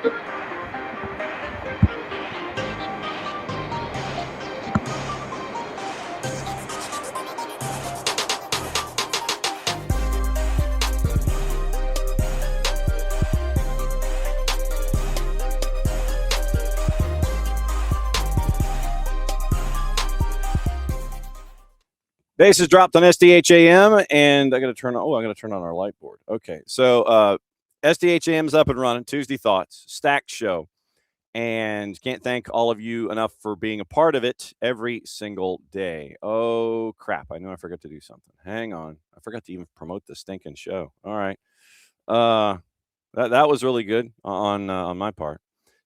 Base is dropped on SDH AM, and I got to turn on our light board. Okay, so SDH AM is up and running. Tuesday Thoughts, stacked show, and can't thank all of you enough for being a part of it every single day. Oh crap! I know I forgot to do something. Hang on, I forgot to even promote the stinking show. All right, that was really good on my part.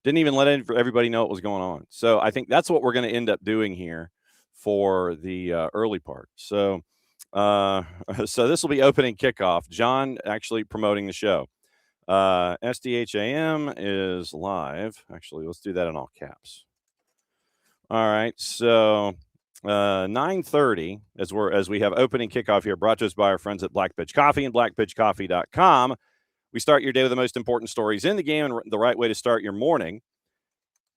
Didn't even let everybody know what was going on. So I think that's what we're going to end up doing here for the early part. So so this will be opening kickoff. John actually promoting the show. SDH AM is live. Actually, let's do that in all caps. All right. So 9:30 as we have opening kickoff here, brought to us by our friends at Black Pitch Coffee and blackpitchcoffee.com. We start your day with the most important stories in the game and the right way to start your morning.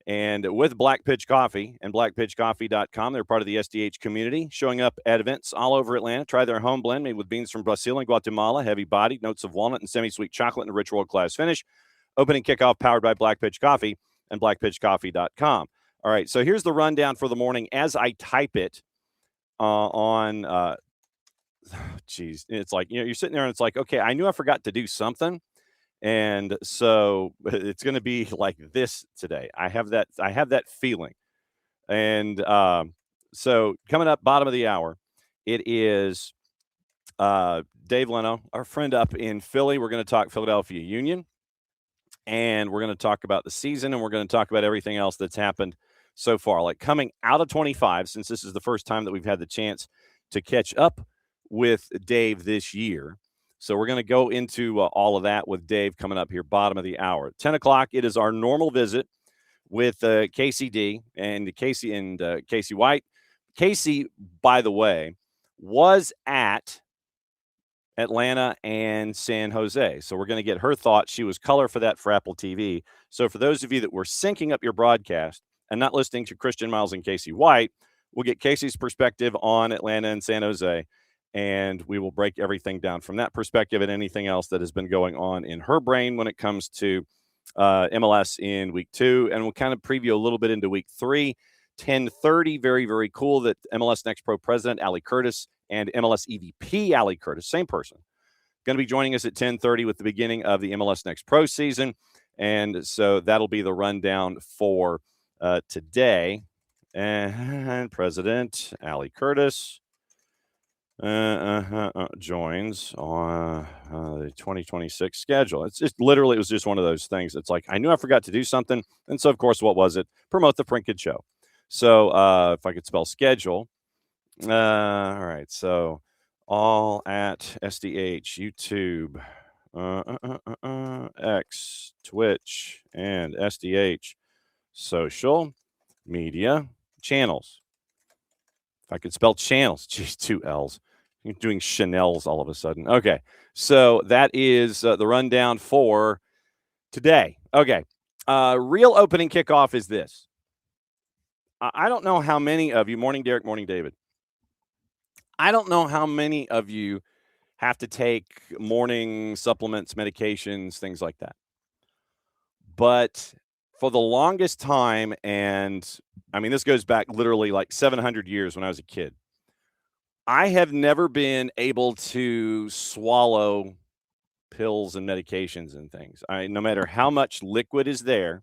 And with Black Pitch Coffee and blackpitchcoffee.com, they're part of the SDH community, showing up at events all over Atlanta. Try their home blend made with beans from Brazil and Guatemala, heavy-bodied, notes of walnut and semi-sweet chocolate, and a rich world-class finish. Opening kickoff powered by Black Pitch Coffee and blackpitchcoffee.com. All right, so here's the rundown for the morning as I type it geez, it's like, you're sitting there and it's like, okay, I knew I forgot to do something. And so it's going to be like this today. I have that feeling. And so coming up bottom of the hour, it is Dave Leno, our friend up in Philly. We're going to talk Philadelphia Union, and we're going to talk about the season, and we're going to talk about everything else that's happened so far. Like coming out of 25, since this is the first time that we've had the chance to catch up with Dave this year. So we're going to go into all of that with Dave coming up here, bottom of the hour. 10 o'clock, it is our normal visit with Kacey D and Kacey White. Kacey, by the way, was at Atlanta and San Jose. So we're going to get her thoughts. She was color for that for Apple TV. So for those of you that were syncing up your broadcast and not listening to Christian Miles and Kacey White, we'll get Kacey's perspective on Atlanta and San Jose. And we will break everything down from that perspective and anything else that has been going on in her brain when it comes to MLS in week 2. And we'll kind of preview a little bit into week 3. 10:30, very, very cool that MLS NEXT Pro president Ali Curtis and MLS EVP Ali Curtis, same person, going to be joining us at 10:30 with the beginning of the MLS NEXT Pro season. And so that'll be the rundown for today. And President Ali Curtis joins on the 2026 schedule. It's just literally, it was just one of those things. It's like, I knew I forgot to do something. And so, of course, what was it? Promote the Print Kid Show. So if I could spell schedule. All right. So all at SDH, YouTube, X, Twitch, and SDH social media channels. If I could spell channels, geez, 2 L's. You're doing Chanel's all of a sudden. Okay, so that is the rundown for today. Okay, real opening kickoff is this. I don't know how many of you, morning Derek, morning David. I don't know how many of you have to take morning supplements, medications, things like that. But for the longest time, and I mean, this goes back literally like 700 years when I was a kid, I have never been able to swallow pills and medications and things. No matter how much liquid is there,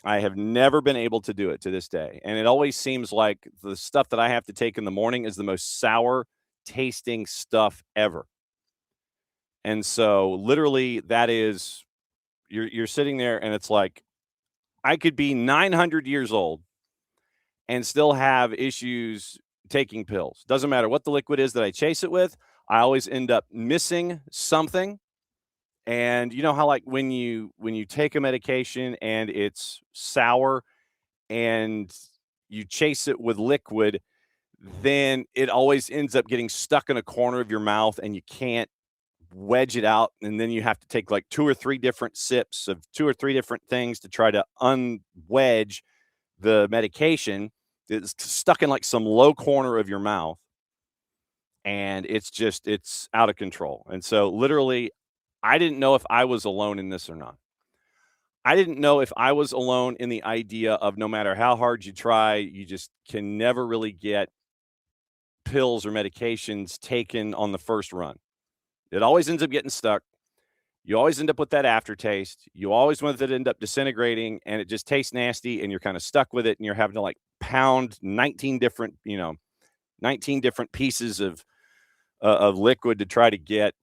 I have never been able to do it to this day. And it always seems like the stuff that I have to take in the morning is the most sour tasting stuff ever. And so literally that is, you're sitting there and it's like, I could be 900 years old and still have issues taking pills. Doesn't matter what the liquid is that I chase it with. I always end up missing something. And you know how like when you take a medication and it's sour and you chase it with liquid, then it always ends up getting stuck in a corner of your mouth and you can't wedge it out, and then you have to take like 2 or 3 different sips of 2 or 3 different things to try to unwedge the medication. It's stuck in like some low corner of your mouth, and it's out of control. And so literally, I didn't know if I was alone in this or not. I didn't know if I was alone in the idea of no matter how hard you try, you just can never really get pills or medications taken on the first run. It always ends up getting stuck. You always end up with that aftertaste. You always want it to end up disintegrating, and it just tastes nasty, and you're kind of stuck with it, and you're having to like pound 19 different, 19 different pieces of liquid to try to get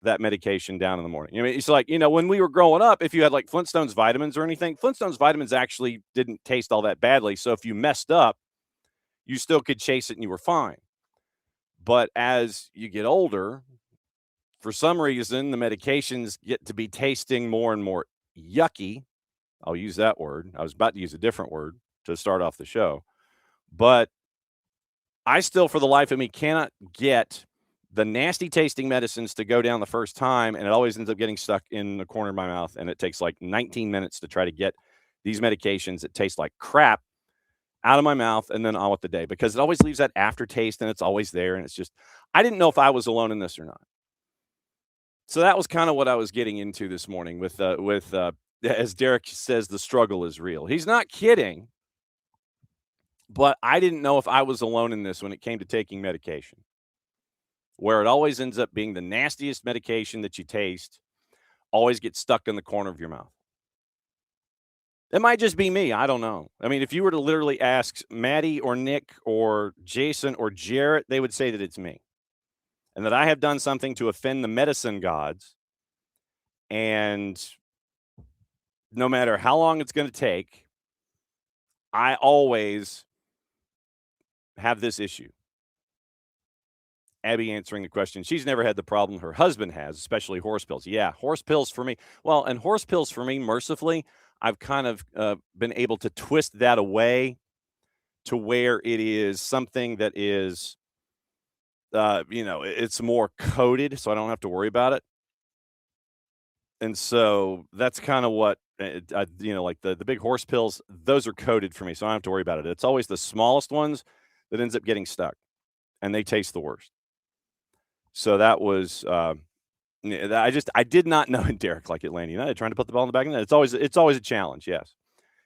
that medication down in the morning. I mean, it's like, when we were growing up, if you had like Flintstones vitamins or anything, Flintstones vitamins actually didn't taste all that badly. So if you messed up, you still could chase it and you were fine. But as you get older, for some reason, the medications get to be tasting more and more yucky. I'll use that word. I was about to use a different word to start off the show. But I still, for the life of me, cannot get the nasty tasting medicines to go down the first time, and it always ends up getting stuck in the corner of my mouth, and it takes like 19 minutes to try to get these medications that taste like crap out of my mouth and then on with the day, because it always leaves that aftertaste, and it's always there, and it's just, I didn't know if I was alone in this or not. So that was kind of what I was getting into this morning with as Derek says, the struggle is real. He's not kidding, but I didn't know if I was alone in this when it came to taking medication, where it always ends up being the nastiest medication that you taste, always gets stuck in the corner of your mouth. It might just be me. I don't know. I mean, if you were to literally ask Maddie or Nick or Jason or Jarrett, they would say that it's me and that I have done something to offend the medicine gods. And no matter how long it's going to take, I always have this issue. Abby answering the question. She's never had the problem her husband has, especially horse pills. Yeah, horse pills for me. Well, and horse pills for me, mercifully, I've kind of been able to twist that away to where it is something that is, it's more coded, so I don't have to worry about it. And so that's kind of what, like the big horse pills, those are coded for me, so I don't have to worry about it. It's always the smallest ones that ends up getting stuck, and they taste the worst. So that was, I did not know. And Derek, like Atlanta United, trying to put the ball in the back of the net. It's always a challenge. Yes,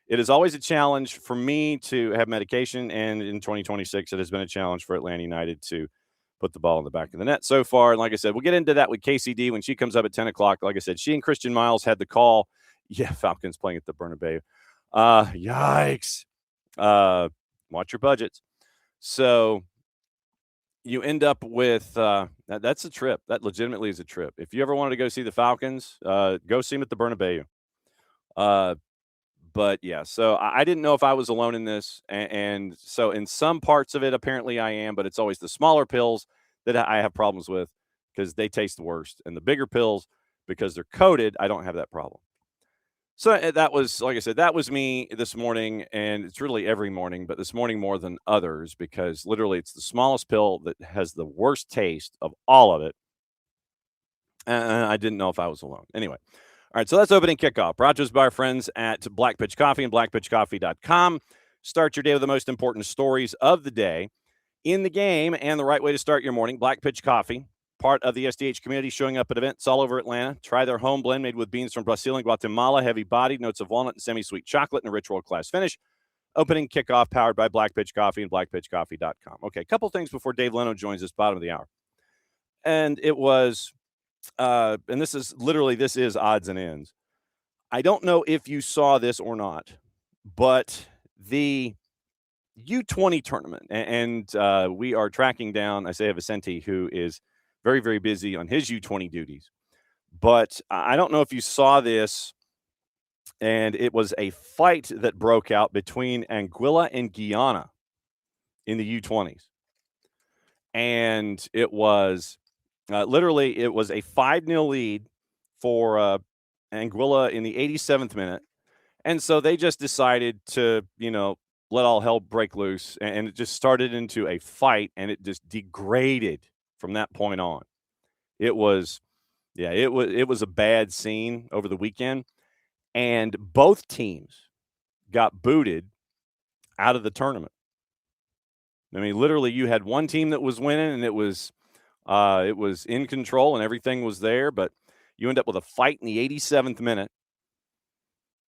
it is always a challenge for me to have medication, and in 2026, it has been a challenge for Atlanta United to put the ball in the back of the net so far. And like I said, we'll get into that with KCD when she comes up at 10 o'clock. Like I said, she and Christian Miles had the call. Yeah, Falcons playing at the Bernabeu. Yikes. Watch your budgets. So you end up with that's a trip. That legitimately is a trip. If you ever wanted to go see the Falcons, go see them at the Bernabeu. But yeah, so I didn't know if I was alone in this, and so in some parts of it, apparently I am. But it's always the smaller pills that I have problems with because they taste the worst, and the bigger pills, because they're coated, I don't have that problem. So that was, like I said, that was me this morning, and it's really every morning, but this morning more than others because literally it's the smallest pill that has the worst taste of all of it, and I didn't know if I was alone. Anyway, all right, so that's opening kickoff. Brought to us by our friends at Black Pitch Coffee and blackpitchcoffee.com. Start your day with the most important stories of the day in the game and the right way to start your morning. Black Pitch Coffee, part of the SDH community, showing up at events all over Atlanta. Try their home blend made with beans from Brazil and Guatemala, heavy-bodied, notes of walnut and semi-sweet chocolate, and a rich world-class finish. Opening kickoff powered by Black Pitch Coffee and blackpitchcoffee.com. Okay, a couple things before Dave Leno joins us, bottom of the hour. And it was, and this is odds and ends. I don't know if you saw this or not, but the U20 tournament, and we are tracking down Isaiah Vicente, who is very, very busy on his U20 duties. But I don't know if you saw this, and it was a fight that broke out between Anguilla and Guyana in the U20s. And it was literally, it was a 5-0 lead for Anguilla in the 87th minute. And so they just decided to, let all hell break loose. And it just started into a fight, and it just degraded from that point on. It was Yeah, it was a bad scene over the weekend, and both teams got booted out of the tournament. I mean, literally, you had one team that was winning, and it was in control, and everything was there. But you end up with a fight in the 87th minute,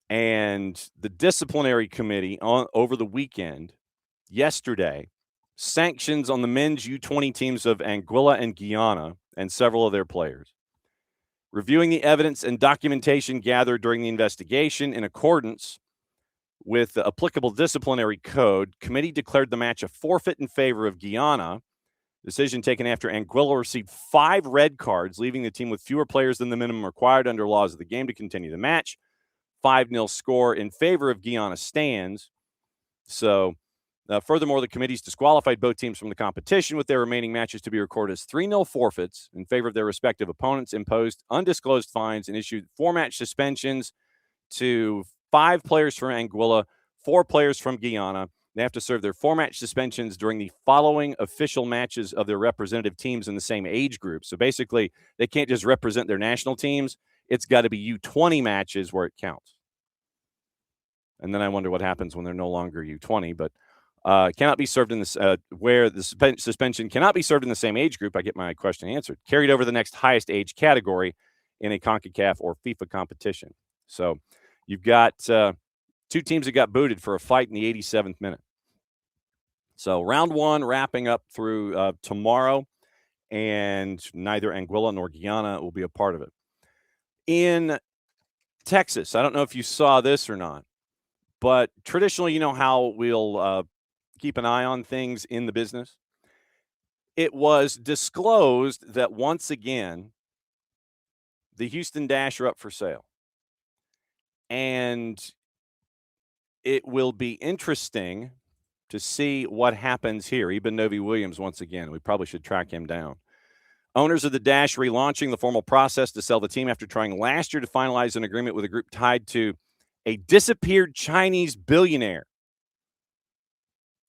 and the disciplinary committee over the weekend, yesterday, sanctions on the men's U20 teams of Anguilla and Guyana and several of their players. Reviewing the evidence and documentation gathered during the investigation in accordance with the applicable disciplinary code, committee declared the match a forfeit in favor of Guyana. Decision taken after Anguilla received 5 red cards, leaving the team with fewer players than the minimum required under laws of the game to continue the match. 5-0 score in favor of Guyana stands. So, furthermore, the committee's disqualified both teams from the competition, with their remaining matches to be recorded as 3-0 forfeits in favor of their respective opponents, imposed undisclosed fines, and issued 4-match suspensions to 5 players from Anguilla, 4 players from Guyana. They have to serve their 4-match suspensions during the following official matches of their representative teams in the same age group. So basically, they can't just represent their national teams. It's got to be U20 matches where it counts. And then I wonder what happens when they're no longer U20, but cannot be served in this where the suspension cannot be served in the same age group. I get my question answered. Carried over the next highest age category in a CONCACAF or FIFA competition. So you've got 2 teams that got booted for a fight in the 87th minute. So round 1 wrapping up through tomorrow, and neither Anguilla nor Guyana will be a part of it. In Texas, I don't know if you saw this or not, but traditionally, you know how we'll keep an eye on things in the business. It was disclosed that once again, the Houston Dash are up for sale. And it will be interesting to see what happens here. Eben Novy-Williams, once again, we probably should track him down. Owners of the Dash relaunching the formal process to sell the team after trying last year to finalize an agreement with a group tied to a disappeared Chinese billionaire.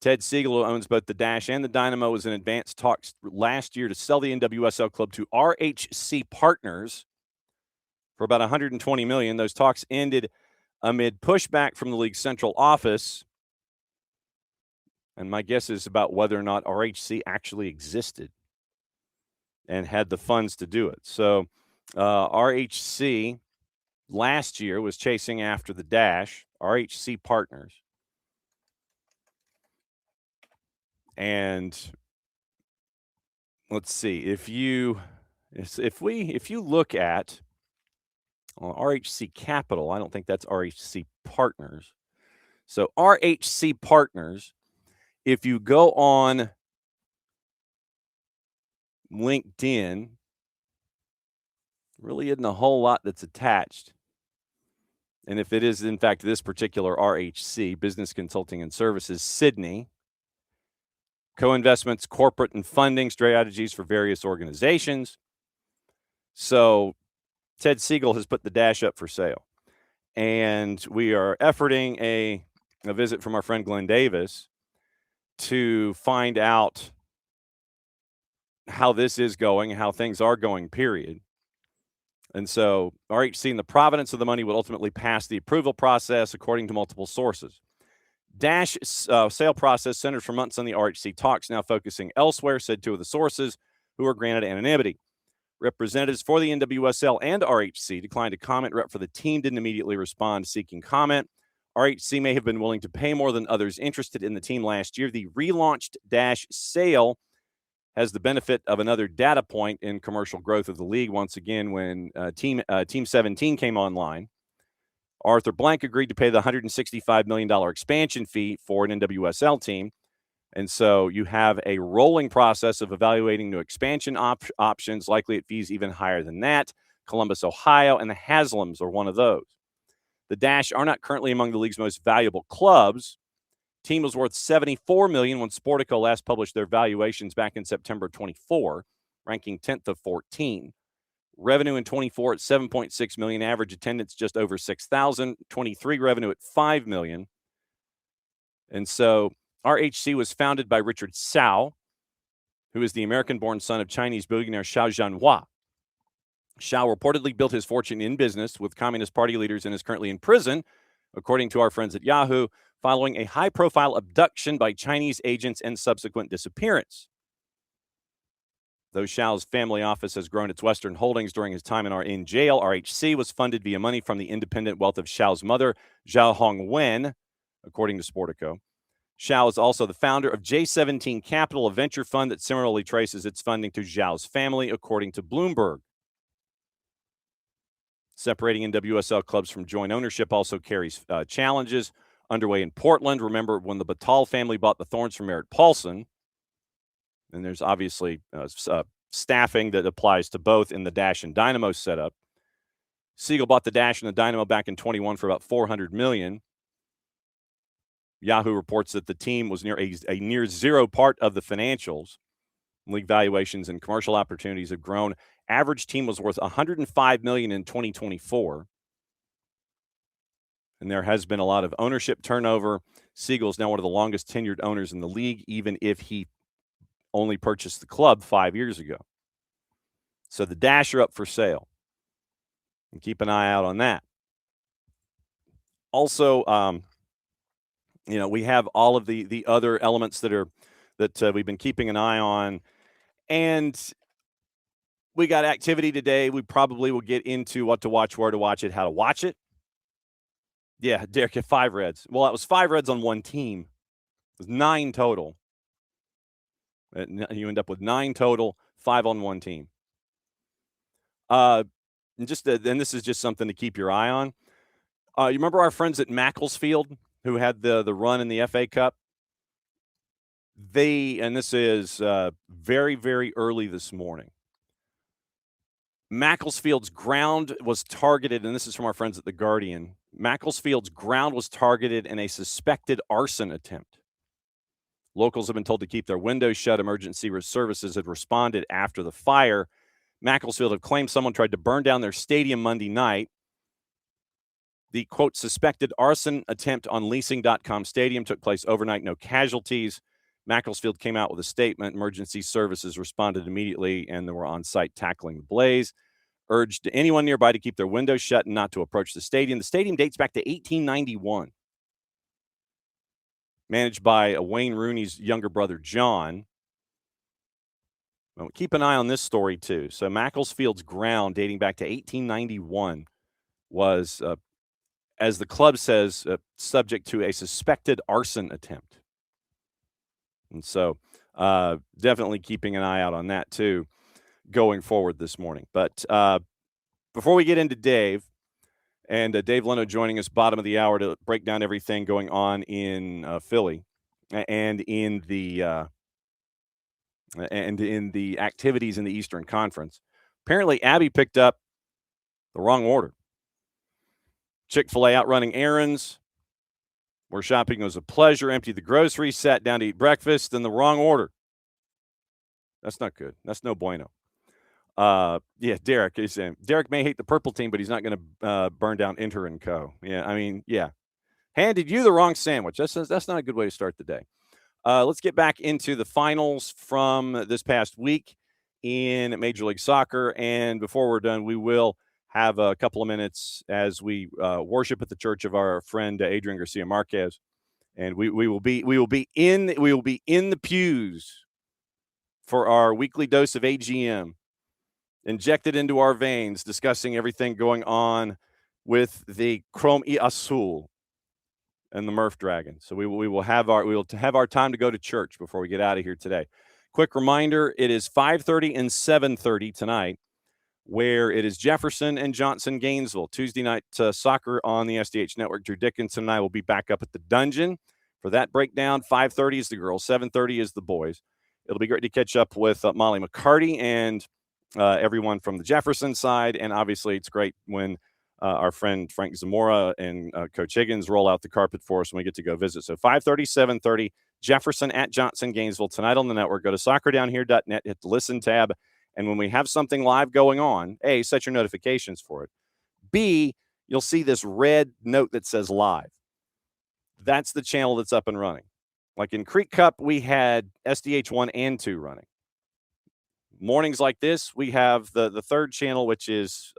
Ted Siegel, who owns both the Dash and the Dynamo, was in advanced talks last year to sell the NWSL club to RHC Partners for about $120 million. Those talks ended amid pushback from the league's central office. And my guess is about whether or not RHC actually existed and had the funds to do it. So RHC last year was chasing after the Dash, RHC Partners. And let's see, if you look at RHC Capital, I don't think that's RHC Partners. So RHC Partners, if you go on LinkedIn, really isn't a whole lot that's attached. And if it is, in fact, this particular RHC, Business Consulting and Services, Sydney, co-investments, corporate and funding strategies for various organizations. So Ted Siegel has put the Dash up for sale. And we are efforting a visit from our friend Glenn Davis to find out how this is going, how things are going, period. And so RHC and the provenance of the money will ultimately pass the approval process according to multiple sources. Dash sale process centered for months on the RHC talks, now focusing elsewhere, said 2 of the sources who are granted anonymity. Representatives for the NWSL and RHC declined to comment. Rep for the team didn't immediately respond, seeking comment. RHC may have been willing to pay more than others interested in the team last year. The relaunched Dash sale has the benefit of another data point in commercial growth of the league. Once again, when Team 17 came online, Arthur Blank agreed to pay the $165 million expansion fee for an NWSL team. And so you have a rolling process of evaluating new expansion options, likely at fees even higher than that. Columbus, Ohio, and the Haslams are one of those. The Dash are not currently among the league's most valuable clubs. Team was worth $74 million when Sportico last published their valuations back in September 24, ranking 10th of 14. Revenue in 24 at $7.6 million, average attendance just over 6,000. 23 revenue at $5 million. And so RHC was founded by Richard Tsao, who is the American-born son of Chinese billionaire Xiao Zhanhua. Xiao reportedly built his fortune in business with Communist Party leaders and is currently in prison, according to our friends at Yahoo, following a high-profile abduction by Chinese agents and subsequent disappearance. Though Xiao's family office has grown its Western holdings during his time in jail, RHC was funded via money from the independent wealth of Xiao's mother, Zhao Hongwen, according to Sportico. Xiao is also the founder of J17 Capital, a venture fund that similarly traces its funding to Zhao's family, according to Bloomberg. Separating NWSL clubs from joint ownership also carries challenges underway in Portland. Remember when the Batal family bought the Thorns from Merritt Paulson, and there's obviously staffing that applies to both in the Dash and Dynamo setup. Siegel bought the Dash and the Dynamo back in 21 for about $400 million. Yahoo reports that the team was near a near zero part of the financials. League valuations and commercial opportunities have grown. Average team was worth $105 million in 2024. And there has been a lot of ownership turnover. Siegel is now one of the longest tenured owners in the league, even if he only purchased the club 5 years ago. So the Dash are up for sale. And keep an eye out on that. Also, we have all of the other elements that we've been keeping an eye on. And we got activity today. We probably will get into what to watch, where to watch it, how to watch it. Yeah, Derek had 5 Reds. Well, it was 5 Reds on one team. It was 9 total. You end up with 9 total, 5 on one team. And this is just something to keep your eye on. You remember our friends at Macclesfield who had the run in the FA Cup? And this is very, very early this morning. Macclesfield's ground was targeted, and this is from our friends at The Guardian. Macclesfield's ground was targeted in a suspected arson attempt. Locals have been told to keep their windows shut. Emergency services had responded after the fire. Macclesfield have claimed someone tried to burn down their stadium Monday night. The, quote, suspected arson attempt on leasing.com stadium took place overnight, no casualties. Macclesfield came out with a statement. Emergency services responded immediately, and they were on site tackling the blaze. Urged anyone nearby to keep their windows shut and not to approach the stadium. The stadium dates back to 1891. Managed by Wayne Rooney's younger brother, John. Well, keep an eye on this story, too. So Macclesfield's ground dating back to 1891 was, as the club says, subject to a suspected arson attempt. And so definitely keeping an eye out on that, too, going forward this morning. But before we get into Dave, and Dave Leno joining us bottom of the hour to break down everything going on in Philly and in the activities in the Eastern Conference. Apparently, Abby picked up the wrong order. Chick-fil-A out running errands, where shopping was a pleasure, emptied the groceries, sat down to eat breakfast, in the wrong order. That's not good. That's no bueno. Yeah, Derek is saying Derek may hate the purple team, but he's not going to burn down Inter and Co. Yeah, I mean, yeah. Handed you the wrong sandwich. That's not a good way to start the day. Let's get back into the finals from this past week in Major League Soccer. And before we're done, we will have a couple of minutes as we worship at the church of our friend Adrian Garcia Marquez, and we will be in the pews for our weekly dose of AGM, injected into our veins, discussing everything going on with the Chrome y Azul and the Murph Dragon. So we will have our time to go to church before we get out of here today. Quick reminder: it is 5:30 and 7:30 tonight, where it is Jefferson and Johnson Gainesville. Tuesday night soccer on the SDH Network. Drew Dickinson and I will be back up at the Dungeon for that breakdown. 5:30 is the girls, 7:30 is the boys. It'll be great to catch up with Molly McCarty and everyone from the Jefferson side. And obviously, it's great when our friend Frank Zamora and Coach Higgins roll out the carpet for us when we get to go visit. So 5:30, 7:30, Jefferson at Johnson Gainesville tonight on the network. Go to soccerdownhere.net, hit the listen tab. And when we have something live going on, A, set your notifications for it. B, you'll see this red note that says live. That's the channel that's up and running. Like in Creek Cup, we had SDH 1 and 2 running. mornings like this, we have the third channel, which is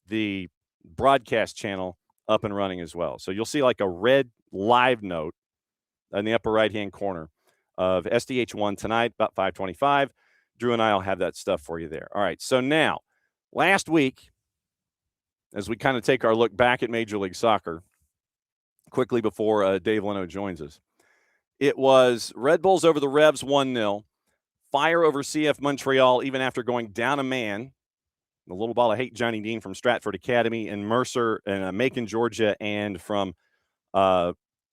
the broadcast channel, up and running as well. So you'll see like a red live note in the upper right-hand corner of SDH 1 tonight, about 5:25. Drew and I will have that stuff for you there. All right, so now, last week, as we kind of take our look back at Major League Soccer, quickly before Dave Leno joins us, it was Red Bulls over the Revs 1-0, Fire over CF Montreal even after going down a man, the little ball of hate Johnny Dean from Stratford Academy, and Mercer and Macon, Georgia, and from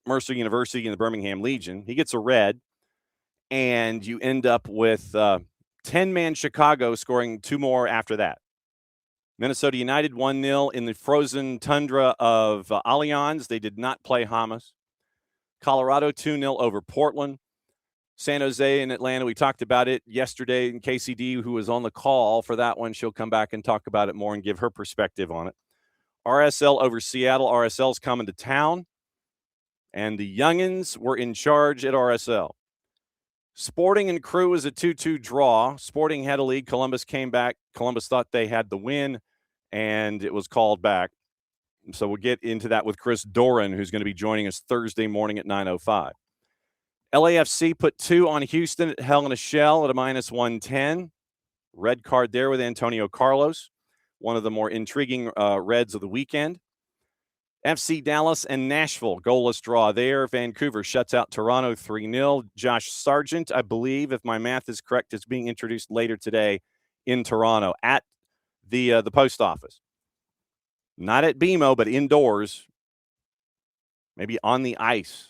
Mercer University and the Birmingham Legion. He gets a red, and you end up with 10-man Chicago scoring 2 more after that. Minnesota United 1-0 in the frozen tundra of Allianz. They did not play Hamas. Colorado 2-0 over Portland. San Jose and Atlanta, we talked about it yesterday. And Kacey, who was on the call for that one, she'll come back and talk about it more and give her perspective on it. RSL over Seattle. RSL's coming to town. And the youngins were in charge at RSL. Sporting and Crew was a 2-2 draw. Sporting had a lead. Columbus came back. Columbus thought they had the win, and it was called back. So we'll get into that with Chris Doran, who's going to be joining us Thursday morning at 9:05. LAFC put 2 on Houston at Hell in a Shell at a -110. Red card there with Antonio Carlos, one of the more intriguing Reds of the weekend. FC Dallas and Nashville, goalless draw there. Vancouver shuts out Toronto 3-0. Josh Sargent, I believe, if my math is correct, is being introduced later today in Toronto at the post office. Not at BMO, but indoors, maybe on the ice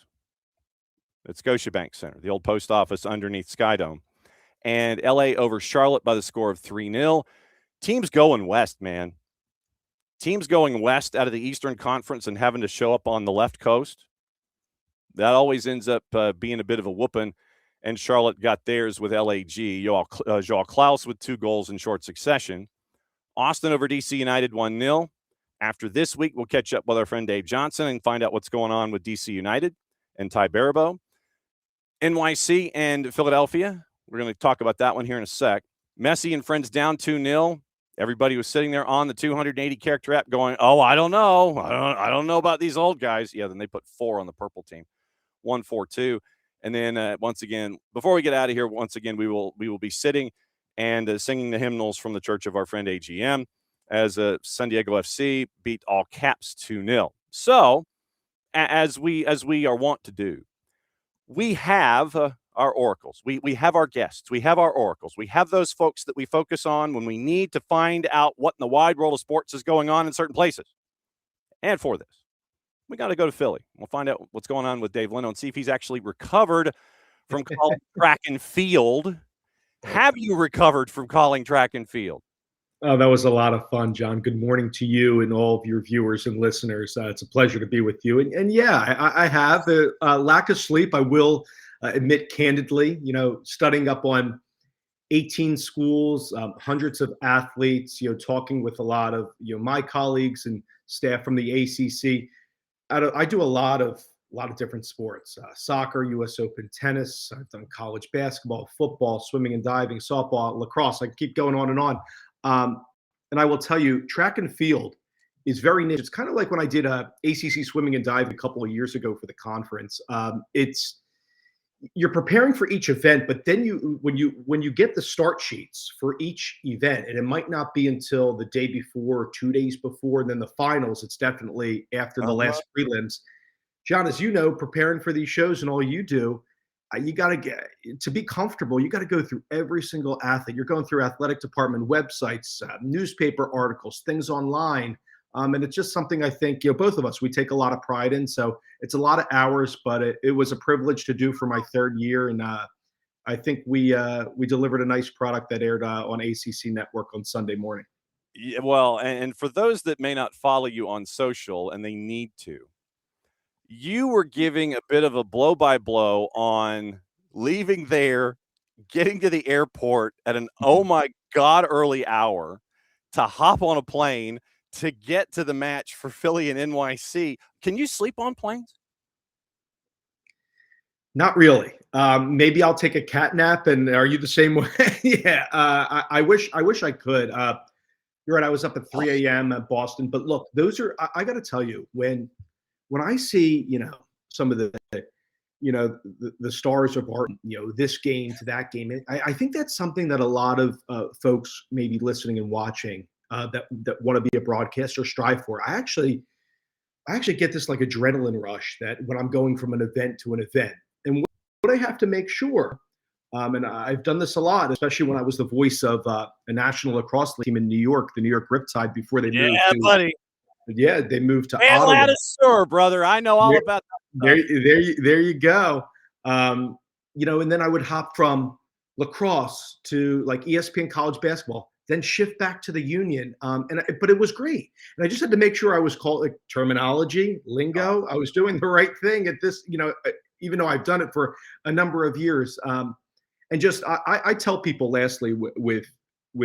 at Scotiabank Center, the old post office underneath Skydome. And LA over Charlotte by the score of 3-0. Teams going west, man. Teams going west out of the Eastern Conference and having to show up on the left coast, that always ends up being a bit of a whooping. And Charlotte got theirs with LAG. Joao Klaus with 2 goals in short succession. Austin over DC United 1-0. After this week, we'll catch up with our friend Dave Johnson and find out what's going on with DC United and Ty Barabo. NYC and Philadelphia. We're going to talk about that one here in a sec. Messi and friends down 2-0. Everybody was sitting there on the 280 character app going, oh, I don't know. I don't know about these old guys. Yeah, then they put 4 on the purple team. 1-4-2. And then once again, before we get out of here, once again, we will be sitting and singing the hymnals from the church of our friend AGM as San Diego FC beat All Caps 2-0. So, as we are wont to do, we have our oracles. We have our guests. We have our oracles. We have those folks that we focus on when we need to find out what in the wide world of sports is going on in certain places. And for this, we got to go to Philly. We'll find out what's going on with Dave Leno and see if he's actually recovered from calling track and field. Have you recovered from calling track and field? Oh, that was a lot of fun, John. Good morning to you and all of your viewers and listeners. It's a pleasure to be with you. And yeah, I have a lack of sleep. I will admit candidly, studying up on 18 schools, hundreds of athletes, talking with a lot of, my colleagues and staff from the ACC. I do a lot of different sports, soccer, US Open tennis. I've done college basketball, football, swimming and diving, softball, lacrosse. I keep going on and on. And I will tell you, track and field is very niche. It's kind of like when I did ACC swimming and diving a couple of years ago for the conference. You're preparing for each event, but then when you get the start sheets for each event, and it might not be until the day before or 2 days before, and then the finals, it's definitely after the last prelims. John, as you know, preparing for these shows and all you do, you got to get to be comfortable. You got to go through every single athlete. You're going through athletic department websites, newspaper articles, things online. And it's just something I think, both of us, we take a lot of pride in. So it's a lot of hours, but it was a privilege to do for my 3rd year. And I think we delivered a nice product that aired on ACC Network on Sunday morning. Yeah, well, and for those that may not follow you on social, and they need to, you were giving a bit of a blow-by-blow on leaving there, getting to the airport at an, oh my God, early hour to hop on a plane to get to the match for Philly and NYC. Can you sleep on planes? Not really. Maybe I'll take a cat nap. And are you the same way? Yeah. I wish I could. You're right. I was up at 3 a.m. at Boston. But look, those are. I got to tell you, when I see, some of the stars of art, this game to that game. I think that's something that a lot of folks maybe listening and watching that want to be a broadcaster strive for. I actually get this like adrenaline rush that when I'm going from an event to an event, and what I have to make sure, and I've done this a lot, especially when I was the voice of a national lacrosse team in New York, the New York Riptide, before they Yeah, moved to, buddy. yeah, they moved to Ottawa. Atlanta, sure, brother. I know all There, about that there, stuff. there you go. And then I would hop from lacrosse to like ESPN college basketball, then shift back to the Union. But it was great, and I just had to make sure I was called like terminology, lingo. I was doing the right thing at this, even though I've done it for a number of years. And just I tell people, lastly, with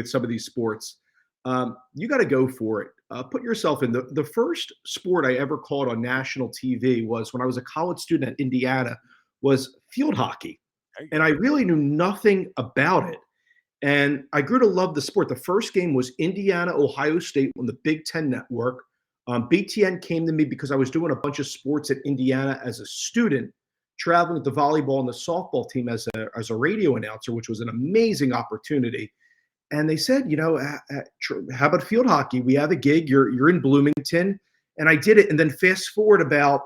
some of these sports, you got to go for it. Put yourself in the first sport I ever called on national TV was when I was a college student at Indiana, was field hockey. There you And go. I really knew nothing about it. And I grew to love the sport. The first game was Indiana, Ohio State on the Big Ten Network. BTN came to me because I was doing a bunch of sports at Indiana as a student, traveling with the volleyball and the softball team as a radio announcer, which was an amazing opportunity. And they said, how about field hockey? We have a gig. You're in Bloomington, and I did it. And then fast forward about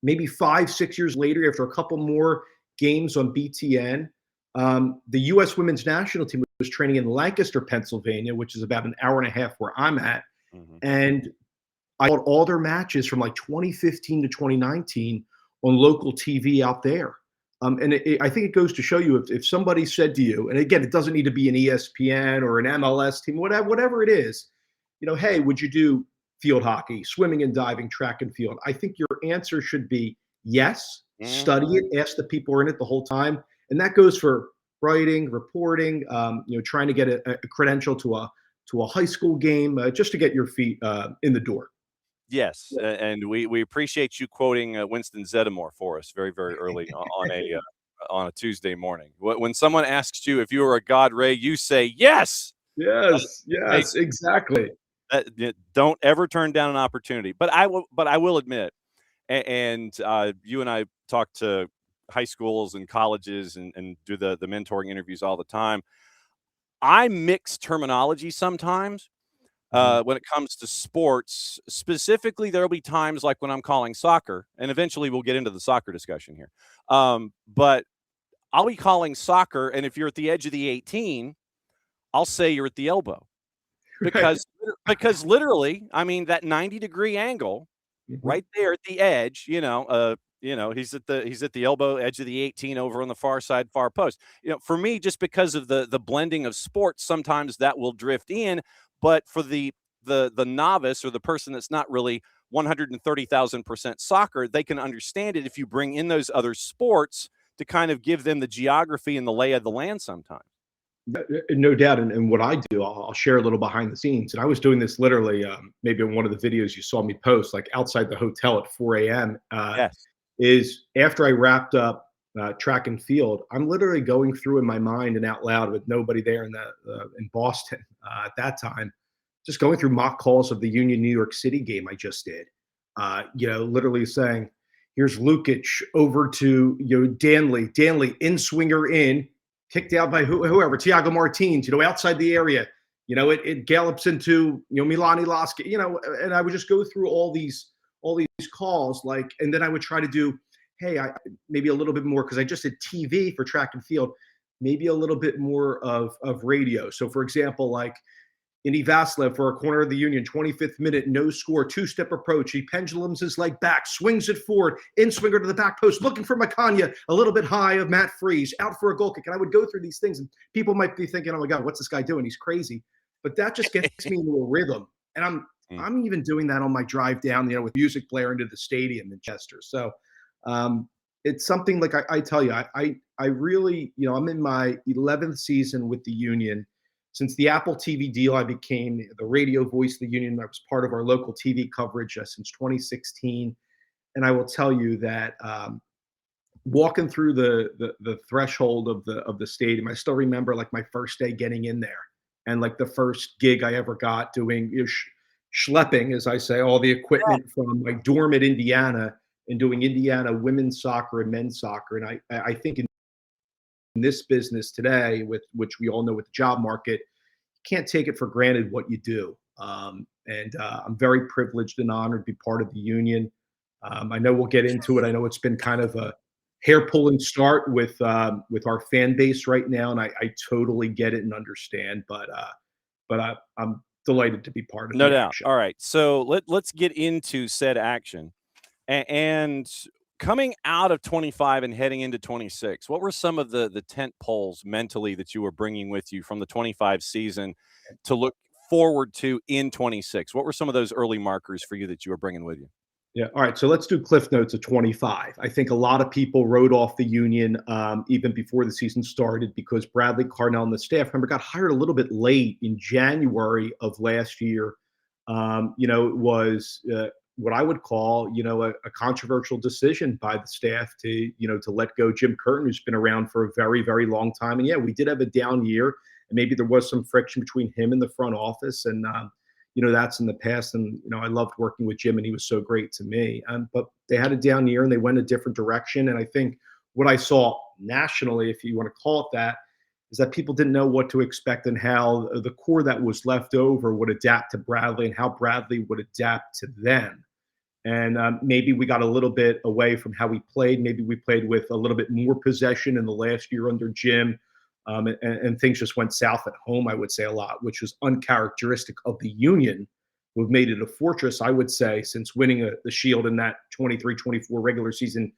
maybe 5, 6 years later, after a couple more games on BTN, the U.S. women's national team was training in Lancaster, Pennsylvania, which is about an hour and a half where I'm at. Mhm. And I caught all their matches from like 2015 to 2019 on local TV out there. I think it goes to show you, if somebody said to you, and again, it doesn't need to be an ESPN or an MLS team, whatever it is, hey, would you do field hockey, swimming and diving, track and field? I think your answer should be yes, study Mhm. it, ask the people who are in it the whole time. And that goes for writing, reporting, trying to get a credential to a high school game, just to get your feet in the door. Yes, and we appreciate you quoting Winston Zeddemore for us very, very early on a Tuesday morning. When someone asks you if you were a god, Ray, you say yes. Yes, Hey, yes, exactly. don't ever turn down an opportunity. But I will admit, and you and I talk to high schools and colleges and do the mentoring interviews all the time. I mix terminology sometimes Mhm. when it comes to sports. Specifically, there'll be times like when I'm calling soccer, and eventually we'll get into the soccer discussion here. But I'll be calling soccer, and if you're at the edge of the 18, I'll say you're at the elbow Right. because literally, I mean that 90-degree angle Mhm. right there at the edge. He's at the elbow edge of the 18 over on the far side, far post. For me, just because of the blending of sports, sometimes that will drift in. But for the novice or the person that's not really 130,000% soccer, they can understand it if you bring in those other sports to kind of give them the geography and the lay of the land sometimes. No doubt. And what I do, I'll share a little behind the scenes. And I was doing this literally, maybe in one of the videos you saw me post, like outside the hotel at 4 a.m. Yes. Is after I wrapped up track and field, I'm literally going through in my mind and out loud with nobody there in Boston at that time, just going through mock calls of the Union New York City game I just did. Literally saying, "Here's Lukic over to Danley in swinger in, kicked out by whoever, Tiago Martins, outside the area. It gallops into Milani Laski, and I would just go through all these calls, and then I would try to do, hey, maybe a little bit more because I just did TV for track and field, maybe a little bit more of radio. So, for example, like Indy Vasiliev for a corner of the Union, 25th minute, no score, two-step approach. He pendulums his leg back, swings it forward, in swinger to the back post, looking for Makanya, a little bit high of Matt Freeze, out for a goal kick. And I would go through these things, and people might be thinking, oh my God, what's this guy doing? He's crazy. But that just gets me into a rhythm. And Mm. I'm even doing that on my drive down, with music player into the stadium in Chester. So it's something like I tell you, I really, I'm in my 11th season with the Union. Since the Apple TV deal, I became the radio voice of the Union. I was part of our local TV coverage since 2016. And I will tell you that walking through the threshold of the stadium, I still remember like my first day getting in there, and like the first gig I ever got doing schlepping, as I say, all the equipment from my dorm at Indiana and doing Indiana women's soccer and men's soccer. And I think in this business today, with which we all know with the job market, you can't take it for granted what you do. And I'm very privileged and honored to be part of the union. I know we'll get into it. I know it's been kind of a hair pulling start with our fan base right now, and I totally get it and understand. But I'm delighted to be part of No the doubt. action. All right. So let's get into said action. And coming out of 25 and heading into 26, what were some of the tent poles mentally that you were bringing with you from the 25 season to look forward to in 26? What were some of those early markers for you that you were bringing with you? Yeah. All right. So let's do cliff notes of 25. I think a lot of people wrote off the union even before the season started because Bradley Carnell and the staff, remember, got hired a little bit late in January of last year. It was what I would call, a controversial decision by the staff to let go Jim Curtin, who's been around for a very, very long time. And yeah, we did have a down year, and maybe there was some friction between him and the front office. And that's in the past. And, I loved working with Jim, and he was so great to me. But they had a down year and they went a different direction. And I think what I saw nationally, if you want to call it that, is that people didn't know what to expect and how the core that was left over would adapt to Bradley and how Bradley would adapt to them. And maybe we got a little bit away from how we played. Maybe we played with a little bit more possession in the last year under Jim. And things just went south at home, I would say, a lot, which was uncharacteristic of the union, who have made it a fortress, I would say, since winning the Shield in that 23-24 regular season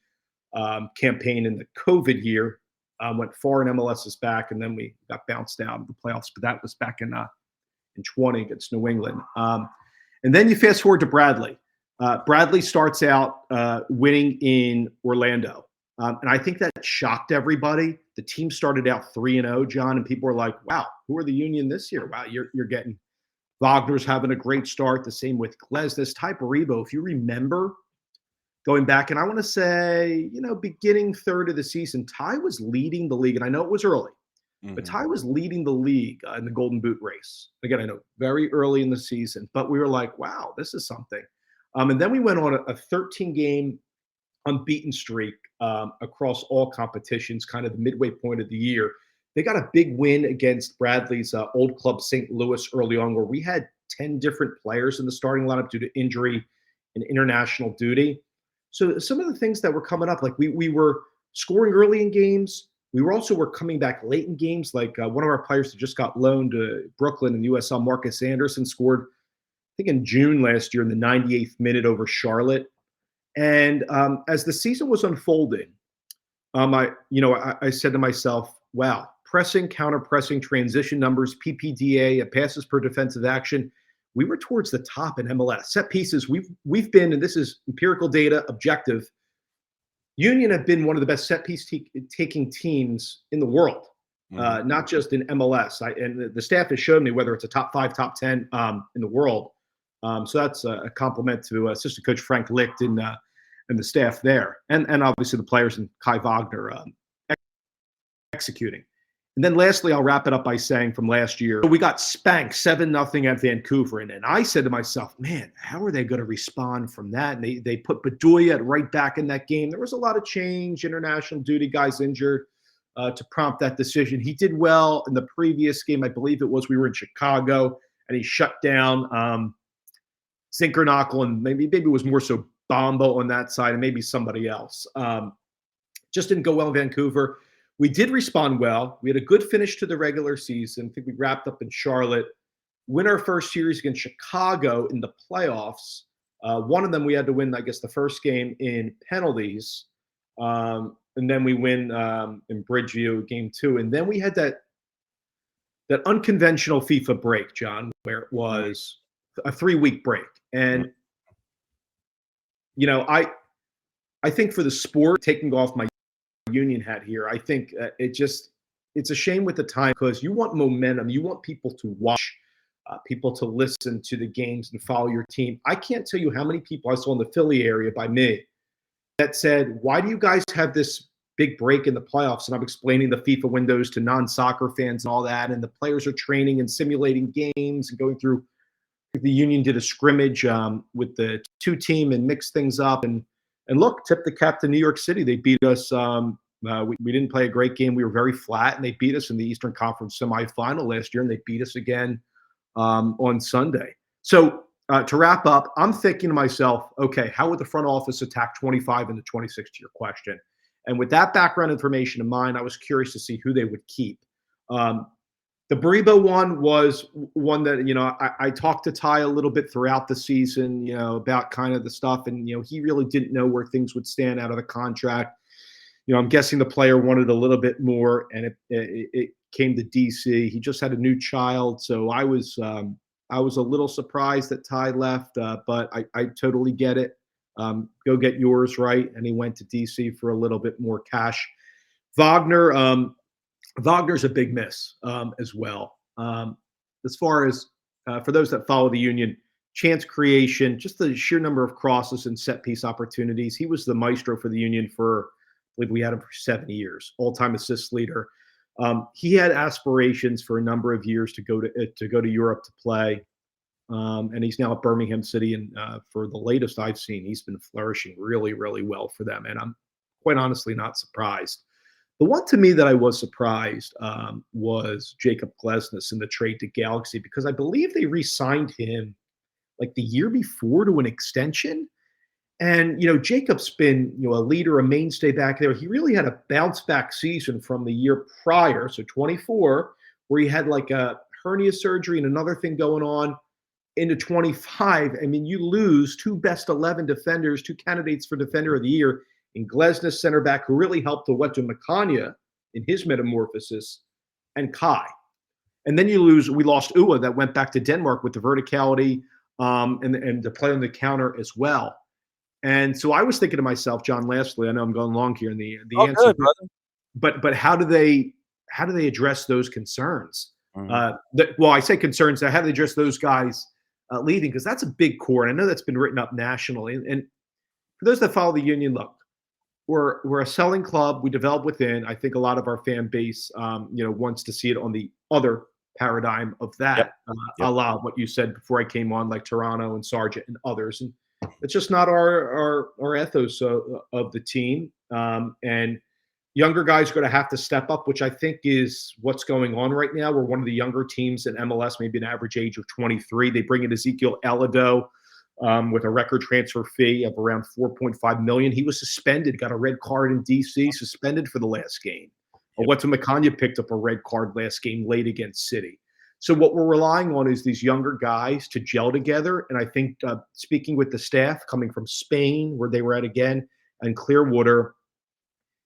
campaign in the COVID year. Went far in MLS's back, and then we got bounced out of the playoffs. But that was back in 20 against New England. And then you fast forward to Bradley. Bradley starts out winning in Orlando. And I think that shocked everybody. The team started out 3-0, John, and people were like, wow, who are the Union this year? Wow, you're getting Wagner's having a great start. The same with Glesnes, Ty Baribo. If you remember going back, and I want to say, beginning third of the season, Ty was leading the league. And I know it was early, but Ty was leading the league in the Golden Boot race. Again, I know very early in the season, but we were like, wow, this is something. And then we went on a 13-game unbeaten streak across all competitions, kind of the midway point of the year. They got a big win against Bradley's old club, St. Louis, early on, where we had 10 different players in the starting lineup due to injury and international duty. So some of the things that were coming up, like we were scoring early in games. We were coming back late in games. Like one of our players that just got loaned to Brooklyn and USL, Marcus Anderson, scored, I think in June last year in the 98th minute over Charlotte. And as the season was unfolding, I said to myself, wow, pressing, counter-pressing, transition numbers, PPDA, passes per defensive action, we were towards the top in MLS. Set pieces, we've been, and this is empirical data, objective, Union have been one of the best set piece taking teams in the world, not just in MLS. And the staff has shown me whether it's a top 5, top 10 in the world. So that's a compliment to assistant coach Frank Licht and the staff there, and obviously the players and Kai Wagner executing. And then lastly, I'll wrap it up by saying from last year, we got spanked 7-0 at Vancouver. And I said to myself, man, how are they going to respond from that? And they put Bedoya right back in that game. There was a lot of change, international duty, guys injured to prompt that decision. He did well in the previous game. I believe it was, we were in Chicago, and he shut down Zinkernackle, and maybe it was more so Bombo on that side and maybe somebody else. Just didn't go well in Vancouver. We did respond well. We had a good finish to the regular season. I think we wrapped up in Charlotte, win our first series against Chicago in the playoffs. One of them we had to win, I guess, the first game in penalties. And then we win in Bridgeview game 2. And then we had that unconventional FIFA break, John, where it was a 3-week break. And, I think for the sport, taking off my Union hat here, I think it's a shame with the time, because you want momentum. You want people to watch, people to listen to the games and follow your team. I can't tell you how many people I saw in the Philly area by me that said, why do you guys have this big break in the playoffs, and I'm explaining the FIFA windows to non-soccer fans and all that, and the players are training and simulating games and going through. The Union did a scrimmage with the two team and mixed things up, and look, tip the cap to New York City. They beat us. We didn't play a great game. We were very flat, and they beat us in the Eastern Conference semifinal last year, and they beat us again on Sunday. So to wrap up, I'm thinking to myself, okay, how would the front office attack 25 into 26 to your question? And with that background information in mind, I was curious to see who they would keep. The Baribo one was one that, I talked to Ty a little bit throughout the season, about kind of the stuff. And, he really didn't know where things would stand out of the contract. I'm guessing the player wanted a little bit more, and it came to DC. He just had a new child. So I was a little surprised that Ty left, but I totally get it. Go get yours, right? And he went to DC for a little bit more cash. Wagner's a big miss as well. As far as for those that follow the Union, chance creation, just the sheer number of crosses and set piece opportunities. He was the maestro for the Union for, I believe we had him for 7 years, all-time assist leader. He had aspirations for a number of years to go to Europe to play, and he's now at Birmingham City. And for the latest I've seen, he's been flourishing really, really well for them. And I'm quite honestly not surprised. The one to me that I was surprised was Jacob Glesnes in the trade to Galaxy, because I believe they re-signed him like the year before to an extension. And, Jacob's been, a leader, a mainstay back there. He really had a bounce back season from the year prior, so 24, where he had like a hernia surgery and another thing going on, into 25. I mean, you lose two best 11 defenders, two candidates for Defender of the Year, in Glesnes, center back, who really helped Wetu Makanya in his metamorphosis, and Kai. And then we lost Ua, that went back to Denmark with the verticality and to play on the counter as well. And so I was thinking to myself, John, lastly, I know I'm going long here in the answer, good, brother. But how do they address those concerns? Mm-hmm. I say concerns. How do they address those guys leaving? Because that's a big core, and I know that's been written up nationally. And for those that follow the Union, look, we're a selling club. We develop within. I think a lot of our fan base, wants to see it on the other paradigm of that, Yep. A la what you said before I came on, like Toronto and Sargent and others. And it's just not our ethos of the team. And younger guys are going to have to step up, which I think is what's going on right now. We're one of the younger teams in MLS, maybe an average age of 23. They bring in Ezekiel Elado, with a record transfer fee of around $4.5 million. He was suspended, got a red card in DC, suspended for the last game. Yep. Wetu Makanya picked up a red card last game late against City. So what we're relying on is these younger guys to gel together. And I think speaking with the staff coming from Spain, where they were at again, and Clearwater,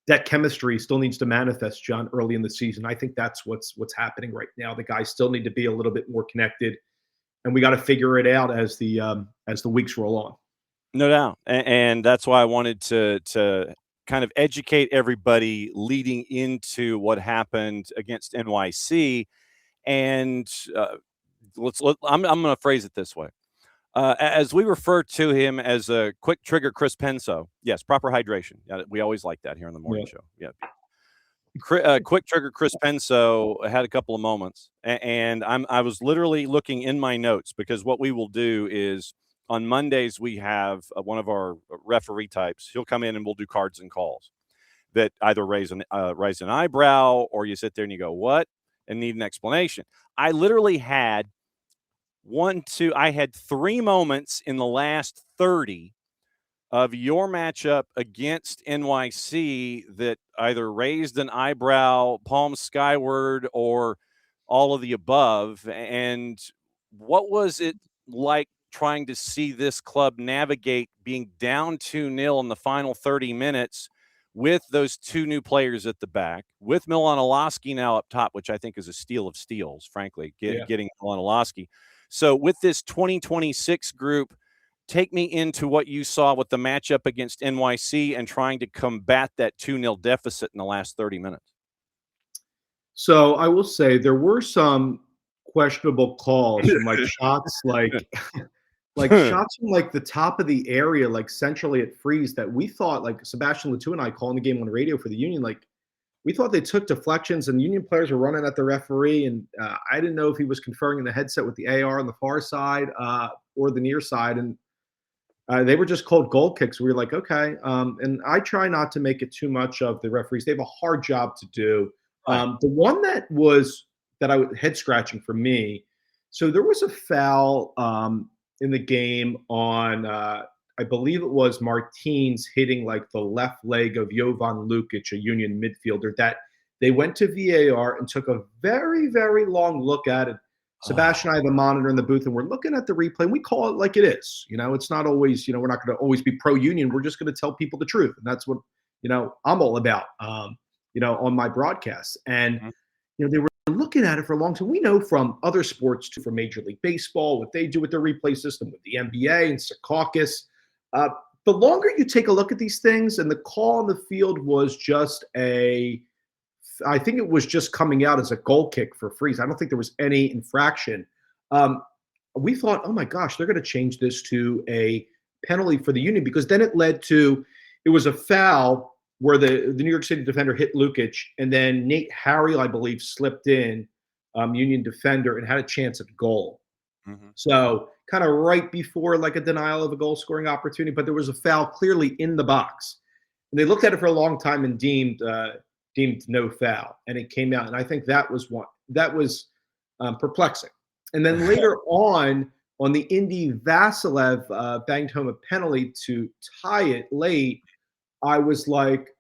that chemistry still needs to manifest, John, early in the season. I think that's what's happening right now. The guys still need to be a little bit more connected, and we got to figure it out as the weeks roll on. No doubt, and that's why I wanted to kind of educate everybody leading into what happened against NYC. And I'm going to phrase it this way. As we refer to him as a quick trigger Chris Penso, yes, proper hydration. We always like that here on the morning show. Yeah. Quick trigger Chris Penso had a couple of moments, and I was literally looking in my notes, because what we will do is on Mondays we have one of our referee types. He'll come in and we'll do cards and calls that either raise an eyebrow, or you sit there and you go, what? And need an explanation. I literally had I had 3 moments in the last 30 of your matchup against NYC that either raised an eyebrow, palm skyward, or all of the above. And what was it like trying to see this club navigate being down 2-0 in the final 30 minutes with those 2 new players at the back, with Milan Olaski now up top, which I think is a steal of steals, frankly, getting Milan Olaski. So with this 2026 group, take me into what you saw with the matchup against NYC and trying to combat that 2-0 deficit in the last 30 minutes. So I will say there were some questionable calls, like shots, like like shots from like the top of the area, like centrally at Freeze, that we thought, like Sebastian Latu and I calling the game on the radio for the Union, like we thought they took deflections and Union players were running at the referee. And I didn't know if he was conferring in the headset with the AR on the far side or the near side. And they were just called goal kicks. We were like, okay. And I try not to make it too much of the referees. They have a hard job to do. The one that I was head scratching for me. So there was a foul in the game on, I believe it was Martins hitting like the left leg of Jovan Lukic, a Union midfielder, that they went to VAR and took a very, very long look at it. Sebastian and I have a monitor in the booth, and we're looking at the replay, and we call it like it is. It's not always, we're not going to always be pro-union. We're just going to tell people the truth. And that's what, I'm all about, on my broadcasts. And, they were looking at it for a long time. We know from other sports, too, from Major League Baseball, what they do with their replay system, with the NBA and Secaucus. The longer you take a look at these things, and the call on the field was just I think it was just coming out as a goal kick for Freeze. I don't think there was any infraction. We thought, oh my gosh, they're going to change this to a penalty for the Union, because then it led to, it was a foul where the New York City defender hit Lukic, and then Nate Harriel, I believe, slipped in, Union defender, and had a chance at goal. So kind of right before like a denial of a goal scoring opportunity, but there was a foul clearly in the box. And they looked at it for a long time and deemed no foul, and it came out. And I think that was perplexing. And then later on the Indy, Vasilev banged home a penalty to tie it late. I was like,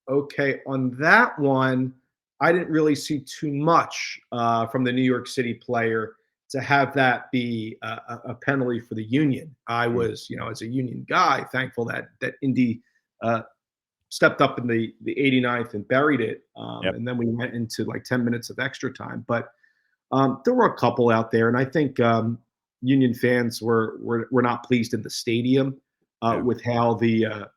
okay, on that one, I didn't really see too much from the New York City player to have that be a penalty for the Union. I was, as a Union guy, thankful that Indy stepped up in the 89th and buried it. And then we went into like 10 minutes of extra time. But there were a couple out there, and I think Union fans were not pleased in the stadium with how the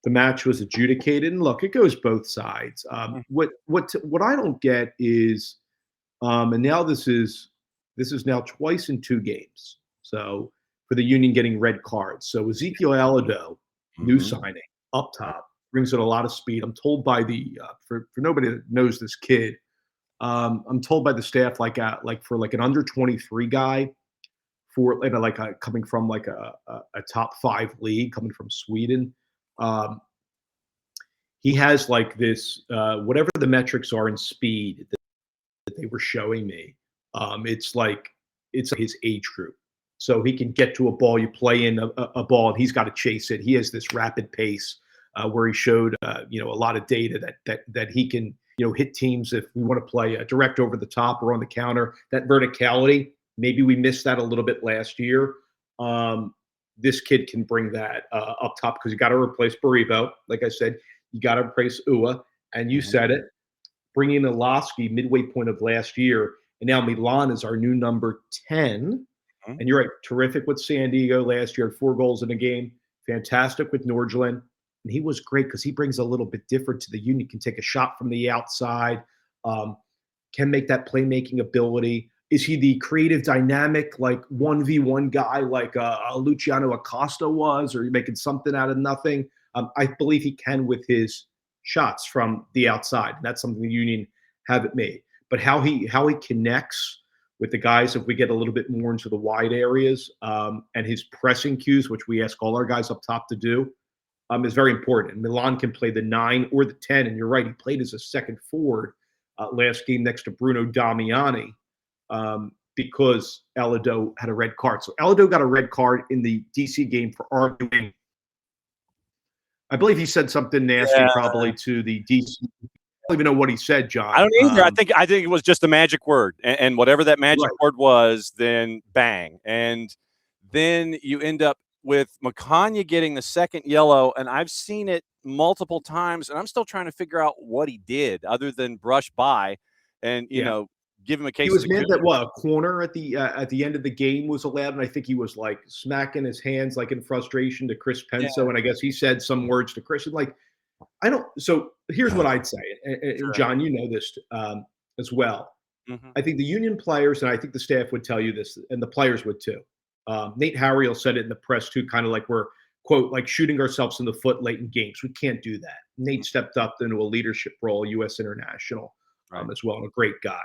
match was adjudicated. And look, it goes both sides. What I don't get is, and now this is now twice in 2 games. So for the Union getting red cards. So Ezekiel Alado, new signing, up top, brings in a lot of speed. I'm told by for nobody that knows this kid, I'm told by the staff, like for like an under 23 guy, for coming from like a top 5 league, coming from Sweden. He has like this, whatever the metrics are in speed that they were showing me. It's his age group. So he can get to a ball, you play in a ball, and he's got to chase it. He has this rapid pace where he showed, a lot of data that he can, hit teams if we want to play direct over the top or on the counter. That verticality, maybe we missed that a little bit last year. This kid can bring that up top, because you got to replace Baribo. Like I said, you got to replace Ua, and you said it. Bringing Iloski midway point of last year, and now Milan is our new number 10. And you're right, terrific with San Diego last year, had 4 goals in a game. Fantastic with Nordjylland. And he was great because he brings a little bit different to the Union. Can take a shot from the outside, can make that playmaking ability. Is he the creative, dynamic, like 1v1 guy like Luciano Acosta was, or making something out of nothing? I believe he can with his shots from the outside. And that's something the Union haven't made. But how he connects with the guys, if we get a little bit more into the wide areas, and his pressing cues, which we ask all our guys up top to do, is very important. And Milan can play the 9 or the 10. And you're right, he played as a second forward last game next to Bruno Damiani, because Alado had a red card. So Alado got a red card in the DC game for arguing. I believe he said something nasty probably to the DC. I don't even know what he said, John. I don't either. I think it was just a magic word, and whatever that magic word was, then bang. And then you end up with Makanya getting the second yellow, and I've seen it multiple times, and I'm still trying to figure out what he did other than brush by and, give him a case. He was mad that a corner at the end of the game was allowed, and I think he was like smacking his hands like in frustration to Chris Penso, and I guess he said some words to Chris. Like, I don't. So here's what I'd say, and John, you know this as well. I think the Union players, and I think the staff would tell you this, and the players would too. Nate Harriel said it in the press too, kind of like we're, quote, like shooting ourselves in the foot late in games. We can't do that. Nate stepped up into a leadership role, U.S. international Right. as well, and a great guy.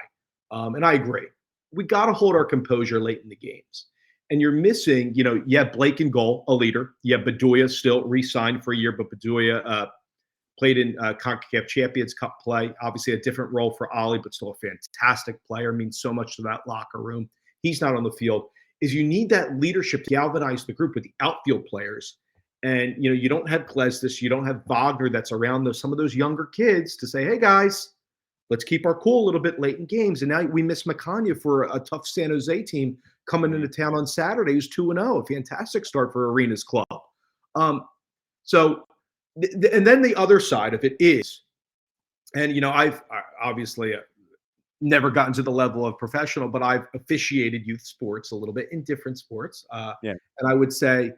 And I agree. We got to hold our composure late in the games. And you're missing, Blake in goal, a leader. Bedoya still re-signed for a year, but Bedoya played in CONCACAF Champions Cup play. Obviously a different role for Ollie, but still a fantastic player, means so much to that locker room. He's not on the field. Is you need that leadership to galvanize the group with the outfield players. And, you don't have Klestis, you don't have Wagner that's around some of those younger kids to say, hey, guys, let's keep our cool a little bit late in games. And now we miss Macania for a tough San Jose team coming into town on Saturday who's 2-0, a fantastic start for Arena's club. And then the other side of it is, and, I've obviously never gotten to the level of professional, but I've officiated youth sports a little bit in different sports. And I would say,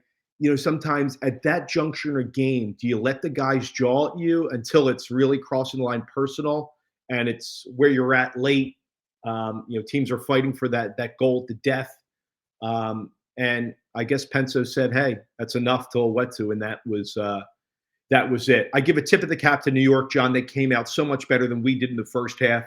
sometimes at that juncture in a game, do you let the guys jaw at you until it's really crossing the line personal and it's where you're at late? Teams are fighting for that goal to death. And I guess Penso said, hey, that's enough till what to, and that was it. I give a tip of the cap to New York, John. They came out so much better than we did in the first half.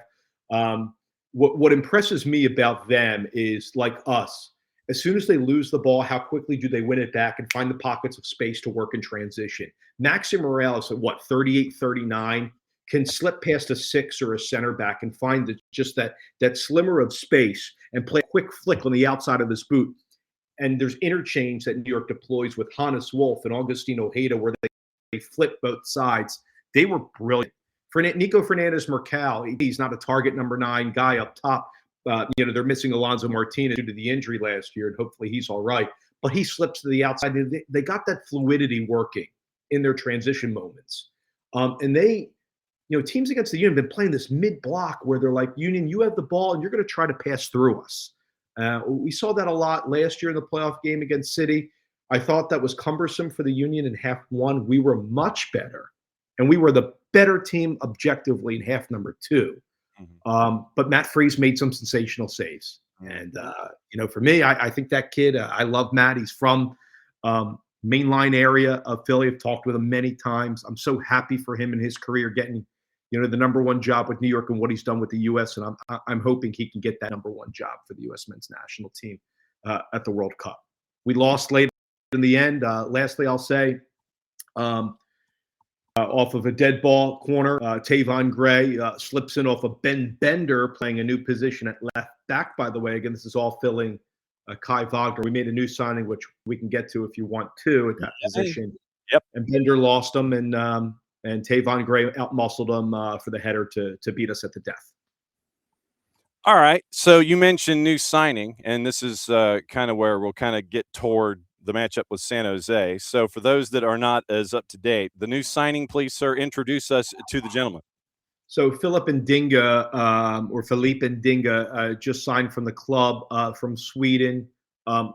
What impresses me about them is, like us, as soon as they lose the ball, how quickly do they win it back and find the pockets of space to work in transition? Maxi Morales at 38, 39, can slip past a six or a center back and find that slimmer of space and play a quick flick on the outside of his boot. And there's interchange that New York deploys with Hannes Wolf and Augustine Ojeda where they flip both sides. They were brilliant. Nico Fernandez-Mercal, he's not a target number 9 guy up top. They're missing Alonso Martinez due to the injury last year, and hopefully he's all right. But he slips to the outside. They got that fluidity working in their transition moments. And they, teams against the Union have been playing this mid-block where they're like, Union, you have the ball, and you're going to try to pass through us. We saw that a lot last year in the playoff game against City. I thought that was cumbersome for the Union in half one. We were much better, and we were the better team objectively in half number 2. But Matt Freese made some sensational saves. And, for me, I think that kid, I love Matt. He's from mainline area of Philly. I've talked with him many times. I'm so happy for him in his career getting, the number 1 job with New York and what he's done with the U.S. And I'm hoping he can get that number 1 job for the U.S. men's national team at the World Cup. We lost late in the end. Lastly, I'll say, off of a dead ball corner, Tavon Gray slips in off of Ben Bender, playing a new position at left back, by the way. Again, this is all filling Kai Wagner. We made a new signing, which we can get to if you want to, at that position. Yep. And Bender lost him, and Tavon Gray outmuscled him for the header to beat us at the death. All right. So you mentioned new signing, and this is kind of where we'll kind of get toward the matchup with San Jose. So for those that are not as up to date, the new signing, please, sir, introduce us to the gentleman. So Philip Ndinga just signed from the club from Sweden.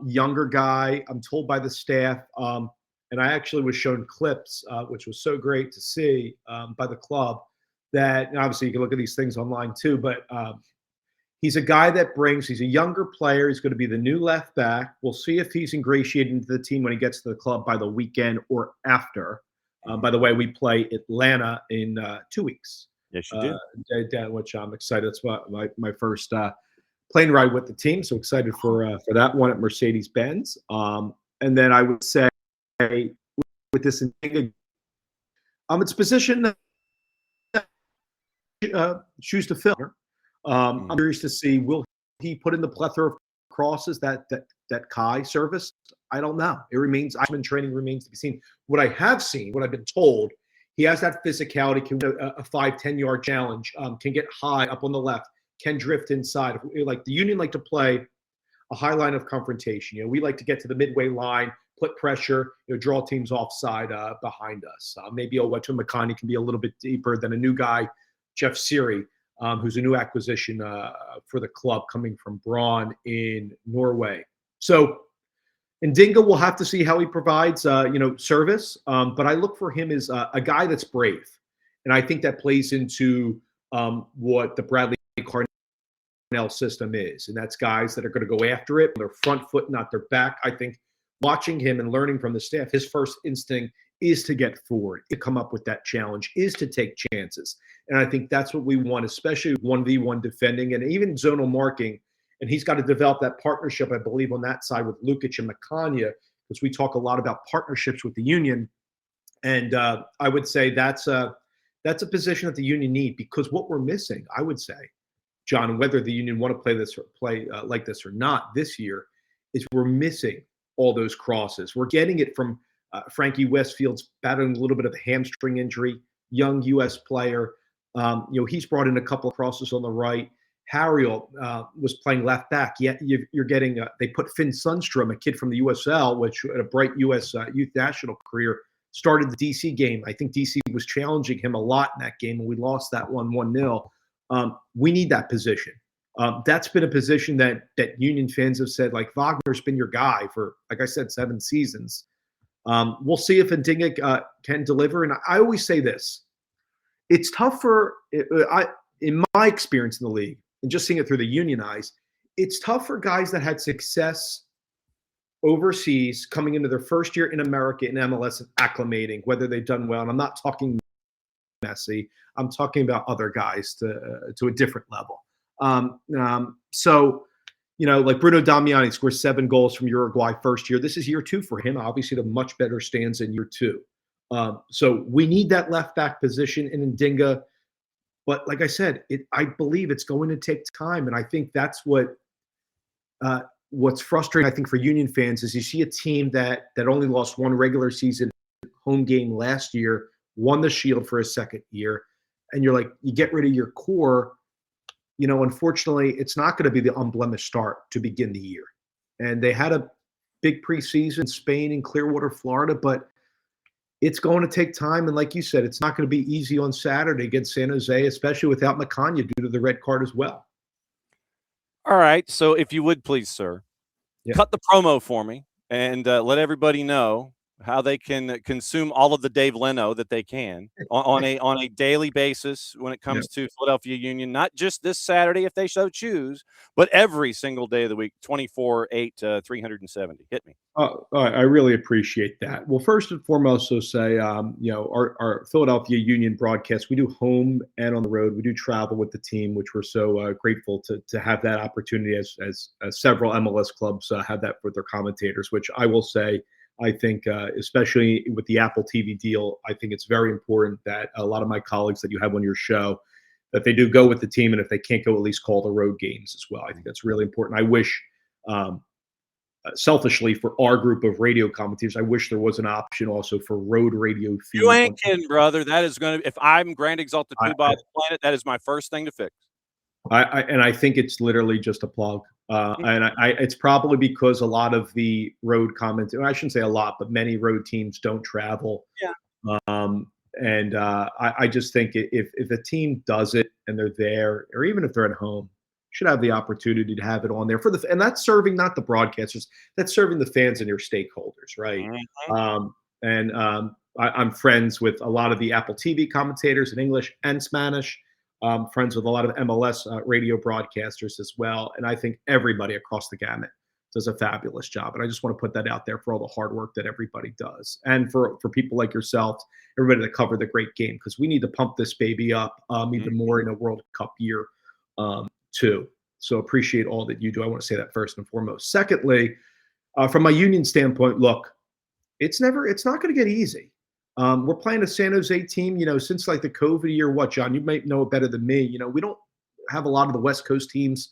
Younger guy, I'm told by the staff. And I actually was shown clips, which was so great to see by the club, that obviously you can look at these things online too, but he's a guy that he's a younger player. He's going to be the new left back. We'll see if he's ingratiated into the team when he gets to the club by the weekend or after. By the way, we play Atlanta in 2 weeks. Yes, you do. Which I'm excited. That's my first plane ride with the team. So excited for that one at Mercedes-Benz. And then I would say with this, it's position shoes to fill. I'm curious to see, will he put in the plethora of crosses that Kai serviced? I don't know. It remains, training remains to be seen. What I have seen, what I've been told, he has that physicality, can a 5-10 yard challenge, can get high up on the left, can drift inside. Like the Union like to play a high line of confrontation. We like to get to the midway line, put pressure, draw teams offside behind us. Maybe Owatu Makani can be a little bit deeper than a new guy, Jeff Siri, who's a new acquisition for the club coming from Braun in Norway. So Ndinga, we'll have to see how he provides, service. But I look for him as a guy that's brave. And I think that plays into what the Bradley Cornell system is, and that's guys that are going to go after it on their front foot, not their back. I think watching him and learning from the staff, his first instinct is to get forward, to come up with that challenge, is to take chances. And I think that's what we want, especially 1v1 defending and even zonal marking. And he's got to develop that partnership, I believe, on that side with Lukic and Makanya, because we talk a lot about partnerships with the Union. And I would say that's a position that the Union need, because what we're missing, I would say, John, whether the Union want to play this or play like this or not this year, is we're missing all those crosses. We're getting it from Frankie Westfield's battling a little bit of a hamstring injury, young U.S. player. He's brought in a couple of crosses on the right. Harriel was playing left back. Yet you're getting they put Finn Sundstrom, a kid from the USL, which had a bright U.S. Youth national career, started the DC game. I think DC was challenging him a lot in that game, and we lost that 1-0. We need that position. That's been a position that Union fans have said, like, Wagner's been your guy for, like I said, 7 seasons. We'll see if Ndinga can deliver. And I always say this. It's tough in my experience in the league, and just seeing it through the Union eyes, it's tough for guys that had success overseas coming into their first year in America in MLS and acclimating, whether they've done well. And I'm not talking Messi. I'm talking about other guys to a different level. Like Bruno Damiani scores 7 goals from Uruguay first year. This is year 2 for him. Obviously, the much better stands in year 2. So we need that left back position in Ndinga. But like I said, I believe it's going to take time. And I think that's what's frustrating, I think, for Union fans is you see a team that only lost 1 regular season home game last year, won the Shield for a second year. And you're like, you get rid of your core. Unfortunately, it's not going to be the unblemished start to begin the year. And they had a big preseason in Spain and Clearwater, Florida, but it's going to take time. And like you said, it's not going to be easy on Saturday against San Jose, especially without Makanya due to the red card as well. All right. So if you would please, sir, cut the promo for me and let everybody know how they can consume all of the Dave Leno that they can on a daily basis when it comes to Philadelphia Union, not just this Saturday if they so choose, but every single day of the week, 24/8, 370. Hit me. I really appreciate that. Well, first and foremost, so say, our Philadelphia Union broadcast, we do home and on the road. We do travel with the team, which we're so grateful to have that opportunity as several MLS clubs have that with their commentators, which I will say, I think, especially with the Apple TV deal, I think it's very important that a lot of my colleagues that you have on your show, that they do go with the team. And if they can't go, at least call the road games as well. I think that's really important. I wish, selfishly, for our group of radio commentators, I wish there was an option also for road radio feed. You ain't kidding, brother. That is going to, if I'm Grand Exalted Tuba on the planet, that is my first thing to fix. I think it's literally just a plug. And it's probably because a lot of the road comments, I shouldn't say a lot, but many road teams don't travel. Yeah. I just think if a team does it and they're there, or even if they're at home, should have the opportunity to have it on there and that's serving not the broadcasters, that's serving the fans and your stakeholders, right? Mm-hmm. I'm friends with a lot of the Apple TV commentators in English and Spanish. Friends with a lot of MLS radio broadcasters as well. And I think everybody across the gamut does a fabulous job. And I just want to put that out there for all the hard work that everybody does. And for people like yourself, everybody that cover the great game, because we need to pump this baby up even more in a World Cup year too. So appreciate all that you do. I want to say that first and foremost. Secondly, from my Union standpoint, look, it's not going to get easy. We're playing a San Jose team, since like the COVID year. What, John, you might know it better than me. We don't have a lot of the West Coast teams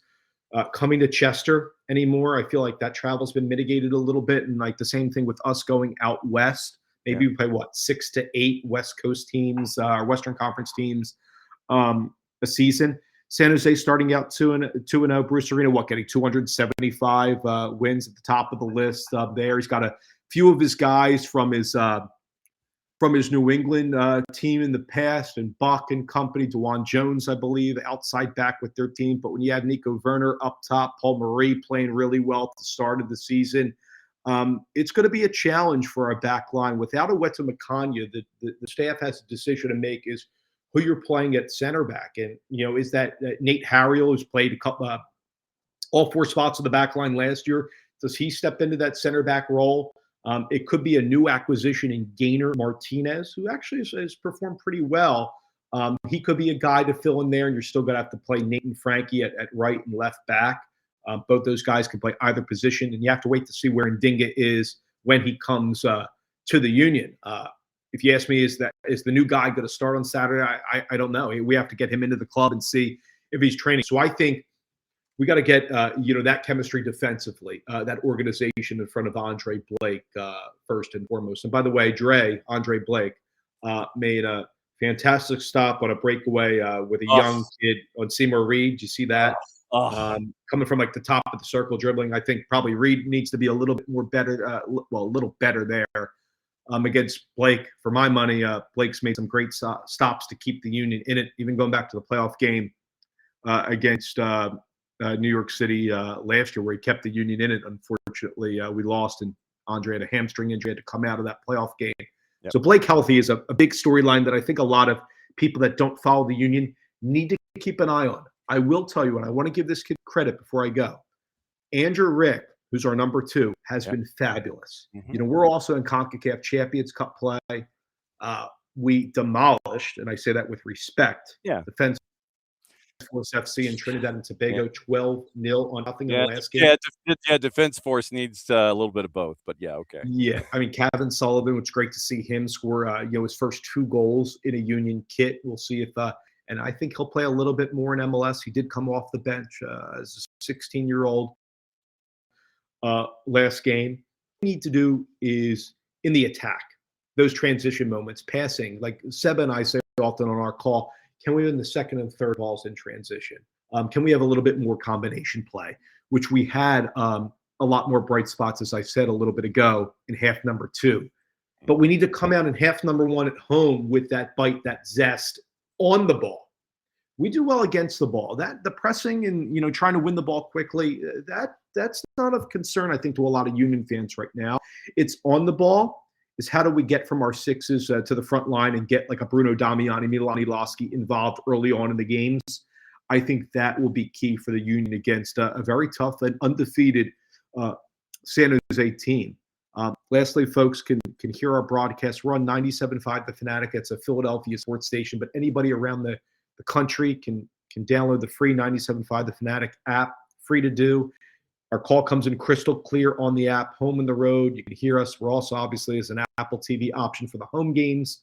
coming to Chester anymore. I feel like that travel's been mitigated a little bit. And like the same thing with us going out West. Maybe we play 6 to 8 West Coast teams, or Western Conference teams a season. San Jose starting out 2-0. Bruce Arena, getting 275 wins at the top of the list there. He's got a few of his guys from his New England team in the past, and Buck and company, DeJuan Jones, I believe, outside back with their team. But when you have Nico Werner up top, Paul Marie playing really well at the start of the season, it's going to be a challenge for our back line. Without a Weta Makanya, the staff has a decision to make is, who you're playing at center back. And, is that Nate Harriel, who's played a couple, all 4 spots of the back line last year, does he step into that center back role? It could be a new acquisition in Gainer Martinez, who actually has performed pretty well. He could be a guy to fill in there, and you're still going to have to play Nate and Frankie at right and left back. Both those guys can play either position, and you have to wait to see where Ndinga is when he comes to the Union. If you ask me, is the new guy going to start on Saturday? I don't know. We have to get him into the club and see if he's training. So I think we got to get that chemistry defensively, that organization in front of Andre Blake first and foremost. And by the way, Andre Blake made a fantastic stop on a breakaway with a young kid on Seymour Reed. Did you see that? Coming from like the top of the circle dribbling. I think probably Reed needs to be a little bit more better, a little better there against Blake. For my money, Blake's made some great stops to keep the Union in it, even going back to the playoff game against New York City last year, where he kept the Union in it. Unfortunately, we lost, and Andre had a hamstring injury, had to come out of that playoff game. Yep. So Blake healthy is a big storyline that I think a lot of people that don't follow the Union need to keep an eye on. I will tell you, and I want to give this kid credit before I go. Andrew Rick, who's our number 2, has been fabulous. Mm-hmm. We're also in CONCACAF Champions Cup play. We demolished, and I say that with respect, Defense Force FC in Trinidad and Tobago, 12-0 on nothing in the last game. Defense Force needs a little bit of both, but okay. Yeah, I mean, Kevin Sullivan, it's great to see him score, his first 2 goals in a Union kit. We'll see if, and I think he'll play a little bit more in MLS. He did come off the bench as a 16-year-old last game. What we need to do is in the attack, those transition moments, passing, like Seba and I say often on our call, can we win the second and third balls in transition? Can we have a little bit more combination play, which we had a lot more bright spots, as I said a little bit ago, in half number 2. But we need to come out in half number 1 at home with that bite, that zest on the ball. We do well against the ball. That the pressing and trying to win the ball quickly, that's not of concern, I think, to a lot of Union fans right now. It's on the ball. Is how do we get from our 6s to the front line and get like a Bruno Damiani, Milani Lasky involved early on in the games? I think that will be key for the Union against a very tough and undefeated San Jose team. Lastly, folks can hear our broadcast. We're on 97.5 The Fanatic. It's a Philadelphia sports station, but anybody around the country can download the free 97.5 The Fanatic app, free to do. Our call comes in crystal clear on the app, home and the road. You can hear us. We're also obviously as an Apple TV option for the home games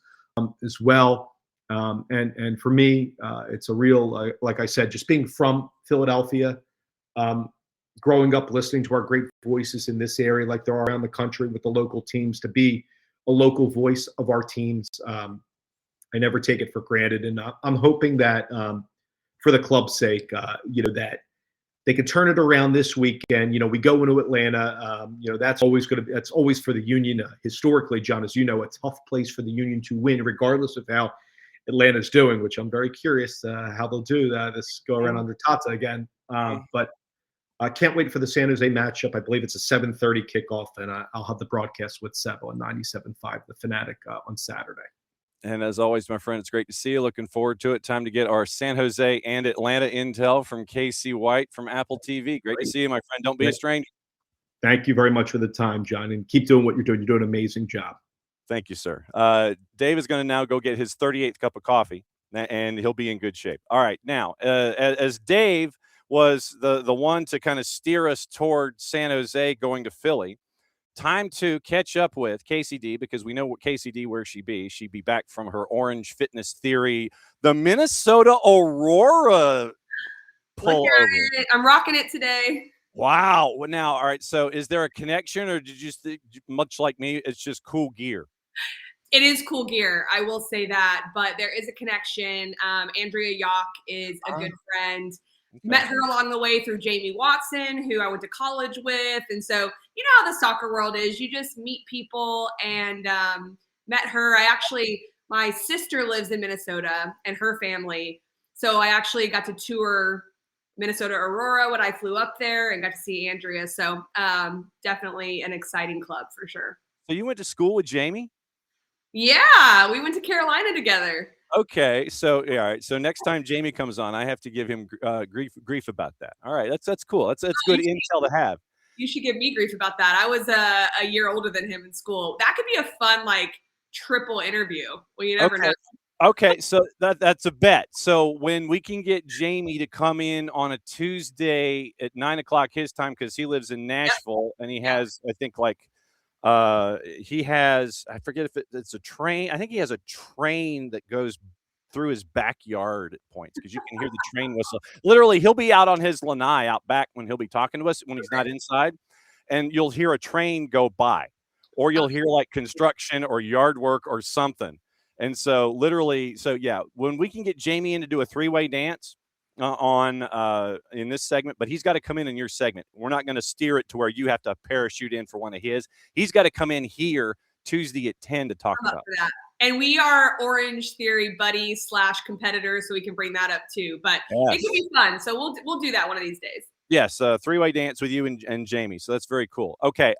as well. And for me, it's a real, like I said, just being from Philadelphia, growing up listening to our great voices in this area, like there are around the country with the local teams, to be a local voice of our teams. I never take it for granted. And I'm hoping that for the club's sake, that they can turn it around this weekend. We go into Atlanta. That's always for the Union. Historically, John, as you know, a tough place for the Union to win, regardless of how Atlanta's doing, which I'm very curious how they'll do this go around under Tata again. But I can't wait for the San Jose matchup. I believe it's a 7:30 kickoff, and I'll have the broadcast with Seb on 97.5 The Fanatic on Saturday. And as always, my friend, it's great to see you. Looking forward to it. Time to get our San Jose and Atlanta intel from Kacey White from Apple TV. Great to see you, my friend. Don't be a stranger. Thank you very much for the time, John, and keep doing what you're doing. You're doing an amazing job. Thank you, sir. Dave is going to now go get his 38th cup of coffee, and he'll be in good shape. All right. Now, as Dave was the one to kind of steer us toward San Jose going to Philly, time to catch up with Kacey D, because we know what Kacey D, where she'd be. She'd be back from her Orange Fitness Theory, the Minnesota Aurora pullover. I'm rocking it today. Wow. Well, now, all right. So is there a connection, or did you just, much like me, it's just cool gear? It is cool gear. I will say that, but there is a connection. Andrea Yock is a good friend. Okay. Met her along the way through Jamie Watson, who I went to college with. And so, you know how the soccer world is. You just meet people, and met her. My sister lives in Minnesota and her family. So I actually got to tour Minnesota Aurora when I flew up there and got to see Andrea. So definitely an exciting club for sure. So you went to school with Jamie? Yeah, we went to Carolina together. Okay, so yeah, all right. So next time Jamie comes on, I have to give him grief about that. All right, that's cool. That's good intel to have. You should give me grief about that. I was a year older than him in school. That could be a fun like triple interview. Well, you never know. Okay, so that's a bet. So when we can get Jamie to come in on a Tuesday at 9:00 his time, because he lives in Nashville and he has, I think, like he has, I forget if it's a train. I think he has a train that goes through his backyard at points because you can hear the train whistle. Literally, he'll be out on his lanai out back when he'll be talking to us when he's not inside, and you'll hear a train go by, or you'll hear like construction or yard work or something. And so literally, so yeah, when we can get Jamie in to do a three-way dance on in this segment, but he's got to come in your segment. We're not going to steer it to where you have to parachute in for one of his. He's got to come in here Tuesday at 10 to talk about that. And we are Orange Theory buddies / competitors, so we can bring that up too. But it can be fun. So we'll do that one of these days. Yes, three-way dance with you and Jamie. So that's very cool. Okay,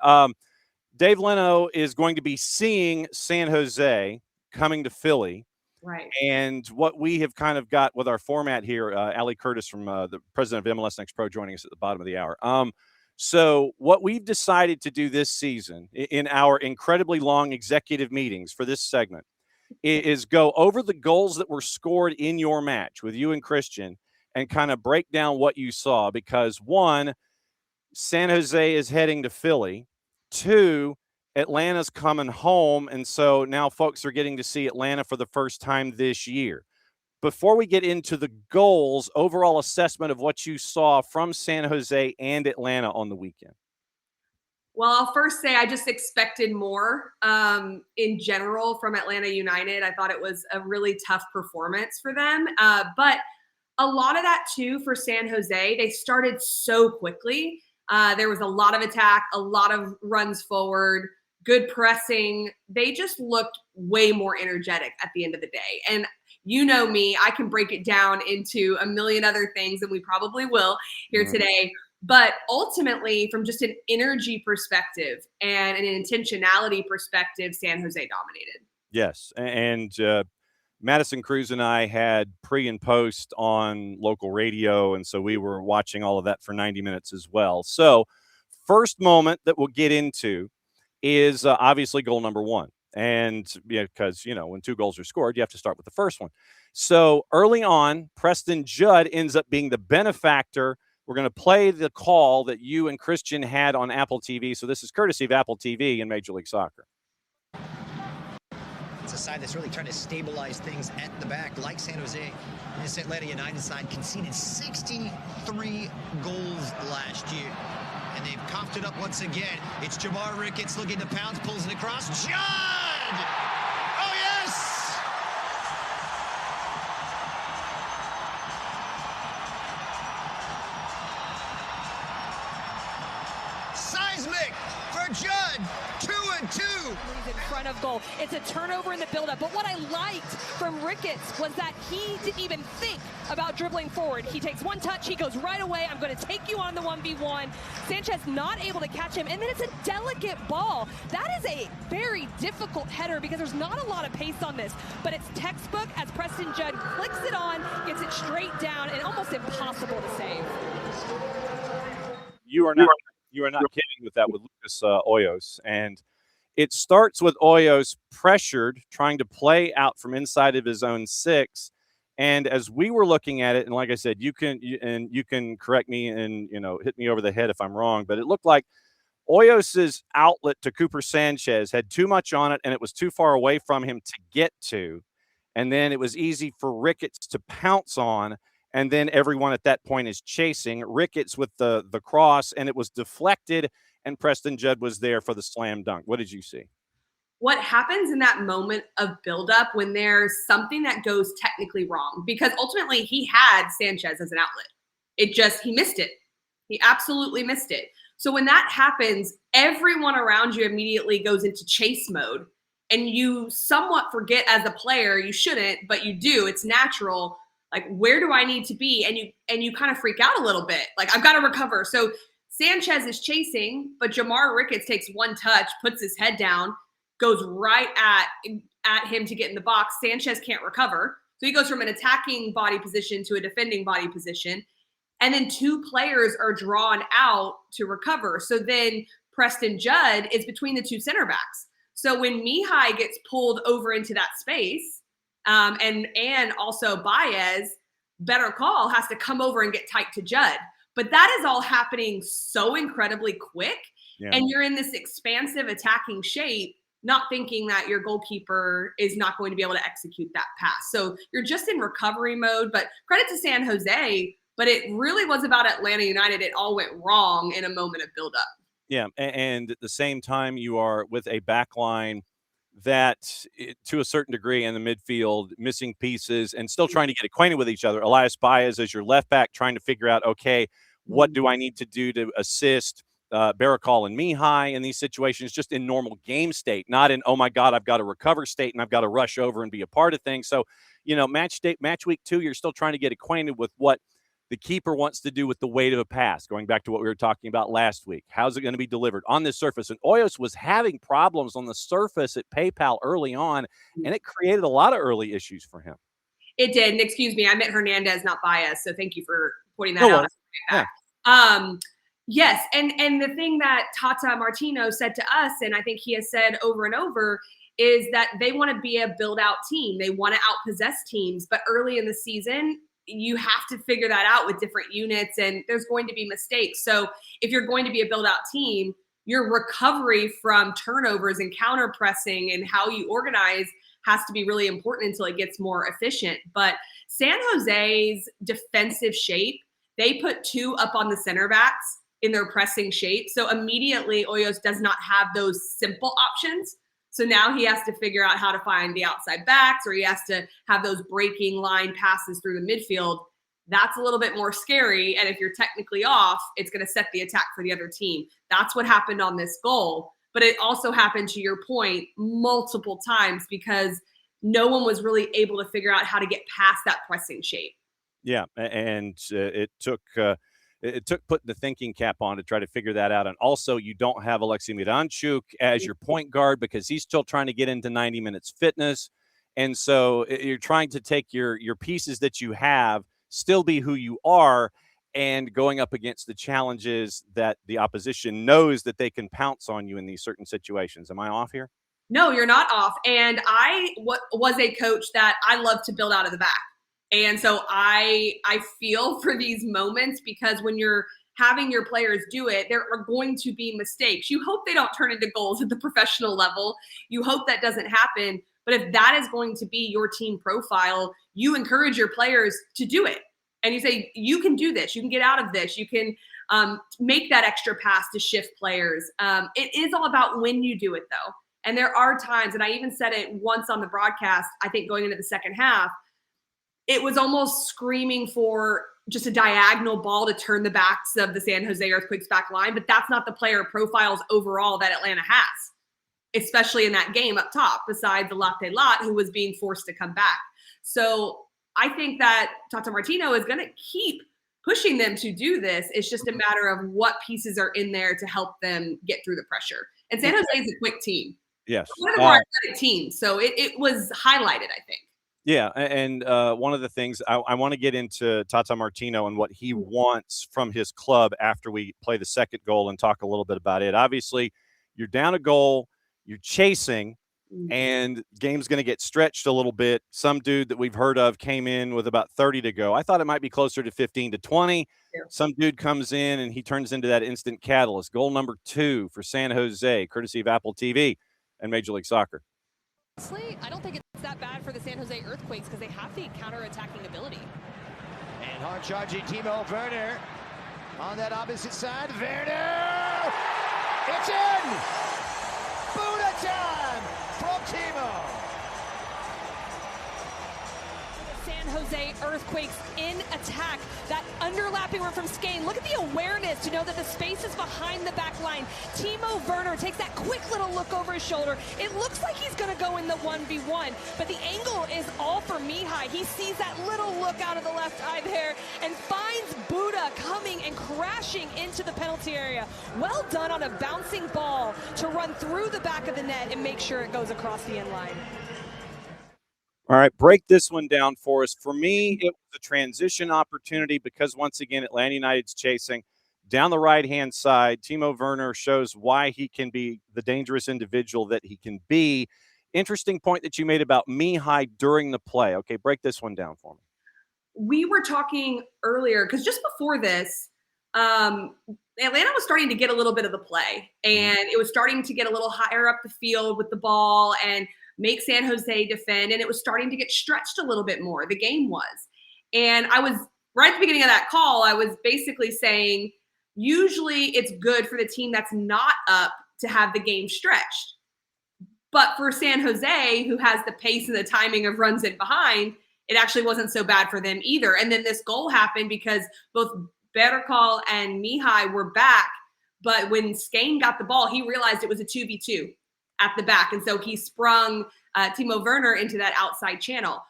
Dave Leno is going to be seeing San Jose coming to Philly. Right. And what we have kind of got with our format here, Ali Curtis from the president of MLS NEXT Pro joining us at the bottom of the hour. So what we've decided to do this season in our incredibly long executive meetings for this segment is go over the goals that were scored in your match with you and Christian and kind of break down what you saw, because one, San Jose is heading to Philly. Two, Atlanta's coming home, and so now folks are getting to see Atlanta for the first time this year. Before we get into the goals, overall assessment of what you saw from San Jose and Atlanta on the weekend. Well, I'll first say I just expected more in general from Atlanta United. I thought it was a really tough performance for them. But a lot of that, too, for San Jose, they started so quickly. There was a lot of attack, a lot of runs forward, good pressing. They just looked way more energetic at the end of the day. And you know me, I can break it down into a million other things, and we probably will here today. But ultimately, from just an energy perspective and an intentionality perspective, San Jose dominated. Yes. And Madison Cruz and I had pre and post on local radio, and so we were watching all of that for 90 minutes as well. So first moment that we'll get into is obviously goal number one. And because, when two goals are scored, you have to start with the first one. So early on, Preston Judd ends up being the benefactor. We're going to play the call that you and Christian had on Apple TV. So this is courtesy of Apple TV in Major League Soccer. It's a side that's really trying to stabilize things at the back, like San Jose. This Atlanta United side conceded 63 goals last year. And they've coughed it up once again. It's Jamar Ricketts looking to pounce, pulls it across. Judd! Oh, yes! Seismic for Judd. 2-2. In front of goal. It's a turnover in the buildup. But what I liked from Ricketts was that he didn't even think about dribbling forward. He takes one touch, he goes right away. I'm going to take you on the 1v1. Sanchez not able to catch him, and then it's a delicate ball. That is a very difficult header because there's not a lot of pace on this, but it's textbook as Preston Judd clicks it on, gets it straight down, and almost impossible to save. You are not kidding with that with Lucas Hoyos. And it starts with Hoyos pressured, trying to play out from inside of his own 6. And as we were looking at it, and like I said, you can correct me and hit me over the head if I'm wrong, but it looked like Hoyos's outlet to Cooper Sanchez had too much on it, and it was too far away from him to get to. And then it was easy for Ricketts to pounce on. And then everyone at that point is chasing Ricketts with the cross, and it was deflected, and Preston Judd was there for the slam dunk. What did you see? What happens in that moment of buildup when there's something that goes technically wrong? Because ultimately he had Sanchez as an outlet. He missed it. He absolutely missed it. So when that happens, everyone around you immediately goes into chase mode, and you somewhat forget as a player, you shouldn't, but you do. It's natural. Like, where do I need to be? And you kind of freak out a little bit. Like, I've got to recover. So Sanchez is chasing, but Jamar Ricketts takes one touch, puts his head down, goes right at him to get in the box. Sanchez can't recover. So he goes from an attacking body position to a defending body position. And then 2 players are drawn out to recover. So then Preston Judd is between the 2 center backs. So when Mihai gets pulled over into that space, and also Baez, Better Call has to come over and get tight to Judd. But that is all happening so incredibly quick. Yeah. And you're in this expansive attacking shape, not thinking that your goalkeeper is not going to be able to execute that pass. So you're just in recovery mode. But credit to San Jose, but it really was about Atlanta United. It all went wrong in a moment of buildup. Yeah, and at the same time, you are with a back line that, to a certain degree, in the midfield, missing pieces and still trying to get acquainted with each other. Elias Baez as your left back, trying to figure out, okay, what do I need to do to assist Barakal and Mihai in these situations, just in normal game state, not in, oh my God, I've got to recover state and I've got to rush over and be a part of things. So, match week 2, you're still trying to get acquainted with what the keeper wants to do with the weight of a pass, going back to what we were talking about last week. How's it going to be delivered on this surface? And Hoyos was having problems on the surface at PayPal early on, and it created a lot of early issues for him. It did. And excuse me, I meant Hernandez, not Baez. So thank you for pointing that out. Yeah. Yes. And the thing that Tata Martino said to us, and I think he has said over and over, is that they want to be a build-out team. They want to outpossess teams. But early in the season, you have to figure that out with different units, and there's going to be mistakes. So if you're going to be a build-out team, your recovery from turnovers and counter pressing and how you organize has to be really important until it gets more efficient. But San Jose's defensive shape, they put 2 up on the center backs in their pressing shape. So immediately Hoyos does not have those simple options. So now he has to figure out how to find the outside backs, or he has to have those breaking line passes through the midfield. That's a little bit more scary. And if you're technically off, it's going to set the attack for the other team. That's what happened on this goal. But it also happened, to your point, multiple times because no one was really able to figure out how to get past that pressing shape. Yeah, and it took putting the thinking cap on to try to figure that out. And also, you don't have Alexei Miranchuk as your point guard because he's still trying to get into 90 minutes fitness. And so you're trying to take your pieces that you have, still be who you are, and going up against the challenges that the opposition knows that they can pounce on you in these certain situations. Am I off here? No, you're not off. And I was a coach that I love to build out of the back. And so I feel for these moments, because when you're having your players do it, there are going to be mistakes. You hope they don't turn into goals at the professional level. You hope that doesn't happen. But if that is going to be your team profile, you encourage your players to do it. And you say, you can do this. You can get out of this. You can make that extra pass to shift players. It is all about when you do it, though. And there are times, and I even said it once on the broadcast, I think going into the second half, it was almost screaming for just a diagonal ball to turn the backs of the San Jose Earthquakes back line. But that's not the player profiles overall that Atlanta has, especially in that game up top, besides the Latte Lot, who was being forced to come back. So I think that Tata Martino is going to keep pushing them to do this. It's just a matter of what pieces are in there to help them get through the pressure. And San Jose is a quick team. Yes. One of the more athletic teams. So it was highlighted, I think. Yeah, and one of the things I want to get into Tata Martino and what he wants from his club after we play the second goal and talk a little bit about it. Obviously, you're down a goal, you're chasing, and game's going to get stretched a little bit. Some dude that we've heard of came in with about 30 to go. I thought it might be closer to 15 to 20. Yeah. Some dude comes in and he turns into that instant catalyst. Goal number 2 for San Jose, courtesy of Apple TV and Major League Soccer. Honestly, I don't think it's that bad for the San Jose Earthquakes because they have the counter-attacking ability. And hard charging Timo Werner on that opposite side. Werner! It's in! Buddha time from Timo. San Jose Earthquakes in attack. That underlapping run from Skane. Look at the awareness to know that the space is behind the back line. Timo Werner takes that quick little look over his shoulder. It looks like he's going to go in the 1v1, but the angle is all for Mihai. He sees that little look out of the left eye there and finds Buddha coming and crashing into the penalty area. Well done on a bouncing ball to run through the back of the net and make sure it goes across the end line. All right, break this one down for us. For me, it was a transition opportunity because, once again, Atlanta United's chasing. Down the right-hand side, Timo Werner shows why he can be the dangerous individual that he can be. Interesting point that you made about Mihai during the play. Okay, break this one down for me. We were talking earlier, because just before this, Atlanta was starting to get a little bit of the play, and it was starting to get a little higher up the field with the ball and make San Jose defend, and it was starting to get stretched a little bit more. The game was. And I was, right at the beginning of that call, I was basically saying, usually it's good for the team that's not up to have the game stretched. But for San Jose, who has the pace and the timing of runs in behind, it actually wasn't so bad for them either. And then this goal happened because both Berkal and Mihai were back, but when Skane got the ball, he realized it was a 2v2 at the back. And so he sprung Timo Werner into that outside channel.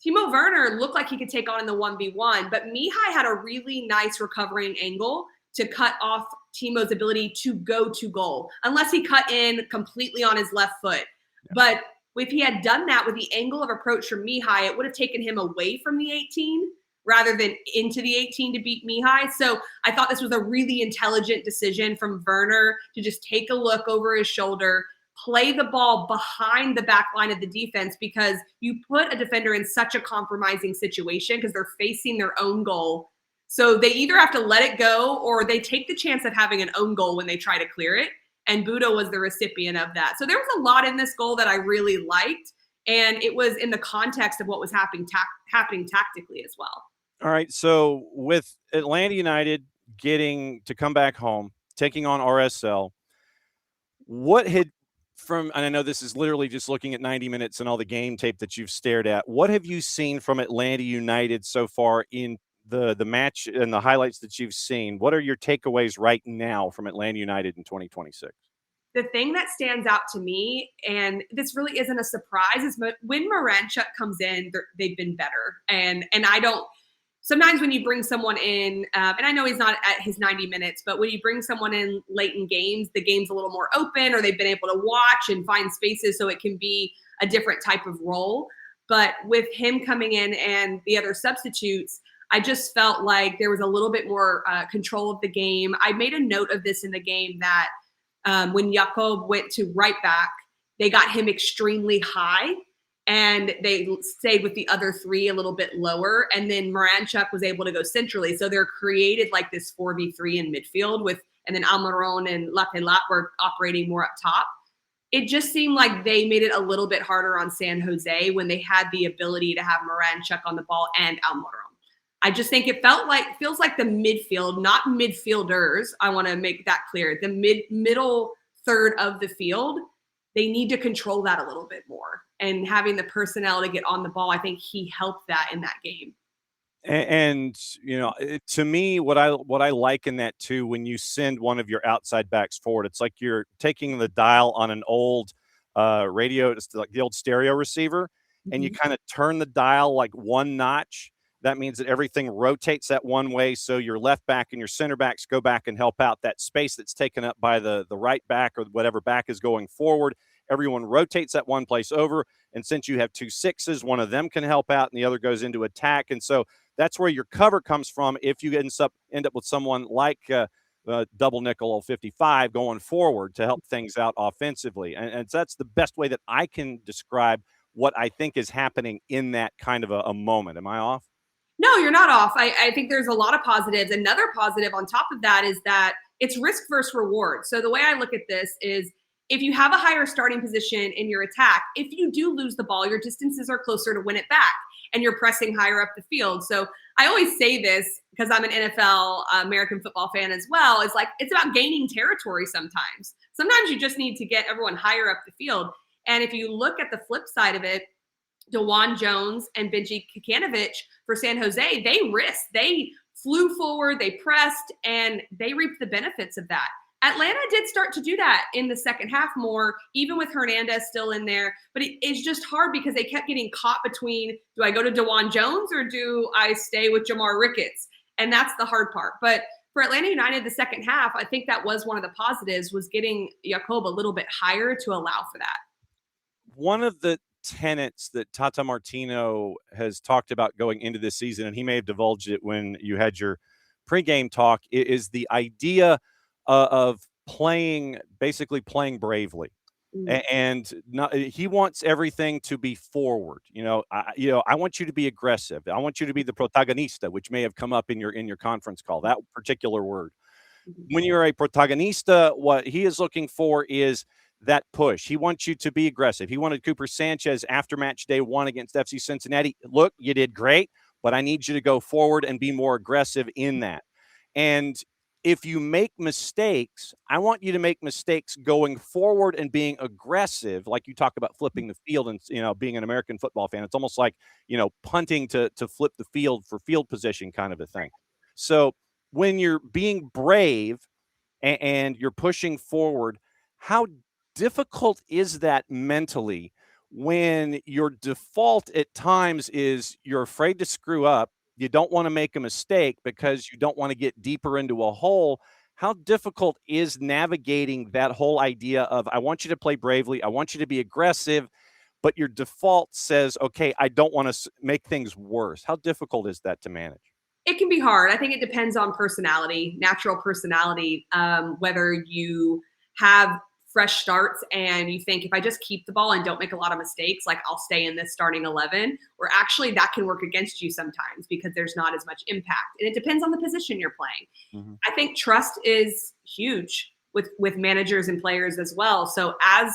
Timo Werner looked like he could take on in the 1v1, but Mihai had a really nice recovering angle to cut off Timo's ability to go to goal, unless he cut in completely on his left foot. Yeah. But if he had done that with the angle of approach from Mihai, it would have taken him away from the 18 rather than into the 18 to beat Mihai. So I thought this was a really intelligent decision from Werner to just take a look over his shoulder, play the ball behind the back line of the defense, because you put a defender in such a compromising situation because they're facing their own goal. So they either have to let it go or they take the chance of having an own goal when they try to clear it. And Budo was the recipient of that. So there was a lot in this goal that I really liked. And it was in the context of what was happening tactically as well. All right. So with Atlanta United getting to come back home, taking on RSL, what had and I know this is literally just looking at 90 minutes and all the game tape that you've stared at, what have you seen from Atlanta United so far in the match and the highlights that you've seen? What are your takeaways right now from Atlanta United in 2026? The thing that stands out to me, and this really isn't a surprise, is when Moranchuk comes in, they've been better. And I don't, sometimes when you bring someone in, and I know he's not at his 90 minutes, but when you bring someone in late in games, the game's a little more open, or they've been able to watch and find spaces so it can be a different type of role. But with him coming in and the other substitutes, I just felt like there was a little bit more control of the game. I made a note of this in the game that when Jakob went to right back, they got him extremely high and they stayed with the other three a little bit lower. And then Moranchuk was able to go centrally. So they're created like this 4v3 in midfield and then Almiron and Latelat were operating more up top. It just seemed like they made it a little bit harder on San Jose when they had the ability to have Moranchuk on the ball and Almiron. I just think it feels like the midfield, not midfielders. I want to make that clear. The middle third of the field, they need to control that a little bit more. And having the personnel to get on the ball, I think he helped that in that game. And you know, to me, what I like in that too, when you send one of your outside backs forward, it's like you're taking the dial on an old radio, it's like the old stereo receiver, and you kind of turn the dial like one notch. That means that everything rotates that one way. So your left back and your center backs go back and help out that space that's taken up by the right back or whatever back is going forward. Everyone rotates that one place over. And since you have 2 6s, one of them can help out and the other goes into attack. And so that's where your cover comes from if you end up with someone like double nickel 55 going forward to help things out offensively. And that's the best way that I can describe what I think is happening in that kind of a moment. Am I off? No, you're not off. I think there's a lot of positives. Another positive on top of that is that it's risk versus reward. So the way I look at this is if you have a higher starting position in your attack, if you do lose the ball, your distances are closer to win it back and you're pressing higher up the field. So I always say this because I'm an NFL American football fan as well. It's like, it's about gaining territory sometimes. Sometimes you just need to get everyone higher up the field. And if you look at the flip side of it, DeJuan Jones and Benji Kikanovic for San Jose, they risked. They flew forward, they pressed, and they reaped the benefits of that. Atlanta did start to do that in the second half more, even with Hernandez still in there. But it's just hard because they kept getting caught between, do I go to DeJuan Jones or do I stay with Jamar Ricketts? And that's the hard part. But for Atlanta United, the second half, I think that was one of the positives, was getting Jakob a little bit higher to allow for that. One of the tenets that Tata Martino has talked about going into this season, and he may have divulged it when you had your pregame talk, is the idea of basically playing bravely. And he wants everything to be forward. I want you to be aggressive. I want you to be the protagonista, which may have come up in your conference call, that particular word. When you're a protagonista, what he is looking for is that push. He wants you to be aggressive. He wanted Cooper Sanchez after match day 1 against FC Cincinnati. Look, you did great, but I need you to go forward and be more aggressive in that. And if you make mistakes, I want you to make mistakes going forward and being aggressive. Like you talk about flipping the field and, being an American football fan, it's almost like, punting to flip the field for field position kind of a thing. So when you're being brave and you're pushing forward, how difficult is that mentally when your default at times is you're afraid to screw up? You don't want to make a mistake because you don't want to get deeper into a hole. How difficult is navigating that whole idea of, I want you to play bravely, I want you to be aggressive, but your default says, okay, I don't want to make things worse. How difficult is that to manage? It can be hard. I think it depends on personality, natural personality, whether you have fresh starts and you think if I just keep the ball and don't make a lot of mistakes, like I'll stay in this starting 11, or actually that can work against you sometimes because there's not as much impact. And it depends on the position you're playing. I think trust is huge with managers and players as well. So as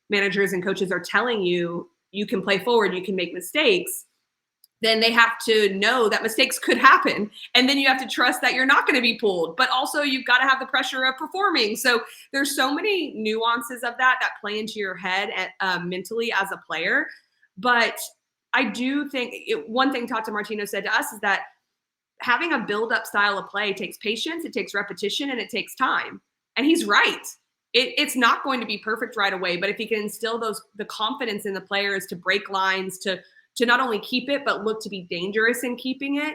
managers and coaches are telling you, you can play forward, you can make mistakes, then they have to know that mistakes could happen. And then you have to trust that you're not going to be pulled. But also you've got to have the pressure of performing. So there's so many nuances of that play into your head mentally as a player. But I do think one thing Tata Martino said to us is that having a build-up style of play takes patience, it takes repetition, and it takes time. And he's right. It's not going to be perfect right away. But if he can instill the confidence in the players to break lines, to not only keep it, but look to be dangerous in keeping it,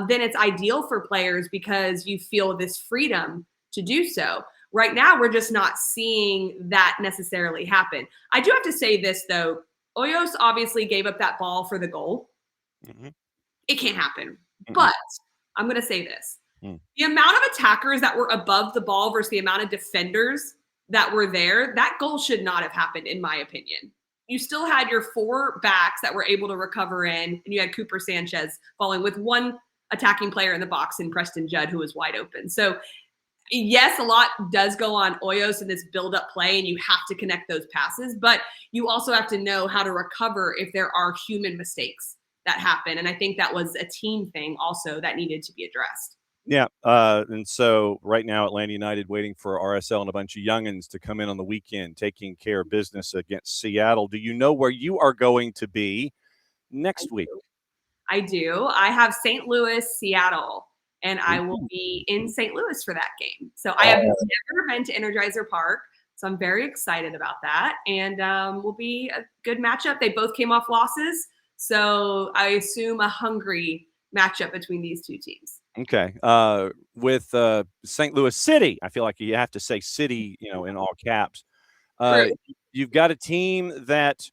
then it's ideal for players because you feel this freedom to do so. Right now, we're just not seeing that necessarily happen. I do have to say this, though. Hoyos obviously gave up that ball for the goal. It can't happen. But I'm going to say this. The amount of attackers that were above the ball versus the amount of defenders that were there, that goal should not have happened, in my opinion. You still had your 4 backs that were able to recover in, and you had Cooper Sanchez falling with 1 attacking player in the box in Preston Judd, who was wide open. So, yes, a lot does go on Hoyos in this build-up play, and you have to connect those passes, but you also have to know how to recover if there are human mistakes that happen. And I think that was a team thing also that needed to be addressed. Yeah, and so right now Atlanta United waiting for RSL and a bunch of youngins to come in on the weekend, taking care of business against Seattle. Do you know where you are going to be next week? I do. I have St. Louis, Seattle, and I will be in St. Louis for that game. So I have never been to Energizer Park, so I'm very excited about that, and will be a good matchup. They both came off losses, so I assume a hungry matchup between these two teams. Okay. With St. Louis City, I feel like you have to say city, in all caps. You've got a team that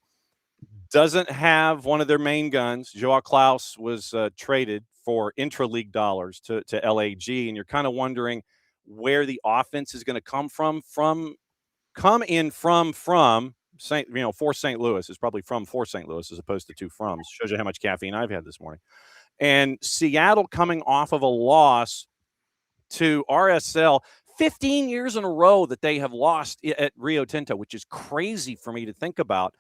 doesn't have one of their main guns. Joao Klaus was traded for intra-league dollars to LAG, and you're kind of wondering where the offense is going to come from St. For St. Louis. It's probably for St. Louis as opposed to 2 froms. Shows you how much caffeine I've had this morning. And Seattle coming off of a loss to RSL 15 years in a row that they have lost at Rio Tinto, which is crazy for me to think about.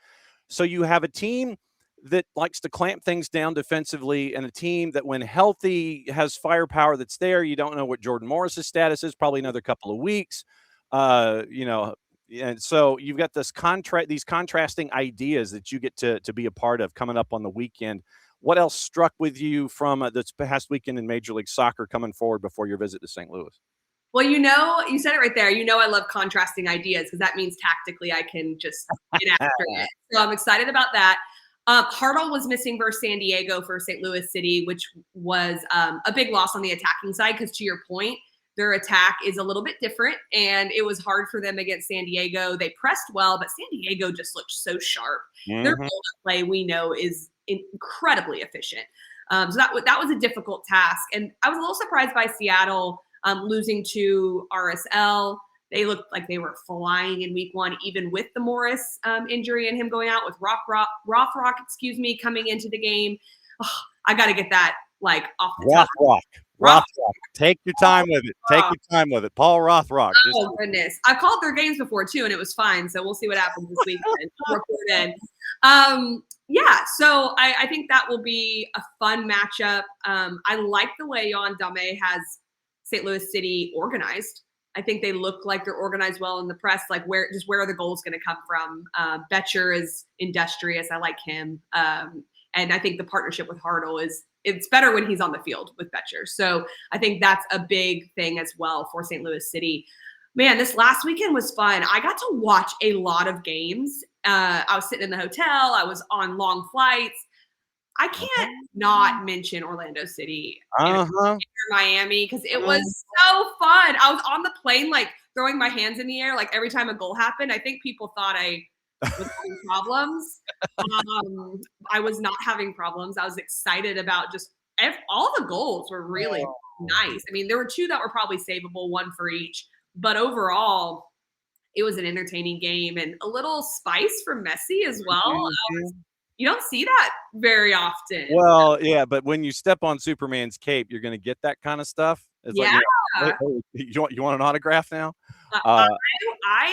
So you have a team that likes to clamp things down defensively and a team that when healthy has firepower that's there. You don't know what Jordan Morris's status is, probably another couple of weeks. And so you've got these contrasting ideas that you get to be a part of coming up on the weekend. What else struck with you from this past weekend in Major League Soccer coming forward before your visit to St. Louis? Well, you said it right there. I love contrasting ideas because that means tactically I can just get after it. So I'm excited about that. Hartle was missing versus San Diego for St. Louis City, which was a big loss on the attacking side because, to your point, their attack is a little bit different, and it was hard for them against San Diego. They pressed well, but San Diego just looked so sharp. Their build-up play, we know, is incredibly efficient. So that was a difficult task. And I was a little surprised by Seattle losing to RSL. They looked like they were flying in week 1, even with the Morris injury and him going out, with Rothrock, coming into the game. Oh, I got to get that off the top. Rothrock. Take your time with it. Take your time with it. Paul Rothrock. Oh, goodness. I called their games before, too, and it was fine. So we'll see what happens this weekend. Yeah, so I think that will be a fun matchup. I like the way Jan Dame has St. Louis City organized. I think they look like they're organized well in the press, where are the goals going to come from? Betcher is industrious. I like him. And I think the partnership with Hartle it's better when he's on the field with Betcher. So I think that's a big thing as well for St. Louis City. Man, this last weekend was fun. I got to watch a lot of games. I was sitting in the hotel. I was on long flights. I can't not mention Orlando City and Miami, because it was so fun. I was on the plane, throwing my hands in the air, every time a goal happened. I think people thought I was having problems. I was not having problems. I was excited about just all the goals were really nice. I mean, there were 2 that were probably savable, 1 for each. But overall, it was an entertaining game and a little spice from Messi as well. You don't see that very often. Well, yeah, but when you step on Superman's cape, you're going to get that kind of stuff. It's you want an autograph now? I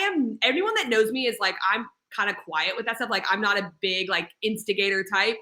am. Everyone that knows me is I'm kind of quiet with that stuff. I'm not a big instigator type,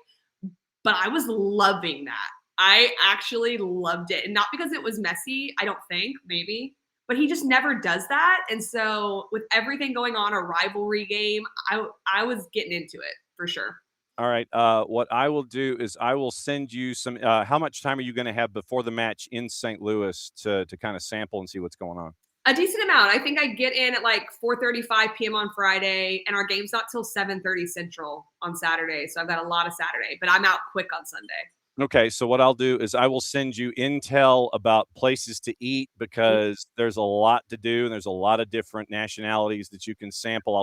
but I was loving that. I actually loved it, and not because it was Messi. I don't think, maybe. But he just never does that. And so with everything going on, a rivalry game, I was getting into it for sure. All right. What I will do is I will send you some. How much time are you going to have before the match in St. Louis to kind of sample and see what's going on? A decent amount. I think I get in at 4:35 p.m. on Friday, and our game's not till 7:30 Central on Saturday. So I've got a lot of Saturday, but I'm out quick on Sunday. Okay, so what I'll do is I will send you intel about places to eat, because there's a lot to do and there's a lot of different nationalities that you can sample. I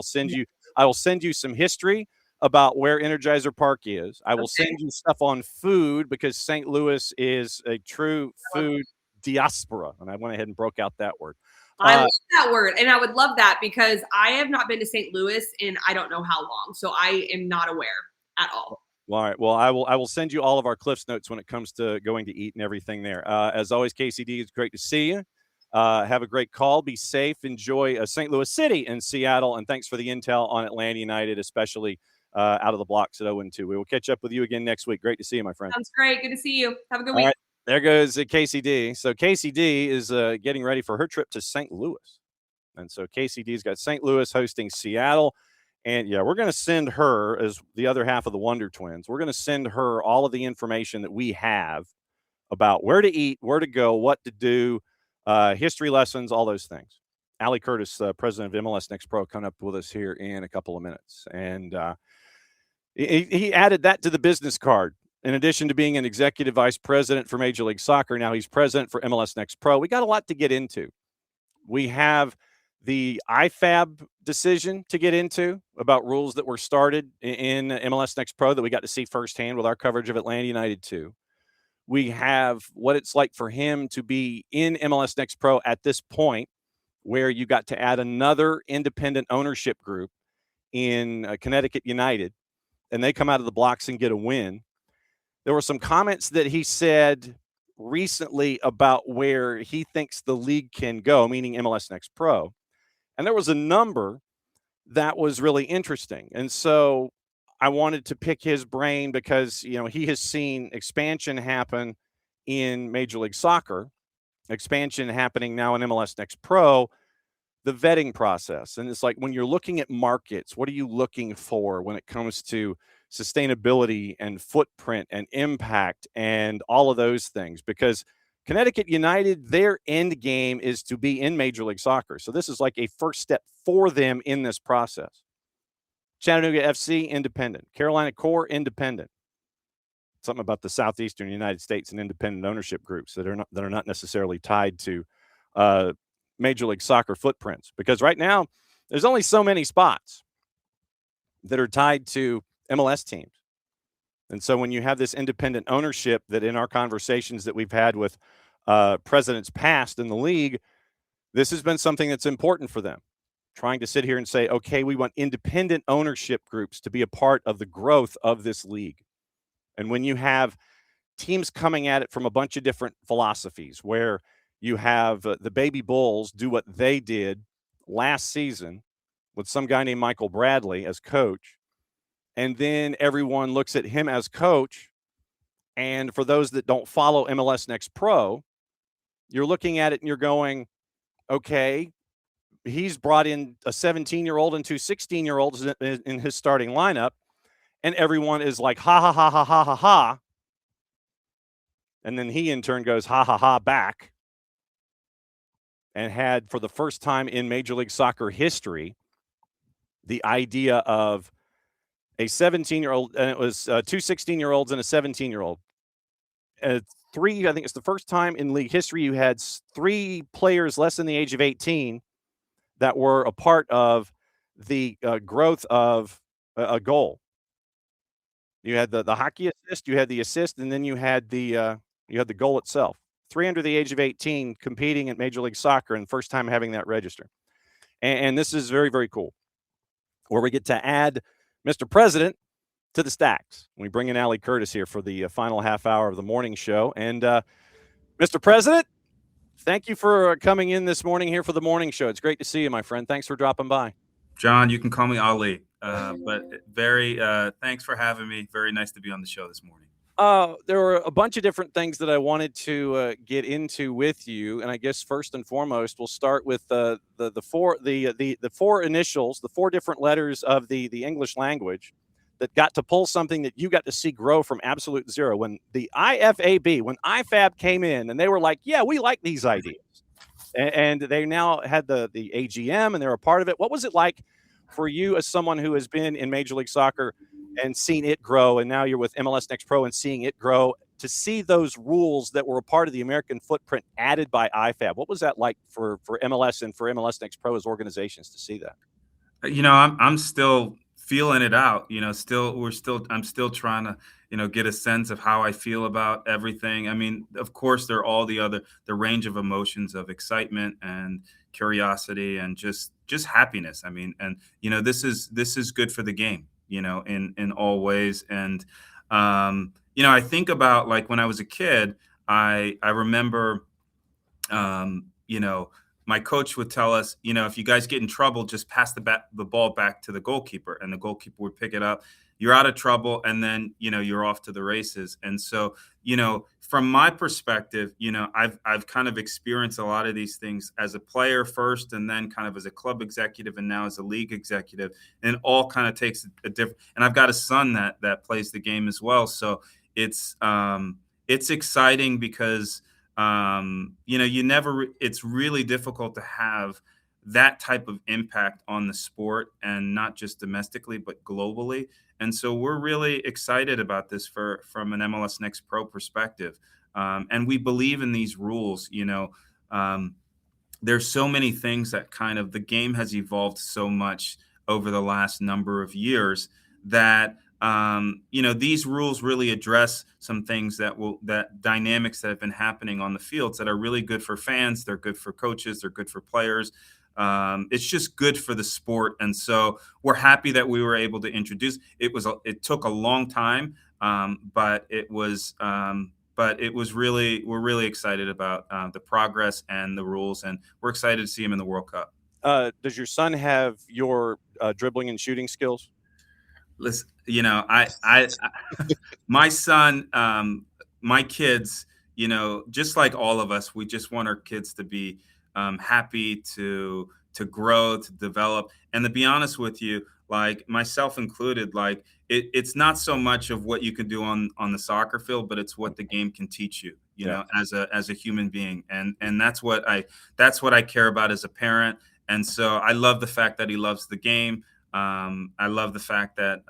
will send you some history about where Energizer Park is. I will send you stuff on food, because St. Louis is a true food diaspora, and I went ahead and broke out that word. I love that word, and I would love that, because I have not been to St. Louis in I don't know how long, so I am not aware at all. All right. Well, I will send you all of our Cliff's notes when it comes to going to eat and everything there. As always, KCD, it's great to see you. Have a great call. Be safe. Enjoy St. Louis City and Seattle. And thanks for the intel on Atlanta United, especially out of the blocks at 0-2. We will catch up with you again next week. Great to see you, my friend. Sounds great. Good to see you. Have a good week. All right. There goes KCD. So KCD is getting ready for her trip to St. Louis. And so KCD's got St. Louis hosting Seattle. And yeah, we're going to send her, as the other half of the Wonder Twins, we're going to send her all of the information that we have about where to eat, where to go, what to do, history lessons, all those things. Allie Curtis, president of MLS NEXT Pro, coming up with us here in a couple of minutes. And he added that to the business card. In addition to being an executive vice president for Major League Soccer, now he's president for MLS NEXT Pro. We got a lot to get into. We have the IFAB decision to get into about rules that were started in MLS NEXT Pro that we got to see firsthand with our coverage of Atlanta United 2. We have what it's like for him to be in MLS NEXT Pro at this point, where you got to add another independent ownership group in Connecticut United, and they come out of the blocks and get a win. There were some comments that he said recently about where he thinks the league can go, meaning MLS NEXT Pro. And there was a number that was really interesting. And so I wanted to pick his brain, because, he has seen expansion happen in Major League Soccer, expansion happening now in MLS NEXT Pro, the vetting process. And it's like, when you're looking at markets, what are you looking for when it comes to sustainability and footprint and impact and all of those things? Because Connecticut United, their end game is to be in Major League Soccer. So this is like a first step for them in this process. Chattanooga FC, independent. Carolina Core, independent. Something about the Southeastern United States and independent ownership groups that are not necessarily tied to Major League Soccer footprints, because right now there's only so many spots that are tied to MLS teams. And so when you have this independent ownership that in our conversations that we've had with presidents past in the league, this has been something that's important for them, trying to sit here and say, okay, we want independent ownership groups to be a part of the growth of this league. And when you have teams coming at it from a bunch of different philosophies, where you have the Baby Bulls do what they did last season with some guy named Michael Bradley as coach, and then everyone looks at him as coach. And for those that don't follow MLS Next Pro, you're looking at it and you're going, okay, he's brought in a 17-year-old and two 16-year-olds in his starting lineup, and everyone is like, ha, ha, ha, ha, ha, ha, ha. And then he in turn goes, ha, ha, ha, back, and had, for the first time in Major League Soccer history, the idea of a 17-year-old, and it was two 16-year-olds and a 17-year-old. I think it's the first time in league history you had three players less than the age of 18 that were a part of the growth of a goal. You had the hockey assist, you had the assist, and then you had the goal itself. 3 under the age of 18 competing in Major League Soccer, and first time having that register. And this is very, very cool, where we get to add Mr. President to the stacks. We bring in Allie Curtis here for the final half hour of the morning show. And Mr. President, thank you for coming in this morning here for the morning show. It's great to see you, my friend. Thanks for dropping by. John, you can call me Ali. But thanks for having me. Very nice to be on the show this morning. There were a bunch of different things that I wanted to get into with you, and I guess first and foremost, we'll start with the four initials, the 4 different letters of the English language that got to pull something that you got to see grow from absolute zero. When the IFAB came in, and they were like, "Yeah, we like these ideas," and they now had the AGM, and they're a part of it. What was it like for you as someone who has been in Major League Soccer and seen it grow, and now you're with MLS Next Pro and seeing it grow, to see those rules that were a part of the American footprint added by IFAB? What was that like for MLS and for MLS Next Pro as organizations to see that? I'm still feeling it out. I'm still trying to, get a sense of how I feel about everything. I mean, of course, there are all the range of emotions of excitement and curiosity and just happiness. I mean, and this is good for the game, in all ways. And I think about, like, when I was a kid, I remember, my coach would tell us, if you guys get in trouble, just pass the ball back to the goalkeeper, and the goalkeeper would pick it up. You're out of trouble, and then, you're off to the races. And so, from my perspective, I've kind of experienced a lot of these things as a player first, and then kind of as a club executive, and now as a league executive, and it all kind of takes a different. And I've got a son that plays the game as well, so it's exciting because it's really difficult to have that type of impact on the sport, and not just domestically, but globally. And so we're really excited about this from an MLS Next Pro perspective. And we believe in these rules. There's so many things that the game has evolved so much over the last number of years that these rules really address some things that dynamics that have been happening on the fields that are really good for fans. They're good for coaches. They're good for players. It's just good for the sport. And so we're happy that we were able to introduce. It took a long time, but we're really excited about the progress and the rules, and we're excited to see him in the World Cup. Does your son have your dribbling and shooting skills? Listen, my son, my kids, just like all of us, we just want our kids to be happy, to grow, to develop. And to be honest with you, like myself included, like it's not so much of what you can do on the soccer field, but it's what the game can teach you, as a human being. And that's what I care about as a parent. And so I love the fact that he loves the game. I love the fact that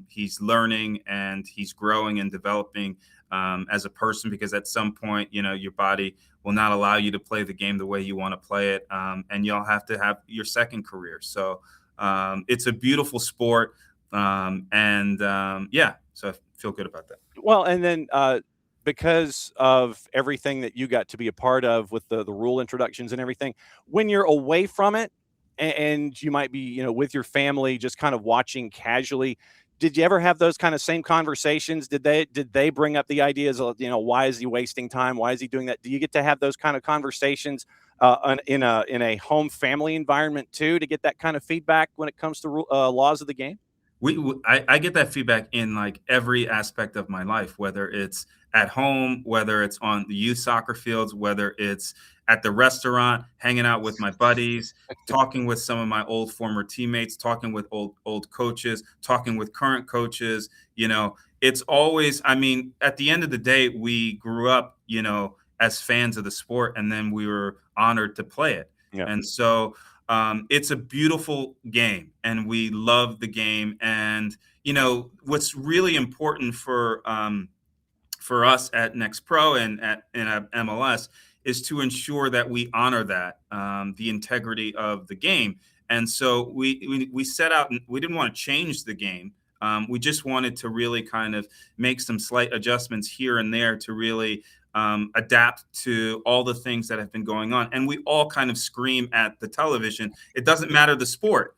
he's learning and he's growing and developing as a person, because at some point, your body will not allow you to play the game the way you want to play it. And you'll have to have your second career. So it's a beautiful sport. Yeah, so I feel good about that. Well, and then because of everything that you got to be a part of with the rule introductions and everything, when you're away from it and you might be, with your family, just kind of watching casually, did you ever have those kind of same conversations? Did they bring up the ideas of, why is he wasting time? Why is he doing that? Do you get to have those kind of conversations in a home family environment too, to get that kind of feedback when it comes to laws of the game? I get that feedback in like every aspect of my life, whether it's at home, whether it's on the youth soccer fields, whether it's at the restaurant, hanging out with my buddies, talking with some of my old former teammates, talking with old coaches, talking with current coaches. It's always, I mean, at the end of the day, we grew up, as fans of the sport, and then we were honored to play it. Yeah. And so it's a beautiful game, and we love the game. And what's really important for us at Next Pro and at MLS is to ensure that we honor that the integrity of the game. And so we set out, and we didn't want to change the game. We just wanted to really kind of make some slight adjustments here and there to really adapt to all the things that have been going on. And we all kind of scream at the television. It doesn't matter the sport,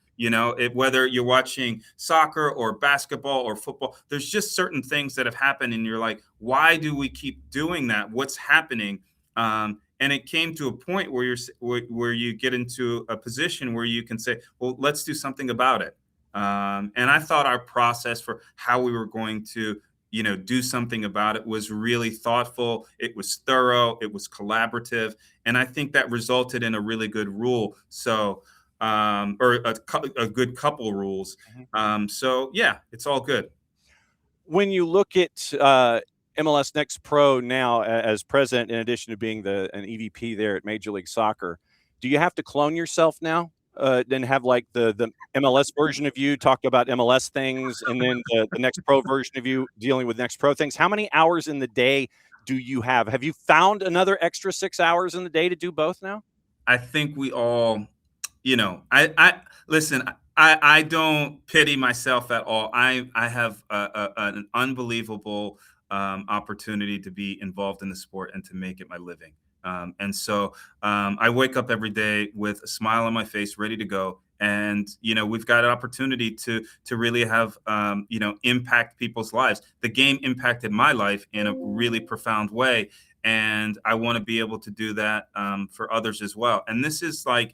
whether you're watching soccer or basketball or football, there's just certain things that have happened. And you're like, why do we keep doing that? What's happening? And it came to a point where you get into a position where you can say, well, let's do something about it. And I thought our process for how we were going to do something about it was really thoughtful. It was thorough. It was collaborative. And I think that resulted in a really good rule. So, or a good couple rules. So yeah, it's all good. When you look at MLS Next Pro now as president, in addition to being an EVP there at Major League Soccer, do you have to clone yourself now? Then have like the MLS version of you talk about MLS things, and then the Next Pro version of you dealing with Next Pro things. How many hours in the day do you have? Have you found another extra 6 hours in the day to do both now? I think we all, I listen, I don't pity myself at all. I have an unbelievable opportunity to be involved in the sport and to make it my living. And so I wake up every day with a smile on my face, ready to go. And, we've got an opportunity to really have, impact people's lives. The game impacted my life in a really profound way. And I want to be able to do that for others as well. And this is like,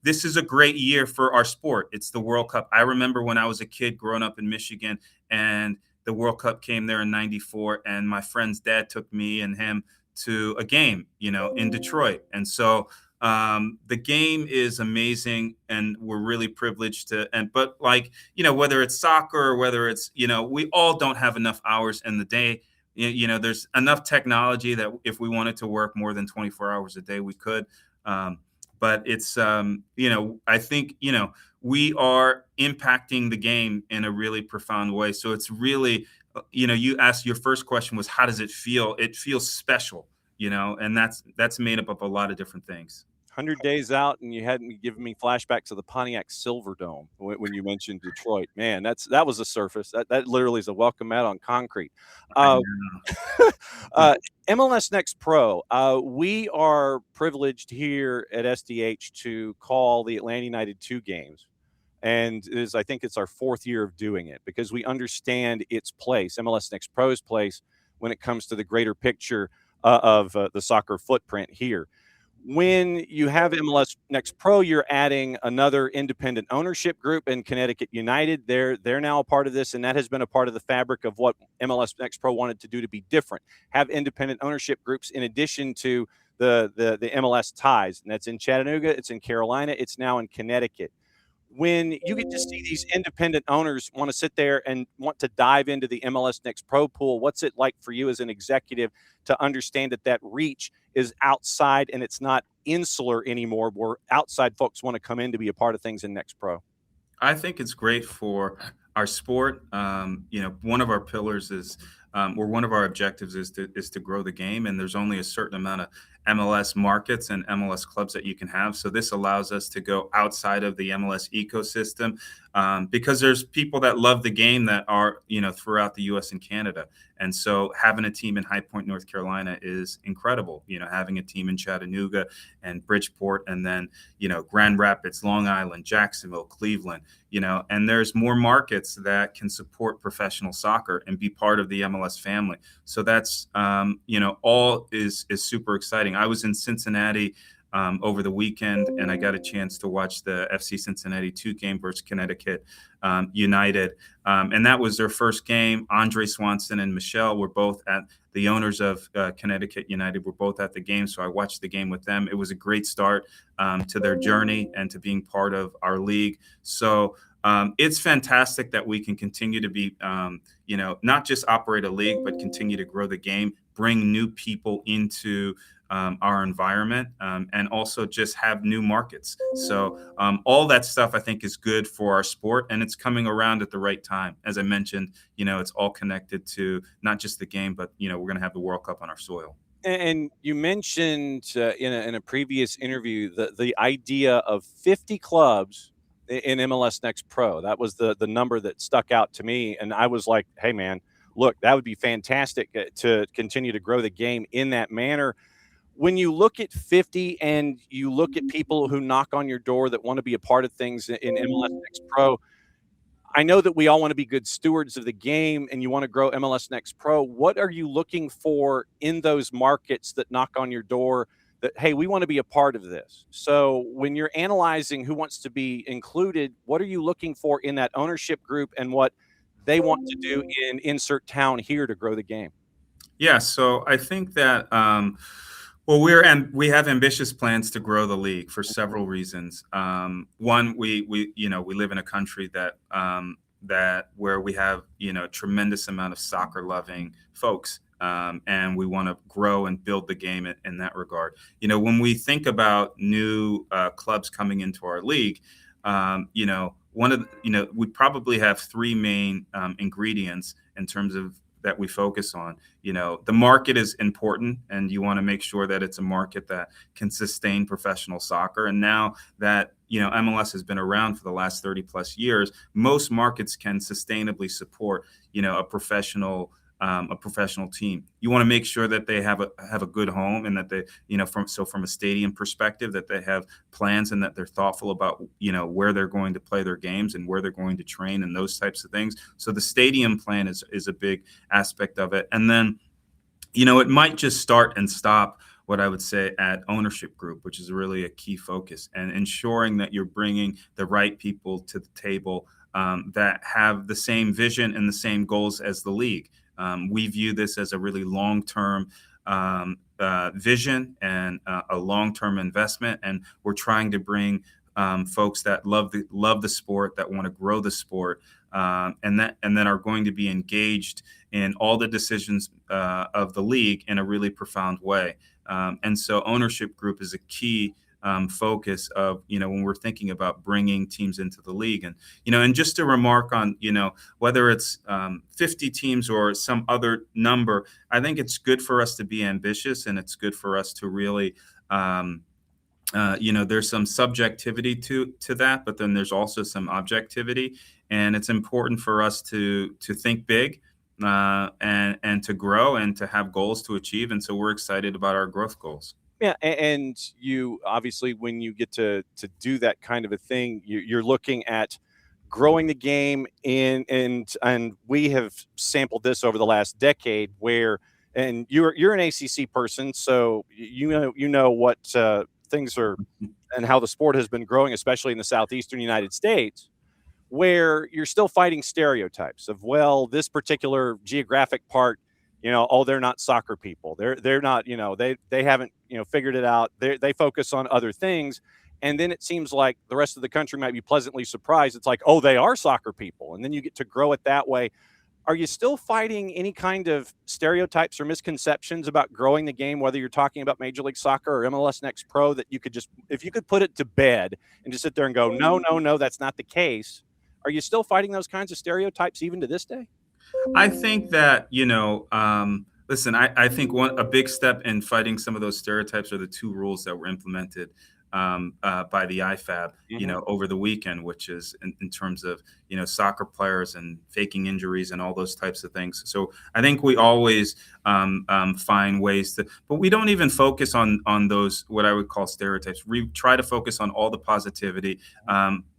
this is a great year for our sport. It's the World Cup. I remember when I was a kid growing up in Michigan, and the World Cup came there in '94, and my friend's dad took me and him to a game, in Detroit. And so the game is amazing, and we're really privileged but like, whether it's soccer or whether it's, we all don't have enough hours in the day. There's enough technology that if we wanted to work more than 24 hours a day, we could. But it's, I think, we are impacting the game in a really profound way. So it's really, you asked, your first question was, how does it feel? It feels special, and that's made up of a lot of different things. 100 days out, and you hadn't given me flashbacks of the Pontiac Silverdome when you mentioned Detroit. Man, that was a surface. That literally is a welcome mat on concrete. MLS Next Pro. We are privileged here at SDH to call the Atlanta United 2 games. And I think it's our 4th year of doing it, because we understand its place, MLS Next Pro's place, when it comes to the greater picture of the soccer footprint here. When you have MLS Next Pro, you're adding another independent ownership group in Connecticut United. They're now a part of this, and that has been a part of the fabric of what MLS Next Pro wanted to do to be different. Have independent ownership groups in addition to the MLS ties, and that's in Chattanooga, it's in Carolina, it's now in Connecticut. When you get to see these independent owners want to sit there and want to dive into the MLS Next Pro pool, what's it like for you as an executive to understand that reach is outside and it's not insular anymore, where outside folks want to come in to be a part of things in Next Pro? I think it's great for our sport. One of our pillars is, or one of our objectives is to grow the game, and there's only a certain amount of MLS markets and MLS clubs that you can have. So this allows us to go outside of the MLS ecosystem, because there's people that love the game that are throughout the U.S. and Canada, and so having a team in High Point, North Carolina, is incredible. Having a team in Chattanooga and Bridgeport, and then Grand Rapids, Long Island, Jacksonville, Cleveland. And there's more markets that can support professional soccer and be part of the MLS family. So that's, all is super exciting. I was in Cincinnati over the weekend, and I got a chance to watch the FC Cincinnati 2 game versus Connecticut United. And that was their first game. Andre Swanson and Michelle were both the owners of Connecticut United were both at the game. So I watched the game with them. It was a great start to their journey and to being part of our league. So it's fantastic that we can continue to be, not just operate a league, but continue to grow the game, bring new people into our environment, and also just have new markets. So all that stuff I think is good for our sport, and it's coming around at the right time. As I mentioned, it's all connected to not just the game, but we're going to have the World Cup on our soil. And you mentioned in a previous interview the idea of 50 clubs in MLS Next Pro. That was the number that stuck out to me, and I was like, hey man, look, that would be fantastic to continue to grow the game in that manner. When you look at 50 and you look at people who knock on your door that want to be a part of things in MLS Next Pro, I know that we all want to be good stewards of the game and you want to grow MLS Next Pro. What are you looking for in those markets that knock on your door that, hey, we want to be a part of this? So when you're analyzing who wants to be included, what are you looking for in that ownership group and what they want to do in insert town here to grow the game? Yeah, so I think that we have ambitious plans to grow the league for several reasons. One, we live in a country that where we have tremendous amount of soccer loving folks, and we want to grow and build the game in that regard. When we think about new clubs coming into our league, we probably have three main ingredients in terms of that we focus on. The market is important, and you want to make sure that it's a market that can sustain professional soccer. And now that MLS has been around for the last 30 plus years, most markets can sustainably support a professional team. You want to make sure that they have a good home, and that they from a stadium perspective, that they have plans and that they're thoughtful about where they're going to play their games and where they're going to train and those types of things. So the stadium plan is a big aspect of it. And then it might just start and stop, what I would say, at ownership group, which is really a key focus, and ensuring that you're bringing the right people to the table that have the same vision and the same goals as the league. We view this as a really long-term vision and a long-term investment, and we're trying to bring folks that love the sport, that want to grow the sport, and then are going to be engaged in all the decisions of the league in a really profound way. And so ownership group is a key focus of when we're thinking about bringing teams into the league. And just to remark on whether it's 50 teams or some other number, I think it's good for us to be ambitious, and it's good for us to really there's some subjectivity to that, but then there's also some objectivity, and it's important for us to think big and to grow and to have goals to achieve. And so we're excited about our growth goals. Yeah, and you obviously, when you get to do that kind of a thing, you're looking at growing the game and we have sampled this over the last decade where, and you're an ACC person, so you know what things are and how the sport has been growing, especially in the southeastern United States, where you're still fighting stereotypes of, well, this particular geographic part, they're not soccer people. They're not, they haven't, figured it out. They focus on other things. And then it seems like the rest of the country might be pleasantly surprised. It's like, oh, they are soccer people. And then you get to grow it that way. Are you still fighting any kind of stereotypes or misconceptions about growing the game, whether you're talking about Major League Soccer or MLS Next Pro, that you could just, if you could put it to bed and just sit there and go, no, that's not the case, Are you still fighting those kinds of stereotypes even to this day? I think that, listen, I think a big step in fighting some of those stereotypes are the 2 rules that were implemented by the IFAB, over the weekend, which is in terms of, soccer players and faking injuries and all those types of things. So I think we always find ways but we don't even focus on those, what I would call stereotypes. We try to focus on all the positivity.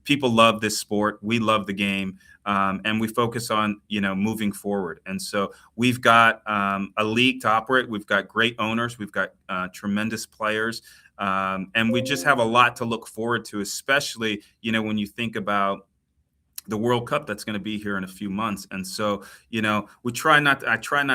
People love this sport. We love the game. And we focus on, moving forward. And so we've got a league to operate. We've got great owners. We've got tremendous players. And we just have a lot to look forward to, especially, when you think about the World Cup that's going to be here in a few months. And so, I try not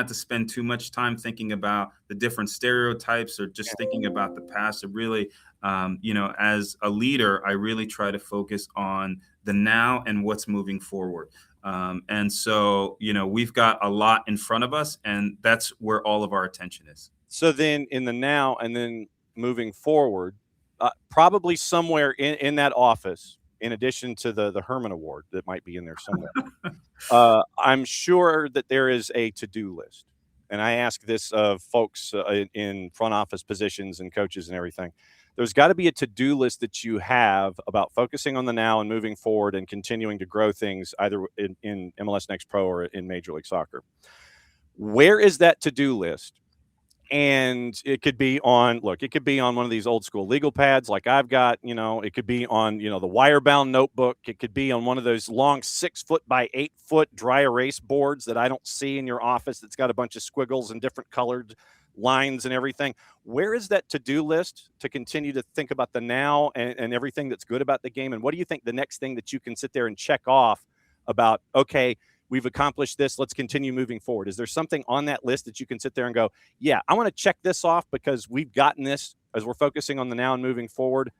to spend too much time thinking about the different stereotypes or just thinking about the past. It really, as a leader, I really try to focus on the now and what's moving forward. And so, we've got a lot in front of us, and that's where all of our attention is. So then in the now and then moving forward, probably somewhere in that office, in addition to the Herman Award that might be in there somewhere, I'm sure that there is a to-do list. And I ask this of folks in front office positions and coaches and everything. There's got to be a to-do list that you have about focusing on the now and moving forward and continuing to grow things either in MLS NEXT Pro or in Major League Soccer. Where is that to-do list? And it could be on, it could be on one of these old school legal pads like I've got, it could be on, the wire-bound notebook. It could be on one of those long 6-foot by 8-foot dry erase boards that I don't see in your office that's got a bunch of squiggles and different colored lines and everything. Where is that to-do list to continue to think about the now and everything that's good about the game? And what do you think the next thing that you can sit there and check off about, okay, we've accomplished this, let's continue moving forward? Is there something on that list that you can sit there and go, yeah, I want to check this off because we've gotten this as we're focusing on the now and moving forward?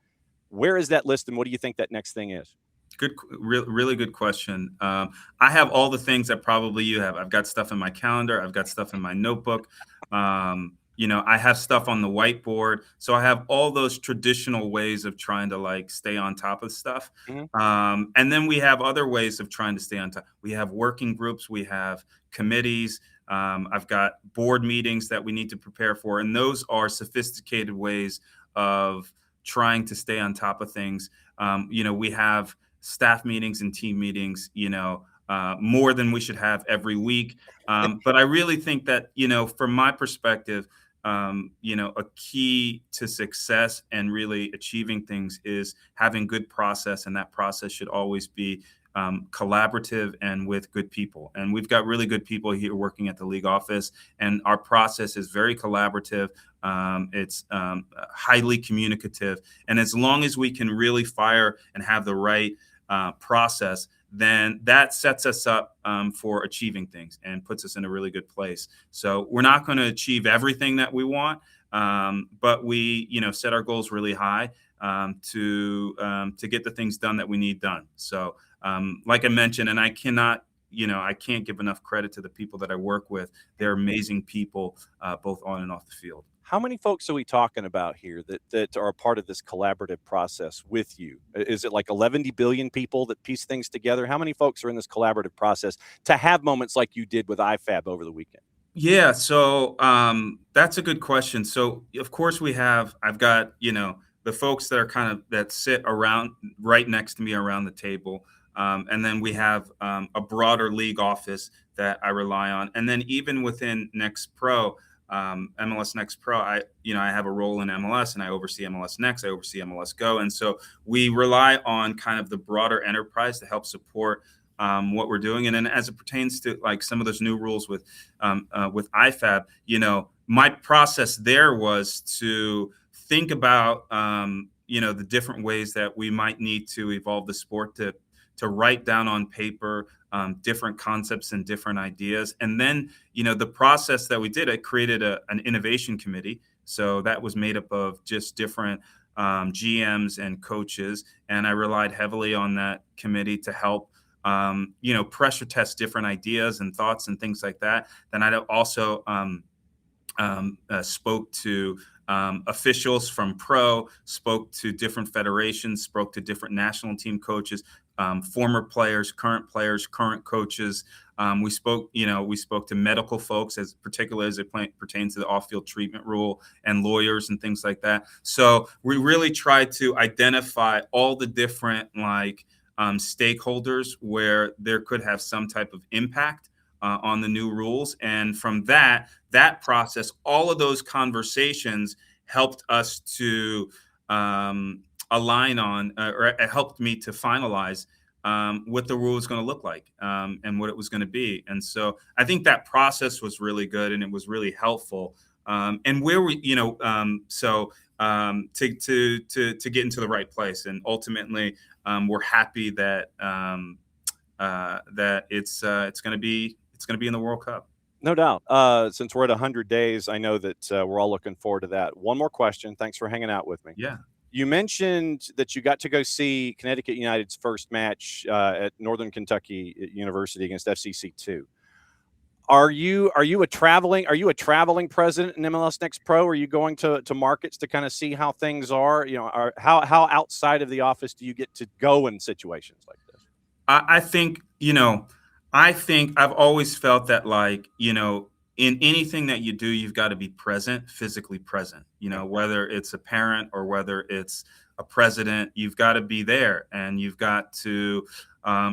Where is that list, and what do you think that next thing is? Good, really good question. I have all the things that probably you have. I've got stuff in my calendar. I've got stuff in my notebook. I have stuff on the whiteboard. So I have all those traditional ways of trying to stay on top of stuff. And then we have other ways of trying to stay on top. We have working groups. We have committees. I've got board meetings that we need to prepare for. And those are sophisticated ways of trying to stay on top of things. We have staff meetings and team meetings, more than we should have every week. But I really think that, from my perspective, a key to success and really achieving things is having good process. And that process should always be collaborative and with good people. And we've got really good people here working at the league office, and our process is very collaborative. It's highly communicative. And as long as we can really fire and have the right process, then that sets us up for achieving things and puts us in a really good place. So we're not going to achieve everything that we want, but we, set our goals really high to get the things done that we need done. So like I mentioned, and I can't give enough credit to the people that I work with. They're amazing people, both on and off the field. How many folks are we talking about here that are a part of this collaborative process with you? Is it like 11 billion people that piece things together? How many folks are in this collaborative process to have moments like you did with IFAB over the weekend? Yeah, so that's a good question. So of course I've got, the folks that are that sit around right next to me around the table. And then we have a broader league office that I rely on. And then even within Next Pro, MLS NEXT Pro, I have a role in MLS, and I oversee MLS Next, I oversee MLS Go. And so we rely on kind of the broader enterprise to help support what we're doing. And then as it pertains to some of those new rules with IFAB, my process there was to think about, the different ways that we might need to evolve the sport to write down on paper different concepts and different ideas. And then, the process that we did, I created an innovation committee. So that was made up of just different GMs and coaches. And I relied heavily on that committee to help, pressure test different ideas and thoughts and things like that. Then I also spoke to officials from Pro, spoke to different federations, spoke to different national team coaches, former players, current coaches. We spoke to medical folks, as particularly as it pertains to the off-field treatment rule, and lawyers and things like that. So we really tried to identify all the different stakeholders where there could have some type of impact on the new rules. And from that process, all of those conversations helped us to align on, or it helped me to finalize what the rule was going to look like and what it was going to be. And so I think that process was really good and it was really helpful. And where we, to get into the right place. And ultimately, we're happy that that it's going to be in the World Cup. No doubt. Since we're at 100 days, I know that we're all looking forward to that. One more question. Thanks for hanging out with me. Yeah. You mentioned that you got to go see Connecticut United's first match at Northern Kentucky University against FCC2. Are you a traveling president in MLS Next Pro? Are you going to markets to kind of see how things are? How outside of the office do you get to go in situations like this? I think I've always felt that in anything that you do, you've got to be present, physically present, whether it's a parent or whether it's a president, you've got to be there and you've got to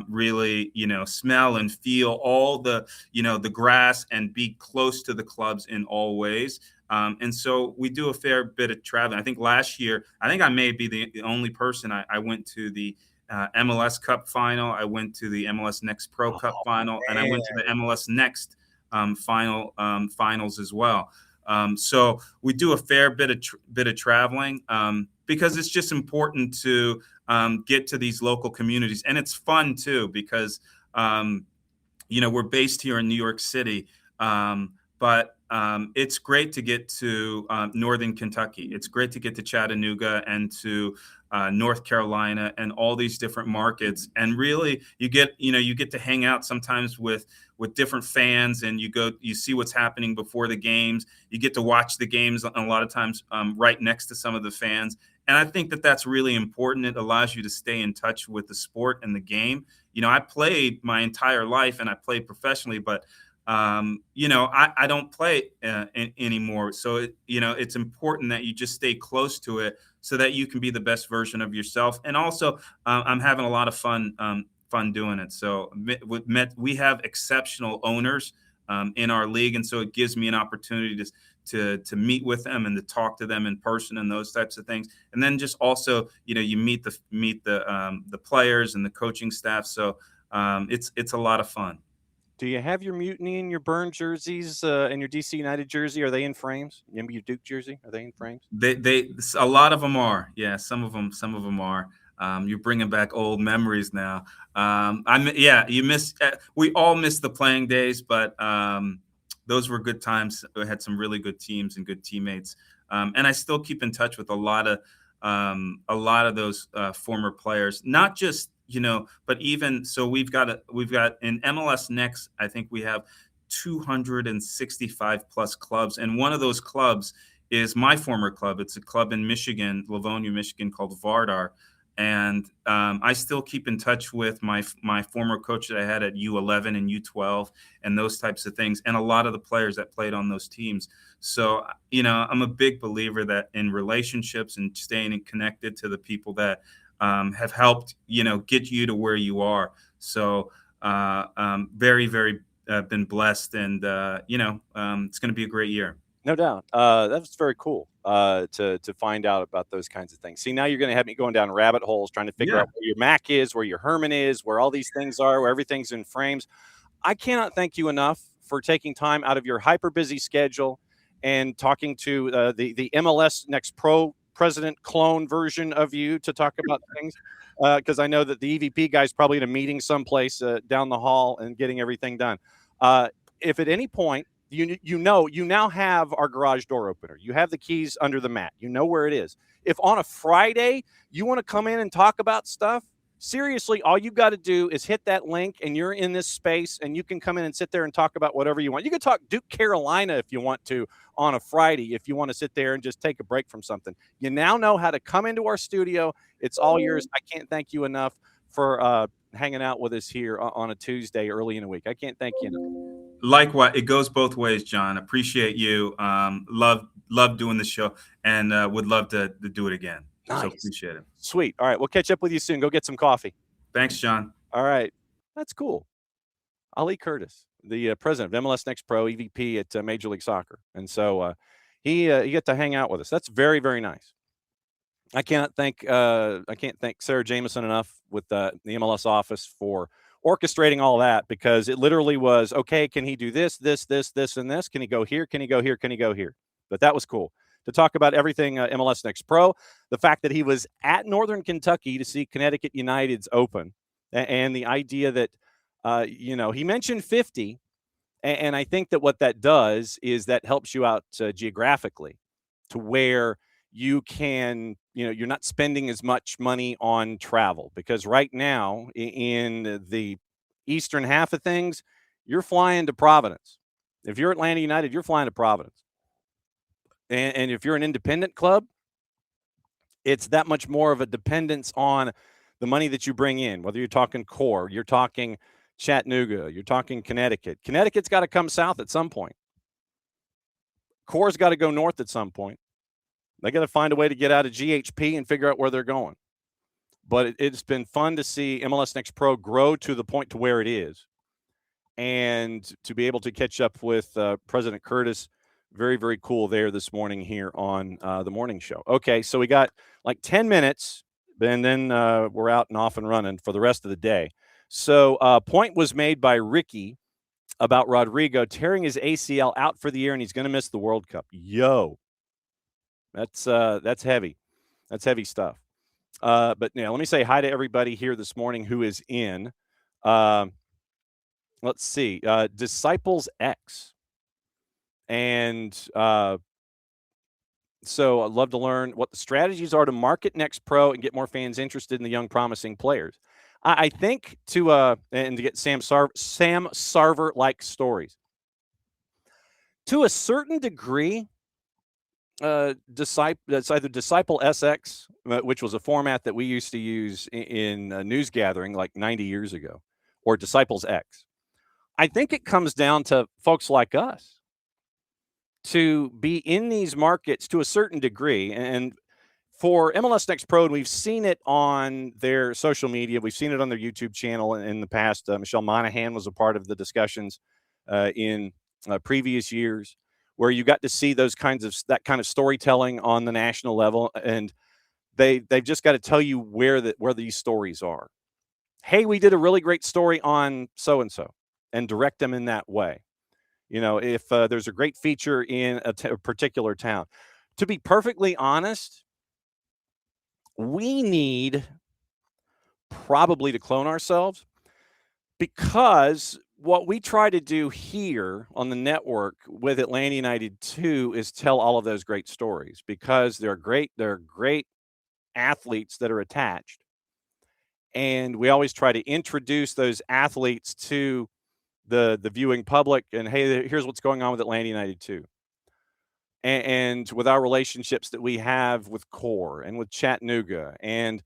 really, smell and feel all the, the grass and be close to the clubs in all ways. And so we do a fair bit of traveling. I think last year, I may be the only person I went to the MLS Cup final. I went to the MLS Next Pro Cup final, and I went to the MLS Next finals as well. So we do a fair bit of traveling because it's just important to get to these local communities, and it's fun too because we're based here in New York City, but it's great to get to Northern Kentucky. It's great to get to Chattanooga and to North Carolina and all these different markets. And really, you get to hang out sometimes with different fans, and you see what's happening before the games. You get to watch the games a lot of times right next to some of the fans. And I think that's really important. It allows you to stay in touch with the sport and the game. I played my entire life and I played professionally, but I don't play anymore. So it's important that you just stay close to it so that you can be the best version of yourself. And also, I'm having a lot of fun doing it. So we have exceptional owners in our league, and so it gives me an opportunity to meet with them and to talk to them in person and those types of things. And then just also, you meet the players and the coaching staff. So it's a lot of fun. Do you have your Mutiny and your Burn jerseys and your DC United jersey? Are they in frames? Remember your Duke jersey? Are they in frames? They a lot of them are. Yeah, some of them are. You're bringing back old memories now. You miss. We all miss the playing days, but those were good times. We had some really good teams and good teammates, and I still keep in touch with a lot of those former players. Not just but even so, we've got in MLS Next. I think we have 265 plus clubs, and one of those clubs is my former club. It's a club in Michigan, Livonia, Michigan, called Vardar. And I still keep in touch with my former coach that I had at U11 and U12 and those types of things, and a lot of the players that played on those teams. So, I'm a big believer that in relationships and staying connected to the people that have helped, get you to where you are. So very, very been blessed, and, it's going to be a great year. No doubt. That's very cool to find out about those kinds of things. See, now you're going to have me going down rabbit holes trying to figure out where your Mac is, where your Herman is, where all these things are, where everything's in frames. I cannot thank you enough for taking time out of your hyper busy schedule and talking to the MLS Next Pro president clone version of you to talk about things, because I know that the EVP guy's probably in a meeting someplace down the hall and getting everything done. If at any point you now have our garage door opener, you have the keys under the mat, you know where it is. If on a Friday you want to come in and talk about stuff, seriously, all you got to do is hit that link and you're in this space and you can come in and sit there and talk about whatever you want. You can talk Duke Carolina if you want to on a Friday, if you want to sit there and just take a break from something. You now know how to come into our studio. It's all yours. I can't thank you enough for hanging out with us here on a Tuesday early in the week. I can't thank you enough. Likewise, it goes both ways, John. Appreciate you. Love doing the show, and would love to do it again. Nice. So appreciate it. Sweet. All right, we'll catch up with you soon. Go get some coffee. Thanks, John. All right, that's cool. Ali Curtis, the president of MLS Next Pro, EVP at Major League Soccer, and so he got to hang out with us. That's very, very nice. I can't thank Sarah Jameson enough with the MLS office for orchestrating all that, because it literally was, okay, can he do this, this, and this? Can he go here? Can he go here? Can he go here? But that was cool to talk about everything MLS Next Pro. The fact that he was at Northern Kentucky to see Connecticut United's open, and the idea that he mentioned 50, and I think that what that does is that helps you out geographically, to where you can, you're not spending as much money on travel, because right now in the eastern half of things, you're flying to Providence. If you're Atlanta United, you're flying to Providence. And if you're an independent club, it's that much more of a dependence on the money that you bring in, whether you're talking core, you're talking Chattanooga, you're talking Connecticut. Connecticut's got to come south at some point. Core's got to go north at some point. They got to find a way to get out of GHP and figure out where they're going. But it's been fun to see MLS Next Pro grow to the point to where it is, and to be able to catch up with President Curtis. Very, very cool there this morning here on the morning show. Okay, so we got like 10 minutes, and then we're out and off and running for the rest of the day. So point was made by Ricky about Rodrigo tearing his ACL out for the year, and he's going to miss the World Cup. Yo. That's heavy. That's heavy stuff. But let me say hi to everybody here this morning who is in. Let's see. Disciples X. And so I'd love to learn what the strategies are to market Next Pro and get more fans interested in the young, promising players. I think to get Sam Sarver-like stories. To a certain degree, it's either Disciple SX, which was a format that we used to use in news gathering like 90 years ago, or Disciples X. I think it comes down to folks like us to be in these markets to a certain degree. And for MLS Next Pro, and we've seen it on their social media, we've seen it on their YouTube channel in the past. Michelle Monahan was a part of the discussions in previous years, where you got to see that kind of storytelling on the national level, and they've just got to tell you where these stories are. Hey, we did a really great story on so and direct them in that way. If there's a great feature in a particular town. To be perfectly honest, we need probably to clone ourselves, because what we try to do here on the network with Atlanta United 2 is tell all of those great stories, because they're great athletes that are attached. And we always try to introduce those athletes to the viewing public, and hey, here's what's going on with Atlanta United 2. And with our relationships that we have with Core and with Chattanooga, and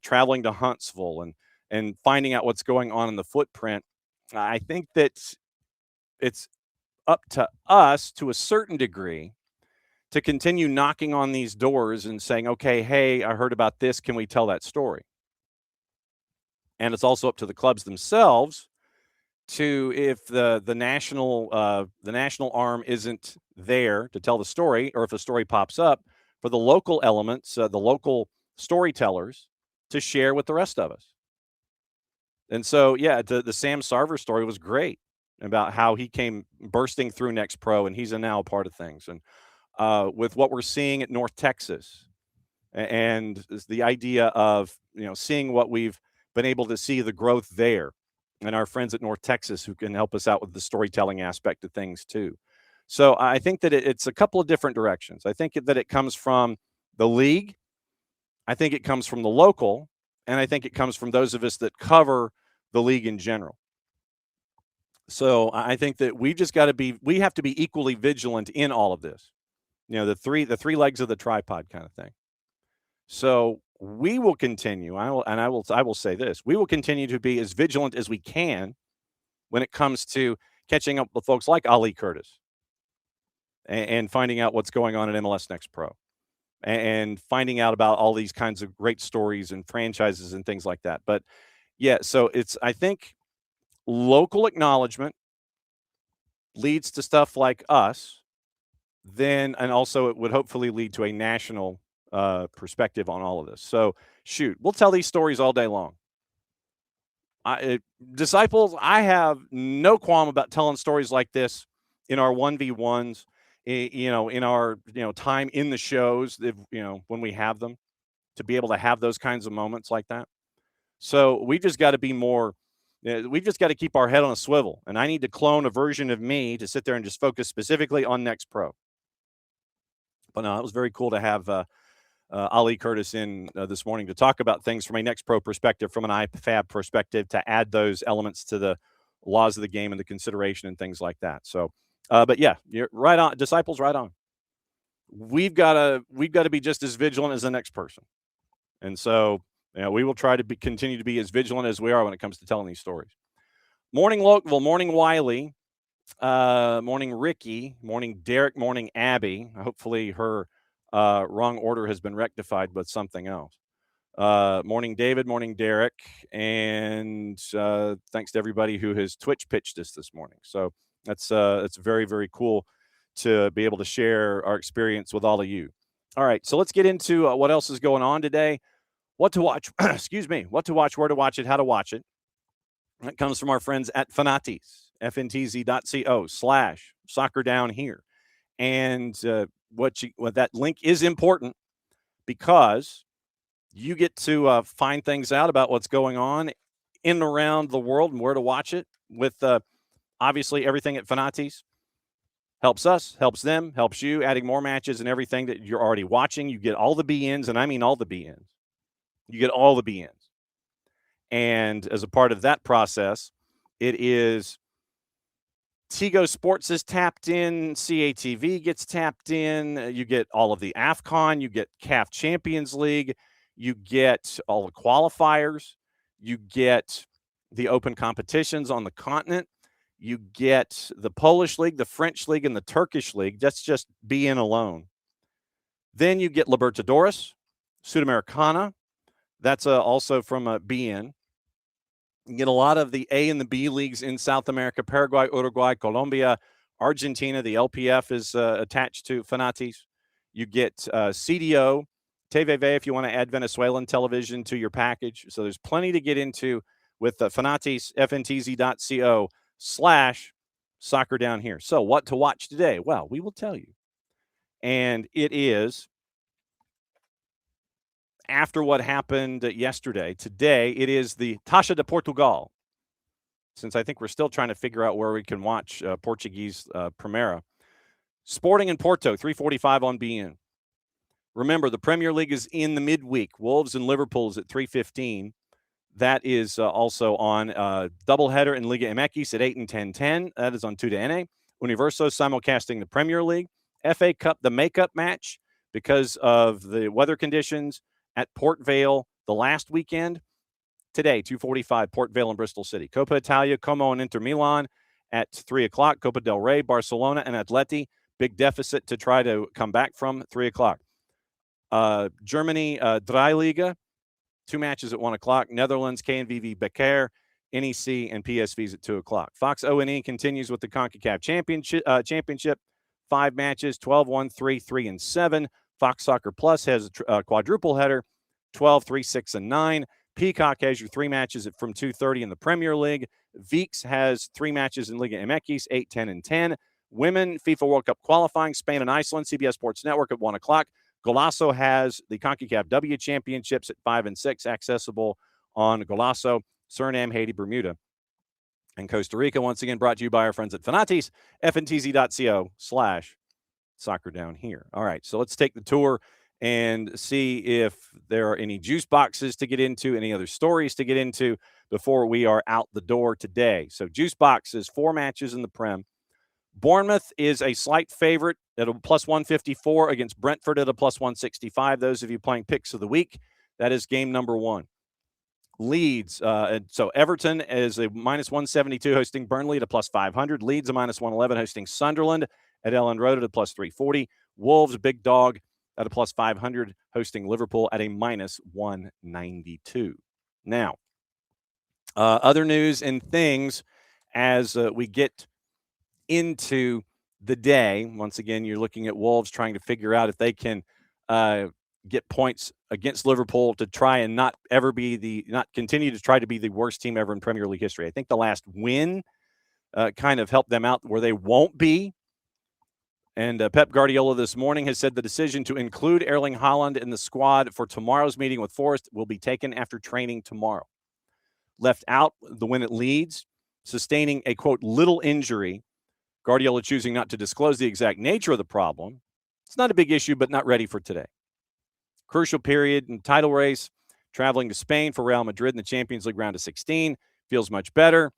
traveling to Huntsville and finding out what's going on in the footprint, I think that it's up to us to a certain degree to continue knocking on these doors and saying, okay, hey, I heard about this. Can we tell that story? And it's also up to the clubs themselves to, if the national arm isn't there to tell the story, or if a story pops up, for the local elements, the local storytellers, to share with the rest of us. And so, the Sam Sarver story was great about how he came bursting through Next Pro, and he's now a part of things. And with what we're seeing at North Texas, and the idea of seeing what we've been able to see, the growth there, and our friends at North Texas who can help us out with the storytelling aspect of things too. So I think that it's a couple of different directions. I think that it comes from the league. I think it comes from the local, and I think it comes from those of us that cover the league in general. So I think that we have to be equally vigilant in all of this. The three legs of the tripod kind of thing. So we will continue. I will say this: we will continue to be as vigilant as we can when it comes to catching up with folks like Ali Curtis and finding out what's going on at MLS Next Pro and finding out about all these kinds of great stories and franchises and things like that. But yeah, so I think local acknowledgement leads to stuff like us, and also it would hopefully lead to a national perspective on all of this. So shoot, we'll tell these stories all day long. Disciples, I have no qualm about telling stories like this in our 1v1s, in our, time in the shows, when we have them, to be able to have those kinds of moments like that. So we've just got to be more, we've just got to keep our head on a swivel. And I need to clone a version of me to sit there and just focus specifically on Next Pro. But no, it was very cool to have Ali Curtis in this morning to talk about things from a Next Pro perspective, from an IFAB perspective, to add those elements to the laws of the game and the consideration and things like that. So, but yeah, you're right on, Disciples, right on. We've got to be just as vigilant as the next person, and so we will try to continue to be as vigilant as we are when it comes to telling these stories. Morning Lokeville, morning Wiley, morning Ricky, morning Derek, morning Abby. Hopefully her wrong order has been rectified with something else. Morning David, morning Derek, and thanks to everybody who has Twitch pitched us this morning. So that's very, very cool to be able to share our experience with all of you. All right, so let's get into what else is going on today. What to watch, excuse me, what to watch, where to watch it, how to watch it. That comes from our friends at Fanatis, fntz.co/soccer down here. And what that link is important because you get to find things out about what's going on in and around the world and where to watch it with obviously everything at Fanatis. Helps us, helps them, helps you, adding more matches and everything that you're already watching. You get all the B-ins, and I mean all the B-ins. You get all the B-ins. And as a part of that process, it is Tigo Sports is tapped in, CATV gets tapped in, you get all of the AFCON, you get CAF Champions League, you get all the qualifiers, you get the open competitions on the continent, you get the Polish League, the French League, and the Turkish League. That's just BN alone. Then you get Libertadores, Sudamericana. That's also from BN. You get a lot of the A and the B leagues in South America, Paraguay, Uruguay, Colombia, Argentina. The LPF is attached to Fanatis. You get CDO, TVV if you want to add Venezuelan television to your package. So there's plenty to get into with Fanatis, fntz.co/soccer down here. So what to watch today? Well, we will tell you. And it is after what happened yesterday. Today, it is the Taça de Portugal. Since I think we're still trying to figure out where we can watch Portuguese Primera. Sporting in Porto, 3:45 on BN. Remember, the Premier League is in the midweek. Wolves and Liverpool is at 3:15. That is also on doubleheader in Liga MX at 8 and 10:10. That is on 2TN. Universo simulcasting the Premier League. FA Cup, the makeup match, because of the weather conditions at Port Vale the last weekend. Today, 2:45, Port Vale and Bristol City. Coppa Italia, Como and Inter Milan at 3 o'clock. Copa del Rey, Barcelona and ATLUTD. Big deficit to try to come back from, 3 o'clock. Germany, Dreiliga, 2 matches at 1 o'clock. Netherlands, KNVV Becker, NEC, and PSVs at 2 o'clock. Fox O&E continues with the CONCACAF Championship. 5 matches, 12-1, 3-3, and 7. Fox Soccer Plus has a quadruple header, 12, 3, 6, and 9. Peacock has your 3 matches from 2:30 in the Premier League. VEEX has 3 matches in Liga MX, 8, 10, and 10. Women FIFA World Cup qualifying, Spain and Iceland, CBS Sports Network at 1 o'clock. Golazo has the CONCACAF W Championships at 5 and 6, accessible on Golazo. Suriname, Haiti, Bermuda, and Costa Rica. Once again, brought to you by our friends at Fanatis, fntz.co/soccer down here. All right, so let's take the tour and see if there are any juice boxes to get into, any other stories to get into before we are out the door today. So juice boxes, 4 matches in the Prem. Bournemouth is a slight favorite at a plus 154 against Brentford at a plus 165. Those of you playing picks of the week, That is game number 1. Leeds, and so Everton is a -172 hosting Burnley at a +500. Leeds a -111 hosting Sunderland at Ellen Road at a +340. Wolves, big dog, at a +500 hosting Liverpool at a -192. Now, other news and things as we get into the day. Once again, you're looking at Wolves trying to figure out if they can get points against Liverpool to try and not continue to try to be the worst team ever in Premier League history. I think the last win kind of helped them out where they won't be. And Pep Guardiola this morning has said the decision to include Erling Haaland in the squad for tomorrow's meeting with Forest will be taken after training tomorrow. Left out the win at Leeds, sustaining a, quote, little injury. Guardiola choosing not to disclose the exact nature of the problem. It's not a big issue, but not ready for today. Crucial period in title race, traveling to Spain for Real Madrid in the Champions League round of 16. Feels much better.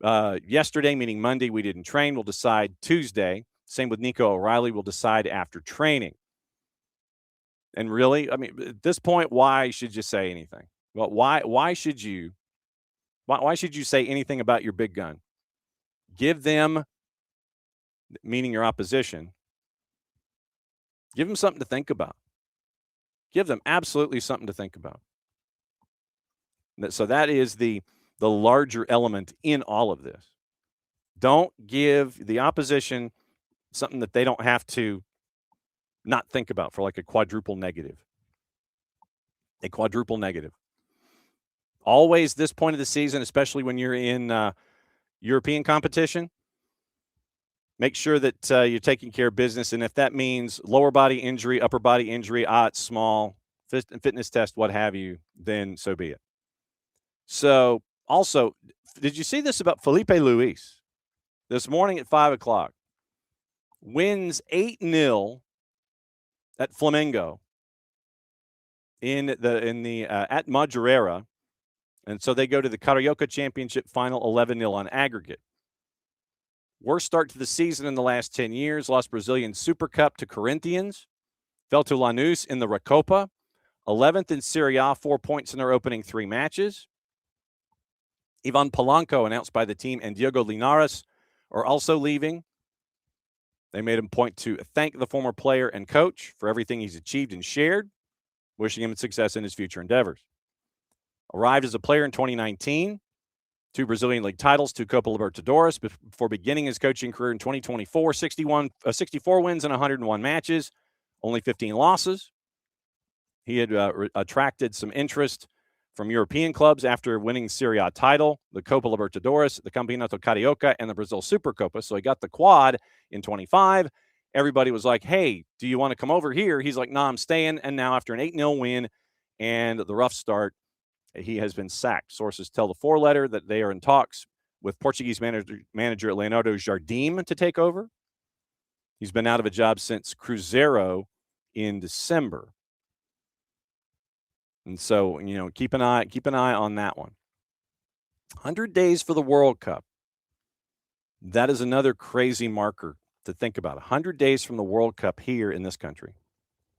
Yesterday, meaning Monday, we didn't train. We'll decide Tuesday. Same with Nico O'Reilly. We'll decide after training. And really, I mean, at this point, why should you say anything? Well, why should you say anything about your big gun? Give them, meaning your opposition, give them something to think about. Give them absolutely something to think about. So that is the larger element in all of this. Don't give the opposition something that they don't have to not think about for like a quadruple negative. A quadruple negative. Always this point of the season, especially when you're in European competition, make sure that you're taking care of business. And if that means lower body injury, upper body injury, it's small, fitness test, what have you, then so be it. So also, did you see this about Felipe Luis? This morning at 5 o'clock, wins 8-0 at Flamengo at Madureira. And so they go to the Carioca Championship final 11-0 on aggregate. Worst start to the season in the last 10 years. Lost Brazilian Super Cup to Corinthians. Fell to Lanús in the Recopa. 11th in Serie A, 4 points in their opening 3 matches. Ivan Polanco, announced by the team, and Diego Linares are also leaving. They made him point to thank the former player and coach for everything he's achieved and shared, wishing him success in his future endeavors. Arrived as a player in 2019. 2 Brazilian League titles, 2 Copa Libertadores before beginning his coaching career in 2024. 64 wins and 101 matches, only 15 losses. He had attracted some interest from European clubs after winning Serie A title, the Copa Libertadores, the Campeonato Carioca, and the Brazil Supercopa. So he got the quad in 25. Everybody was like, hey, do you want to come over here? He's like, nah, I'm staying. And now after an 8-0 win and the rough start, he has been sacked. Sources tell the 4-letter that they are in talks with Portuguese manager Leonardo Jardim to take over. He's been out of a job since Cruzeiro in December. And so, keep an eye on that one. 100 days for the World Cup. That is another crazy marker to think about. 100 days from the World Cup here in this country.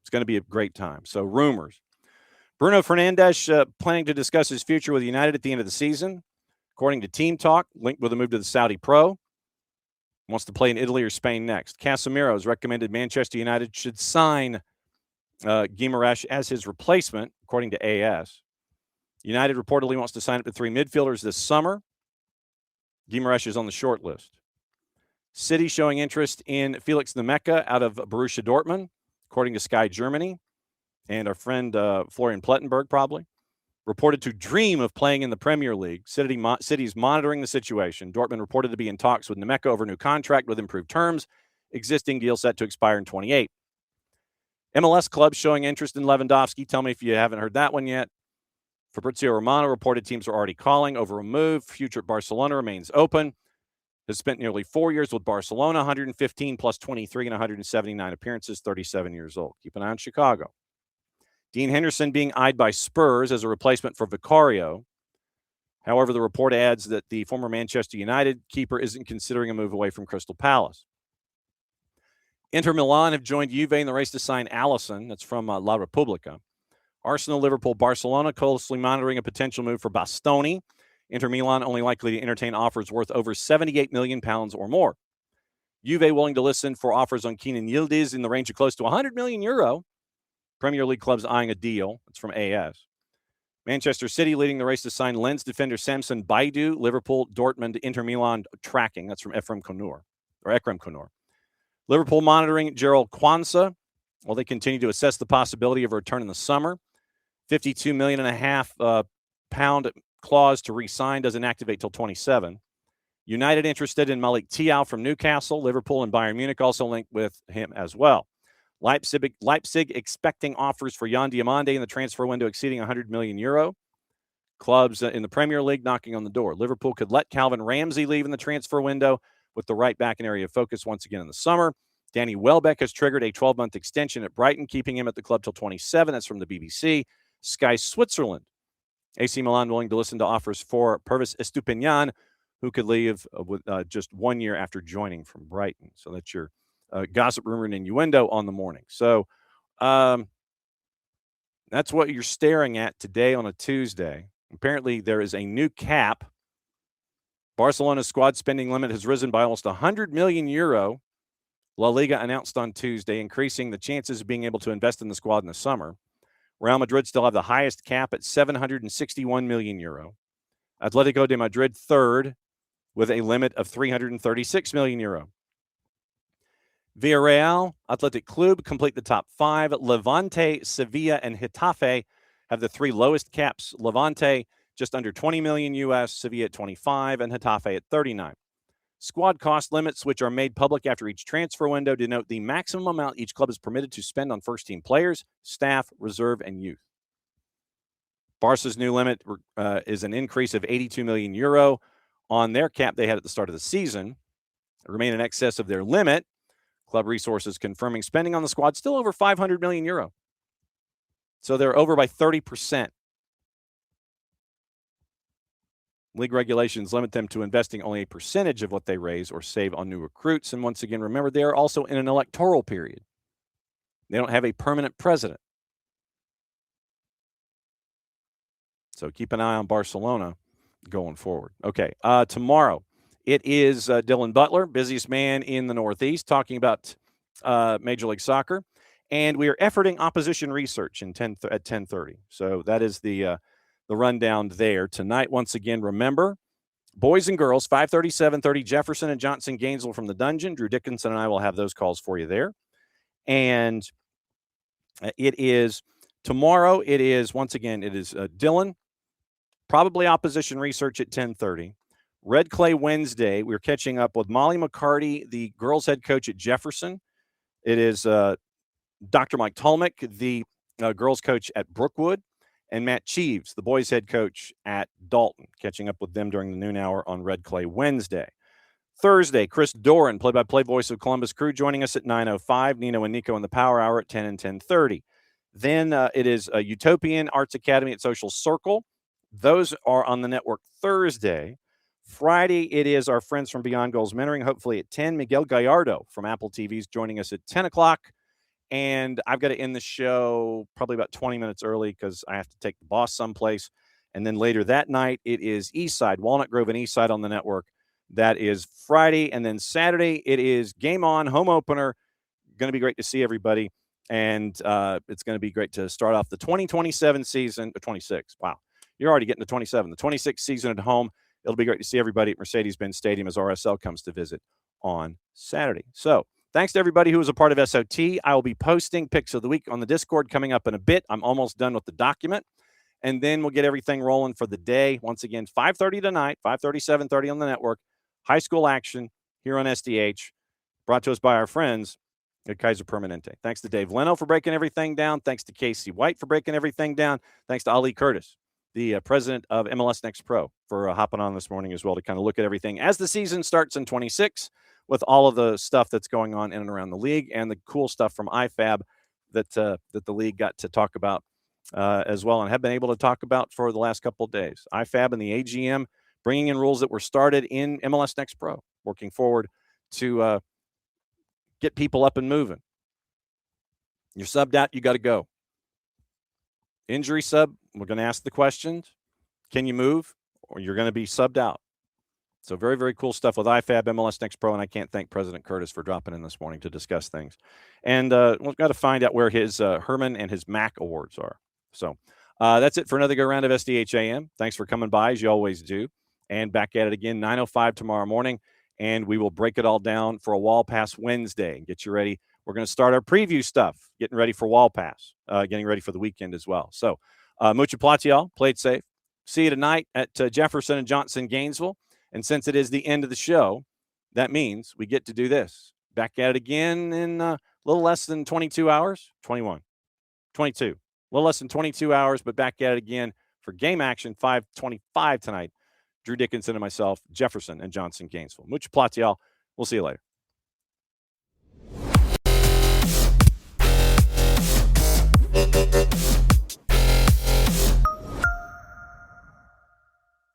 It's going to be a great time. So, rumors. Bruno Fernandes planning to discuss his future with United at the end of the season. According to Team Talk, linked with a move to the Saudi Pro. Wants to play in Italy or Spain next. Casemiro has recommended Manchester United should sign Guimaraes as his replacement, according to AS. United reportedly wants to sign up to 3 midfielders this summer. Guimaraes is on the short list. City showing interest in Felix Nemeka out of Borussia Dortmund, according to Sky Germany. And our friend Florian Plettenberg probably reported to dream of playing in the Premier League. City's monitoring the situation. Dortmund reported to be in talks with Nemeka over a new contract with improved terms. Existing deal set to expire in 28. MLS clubs showing interest in Lewandowski. Tell me if you haven't heard that one yet. Fabrizio Romano reported teams are already calling over a move. Future at Barcelona remains open. Has spent nearly 4 years with Barcelona, 115 plus 23 and 179 appearances, 37 years old. Keep an eye on Chicago. Dean Henderson being eyed by Spurs as a replacement for Vicario. However, the report adds that the former Manchester United keeper isn't considering a move away from Crystal Palace. Inter Milan have joined Juve in the race to sign Alisson. That's from La Repubblica. Arsenal, Liverpool, Barcelona closely monitoring a potential move for Bastoni. Inter Milan only likely to entertain offers worth over £78 million or more. Juve willing to listen for offers on Kenan Yildiz in the range of close to €100 million. Premier League clubs eyeing a deal. It's from AS. Manchester City leading the race to sign Lens defender Samson Baidu. Liverpool, Dortmund, Inter Milan tracking. That's from Ekrem Konur. Liverpool monitoring Gerald Kwanzaa while they continue to assess the possibility of a return in the summer. £52.5 million pound clause to re-sign doesn't activate till 27. United interested in Malik Thiaw from Newcastle. Liverpool and Bayern Munich also linked with him as well. Leipzig expecting offers for Yan Diomande in the transfer window exceeding €100 million. Clubs in the Premier League knocking on the door. Liverpool could let Calvin Ramsey leave in the transfer window with the right back an area of focus once again in the summer. Danny Welbeck has triggered a 12-month extension at Brighton, keeping him at the club till 27. That's from the BBC. Sky Switzerland. AC Milan willing to listen to offers for Pervis Estupiñán, who could leave with just 1 year after joining from Brighton. So that's your gossip, rumor, and innuendo on the morning. So that's what you're staring at today on a Tuesday. Apparently, there is a new cap. Barcelona's squad spending limit has risen by almost €100 million. La Liga announced on Tuesday, increasing the chances of being able to invest in the squad in the summer. Real Madrid still have the highest cap at €761 million. Atletico de Madrid third with a limit of €336 million. Villarreal, Athletic Club complete the top five. Levante, Sevilla, and Getafe have the three lowest caps. Levante just under $20 million, Sevilla at 25, and Getafe at 39. Squad cost limits, which are made public after each transfer window, denote the maximum amount each club is permitted to spend on first-team players, staff, reserve, and youth. Barca's new limit is an increase of €82 million on their cap they had at the start of the season. They remain in excess of their limit. Club resources confirming spending on the squad still over €500 million. So they're over by 30%. League regulations limit them to investing only a percentage of what they raise or save on new recruits. And once again, remember, they are also in an electoral period. They don't have a permanent president. So keep an eye on Barcelona going forward. Okay, tomorrow it is Dylan Butler, busiest man in the Northeast, talking about Major League Soccer. And we are efforting opposition research at 10:30. So that is the rundown there tonight. Once again, remember, boys and girls, 5:30, 7:30, Jefferson and Johnson Gainesville from the dungeon. Drew Dickinson and I will have those calls for you there. And it is tomorrow. It is, once again, it is Dylan, probably opposition research at 10:30. Red Clay Wednesday, we're catching up with Molly McCarty, the girls head coach at Jefferson. It is Dr. Mike Tolmick, the girls coach at Brookwood, and Matt Cheeves, the boys head coach at Dalton, catching up with them during the noon hour on Red Clay Wednesday. Thursday, Chris Doran, play-by-play voice of Columbus Crew, joining us at 9:05. Nino and Nico in the Power Hour at 10 and 10:30. Then it is Utopian Arts Academy at Social Circle. Those are on the network Thursday. Friday, it is our friends from Beyond Goals Mentoring, hopefully at 10. Miguel Gallardo from Apple TV is joining us at 10 o'clock. And I've got to end the show probably about 20 minutes early because I have to take the boss someplace. And then later that night, it is Eastside, Walnut Grove and Eastside on the network. That is Friday. And then Saturday, it is Game On, home opener. Going to be great to see everybody. And it's going to be great to start off the 2027 season, 26. Wow. You're already getting to 27. The 26th season at home. It'll be great to see everybody at Mercedes-Benz Stadium as RSL comes to visit on Saturday. So thanks to everybody who was a part of SOT. I will be posting picks of the week on the Discord coming up in a bit. I'm almost done with the document. And then we'll get everything rolling for the day. Once again, 5:30 tonight, 5:30, 7:30 on the network. High school action here on SDH, brought to us by our friends at Kaiser Permanente. Thanks to Dave Leno for breaking everything down. Thanks to Kacey White for breaking everything down. Thanks to Ali Curtis, the president of MLS NEXT Pro, for hopping on this morning as well to kind of look at everything as the season starts in 26 with all of the stuff that's going on in and around the league and the cool stuff from IFAB that the league got to talk about as well and have been able to talk about for the last couple of days. IFAB and the AGM bringing in rules that were started in MLS NEXT Pro, working forward to get people up and moving. You're subbed out, you got to go. Injury sub, we're going to ask the questions. Can you move? Or you're going to be subbed out. So very, very cool stuff with IFAB, MLS Next Pro, and I can't thank President Curtis for dropping in this morning to discuss things. And we've got to find out where his Herman and his Mac awards are. So that's it for another go round of SDH AM. Thanks for coming by, as you always do. And back at it again, 9:05 tomorrow morning. And we will break it all down for a Wall Pass Wednesday and get you ready. We're going to start our preview stuff, getting ready for Wall Pass, getting ready for the weekend as well. So, mucha plati, y'all. Play it safe. See you tonight at Jefferson and Johnson, Gainesville. And since it is the end of the show, that means we get to do this. Back at it again in a little less than 22 hours. 21, 22. A little less than 22 hours, but back at it again for game action, 5:25 tonight. Drew Dickinson and myself, Jefferson and Johnson, Gainesville. Mucha plati, y'all. We'll see you later.